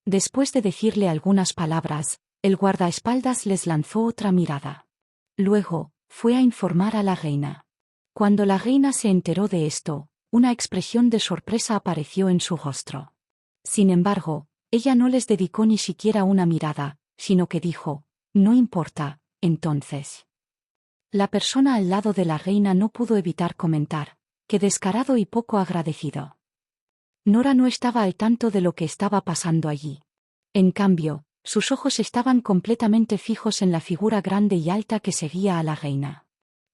Después de decirle algunas palabras, el guardaespaldas les lanzó otra mirada. Luego, fue a informar a la reina. Cuando la reina se enteró de esto, una expresión de sorpresa apareció en su rostro. Sin embargo, ella no les dedicó ni siquiera una mirada, sino que dijo: «No importa, entonces». La persona al lado de la reina no pudo evitar comentar: «Qué descarado y poco agradecido». Nora no estaba al tanto de lo que estaba pasando allí. En cambio, sus ojos estaban completamente fijos en la figura grande y alta que seguía a la reina.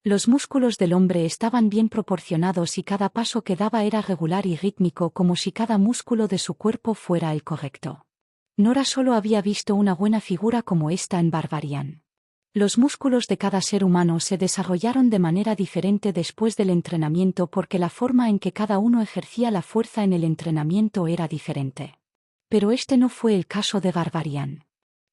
Los músculos del hombre estaban bien proporcionados y cada paso que daba era regular y rítmico, como si cada músculo de su cuerpo fuera el correcto. Nora solo había visto una buena figura como esta en Barbarian. Los músculos de cada ser humano se desarrollaron de manera diferente después del entrenamiento porque la forma en que cada uno ejercía la fuerza en el entrenamiento era diferente. Pero este no fue el caso de Barbarian.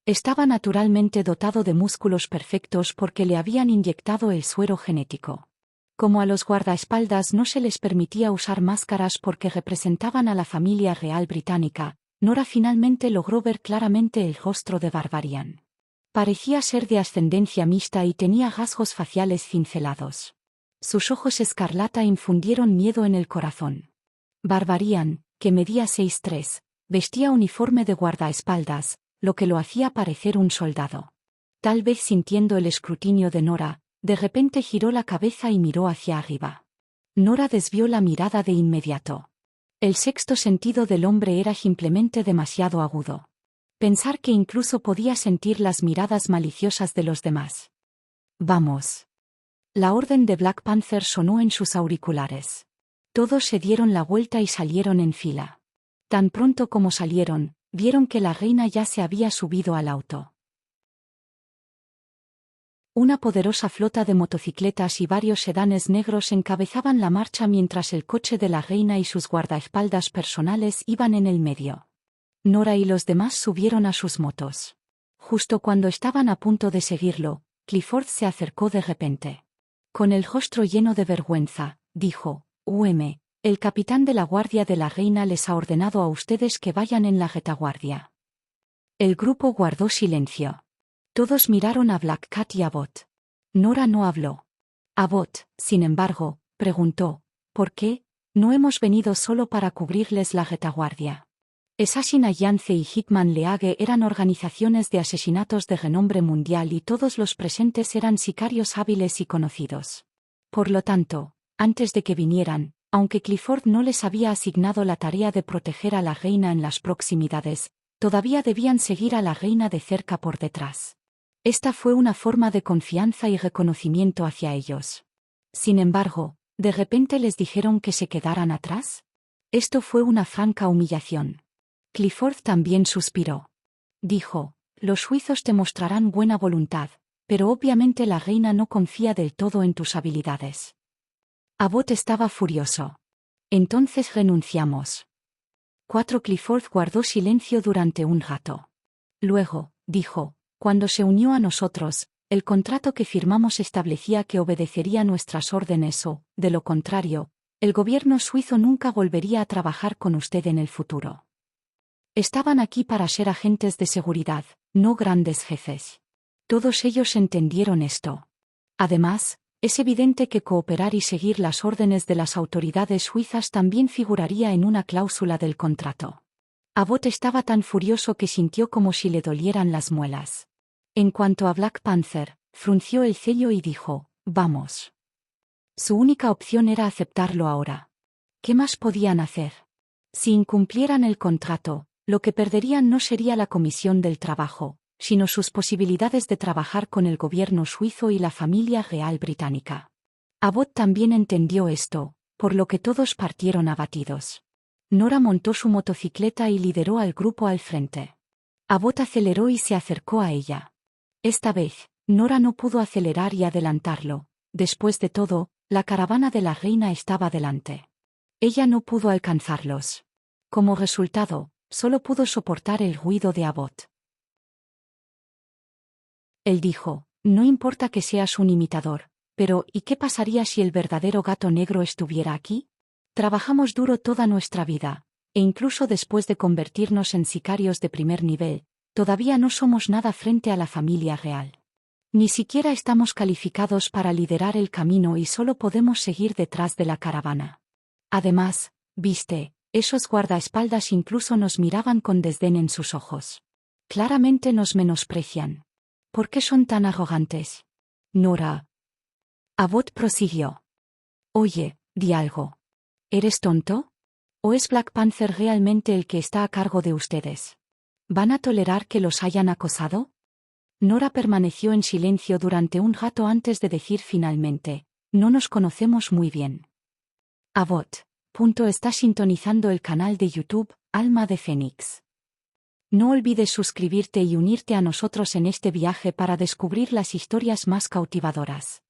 Estaba naturalmente dotado de músculos perfectos porque le habían inyectado el suero genético. Como a los guardaespaldas no se les permitía usar máscaras porque representaban a la familia real británica, Nora finalmente logró ver claramente el rostro de Barbarian. Parecía ser de ascendencia mixta y tenía rasgos faciales cincelados. Sus ojos escarlata infundieron miedo en el corazón. Barbarian, que medía 6'3", vestía uniforme de guardaespaldas, lo que lo hacía parecer un soldado. Tal vez sintiendo el escrutinio de Nora, de repente giró la cabeza y miró hacia arriba. Nora desvió la mirada de inmediato. El sexto sentido del hombre era simplemente demasiado agudo. Pensar que incluso podía sentir las miradas maliciosas de los demás. «Vamos». La orden de Black Panther sonó en sus auriculares. Todos se dieron la vuelta y salieron en fila. Tan pronto como salieron, vieron que la reina ya se había subido al auto. Una poderosa flota de motocicletas y varios sedanes negros encabezaban la marcha mientras el coche de la reina y sus guardaespaldas personales iban en el medio. Nora y los demás subieron a sus motos. Justo cuando estaban a punto de seguirlo, Clifford se acercó de repente. Con el rostro lleno de vergüenza, dijo: el capitán de la guardia de la reina les ha ordenado a ustedes que vayan en la retaguardia. El grupo guardó silencio. Todos miraron a Black Cat y Abbott. Nora no habló. Abbott, sin embargo, preguntó, ¿por qué? No hemos venido solo para cubrirles la retaguardia. Assassin Alliance y Hitman League eran organizaciones de asesinatos de renombre mundial y todos los presentes eran sicarios hábiles y conocidos. Por lo tanto, antes de que vinieran, aunque Clifford no les había asignado la tarea de proteger a la reina en las proximidades, todavía debían seguir a la reina de cerca por detrás. Esta fue una forma de confianza y reconocimiento hacia ellos. Sin embargo, ¿de repente les dijeron que se quedaran atrás? Esto fue una franca humillación. Clifford también suspiró. Dijo, los suizos te mostrarán buena voluntad, pero obviamente la reina no confía del todo en tus habilidades. Abbott estaba furioso. Entonces renunciamos. Clifford guardó silencio durante un rato. Luego, dijo, cuando se unió a nosotros, el contrato que firmamos establecía que obedecería nuestras órdenes o, de lo contrario, el gobierno suizo nunca volvería a trabajar con usted en el futuro. Estaban aquí para ser agentes de seguridad, no grandes jefes. Todos ellos entendieron esto. Además, es evidente que cooperar y seguir las órdenes de las autoridades suizas también figuraría en una cláusula del contrato. Abbott estaba tan furioso que sintió como si le dolieran las muelas. En cuanto a Black Panther, frunció el ceño y dijo, vamos. Su única opción era aceptarlo ahora. ¿Qué más podían hacer? Si incumplieran el contrato, lo que perderían no sería la comisión del trabajo, sino sus posibilidades de trabajar con el gobierno suizo y la familia real británica. Abbott también entendió esto, por lo que todos partieron abatidos. Nora montó su motocicleta y lideró al grupo al frente. Abbott aceleró y se acercó a ella. Esta vez, Nora no pudo acelerar y adelantarlo. Después de todo, la caravana de la reina estaba delante. Ella no pudo alcanzarlos. Como resultado, solo pudo soportar el ruido de Abbott. Él dijo, no importa que seas un imitador, pero ¿y qué pasaría si el verdadero gato negro estuviera aquí? Trabajamos duro toda nuestra vida, e incluso después de convertirnos en sicarios de primer nivel, todavía no somos nada frente a la familia real. Ni siquiera estamos calificados para liderar el camino y solo podemos seguir detrás de la caravana. Además, viste, esos guardaespaldas incluso nos miraban con desdén en sus ojos. Claramente nos menosprecian. ¿Por qué son tan arrogantes? Nora. Abbott prosiguió. Oye, di algo. ¿Eres tonto? ¿O es Black Panther realmente el que está a cargo de ustedes? ¿Van a tolerar que los hayan acosado? Nora permaneció en silencio durante un rato antes de decir finalmente, no nos conocemos muy bien. Abbott. Está sintonizando el canal de YouTube, Alma de Fénix. No olvides suscribirte y unirte a nosotros en este viaje para descubrir las historias más cautivadoras.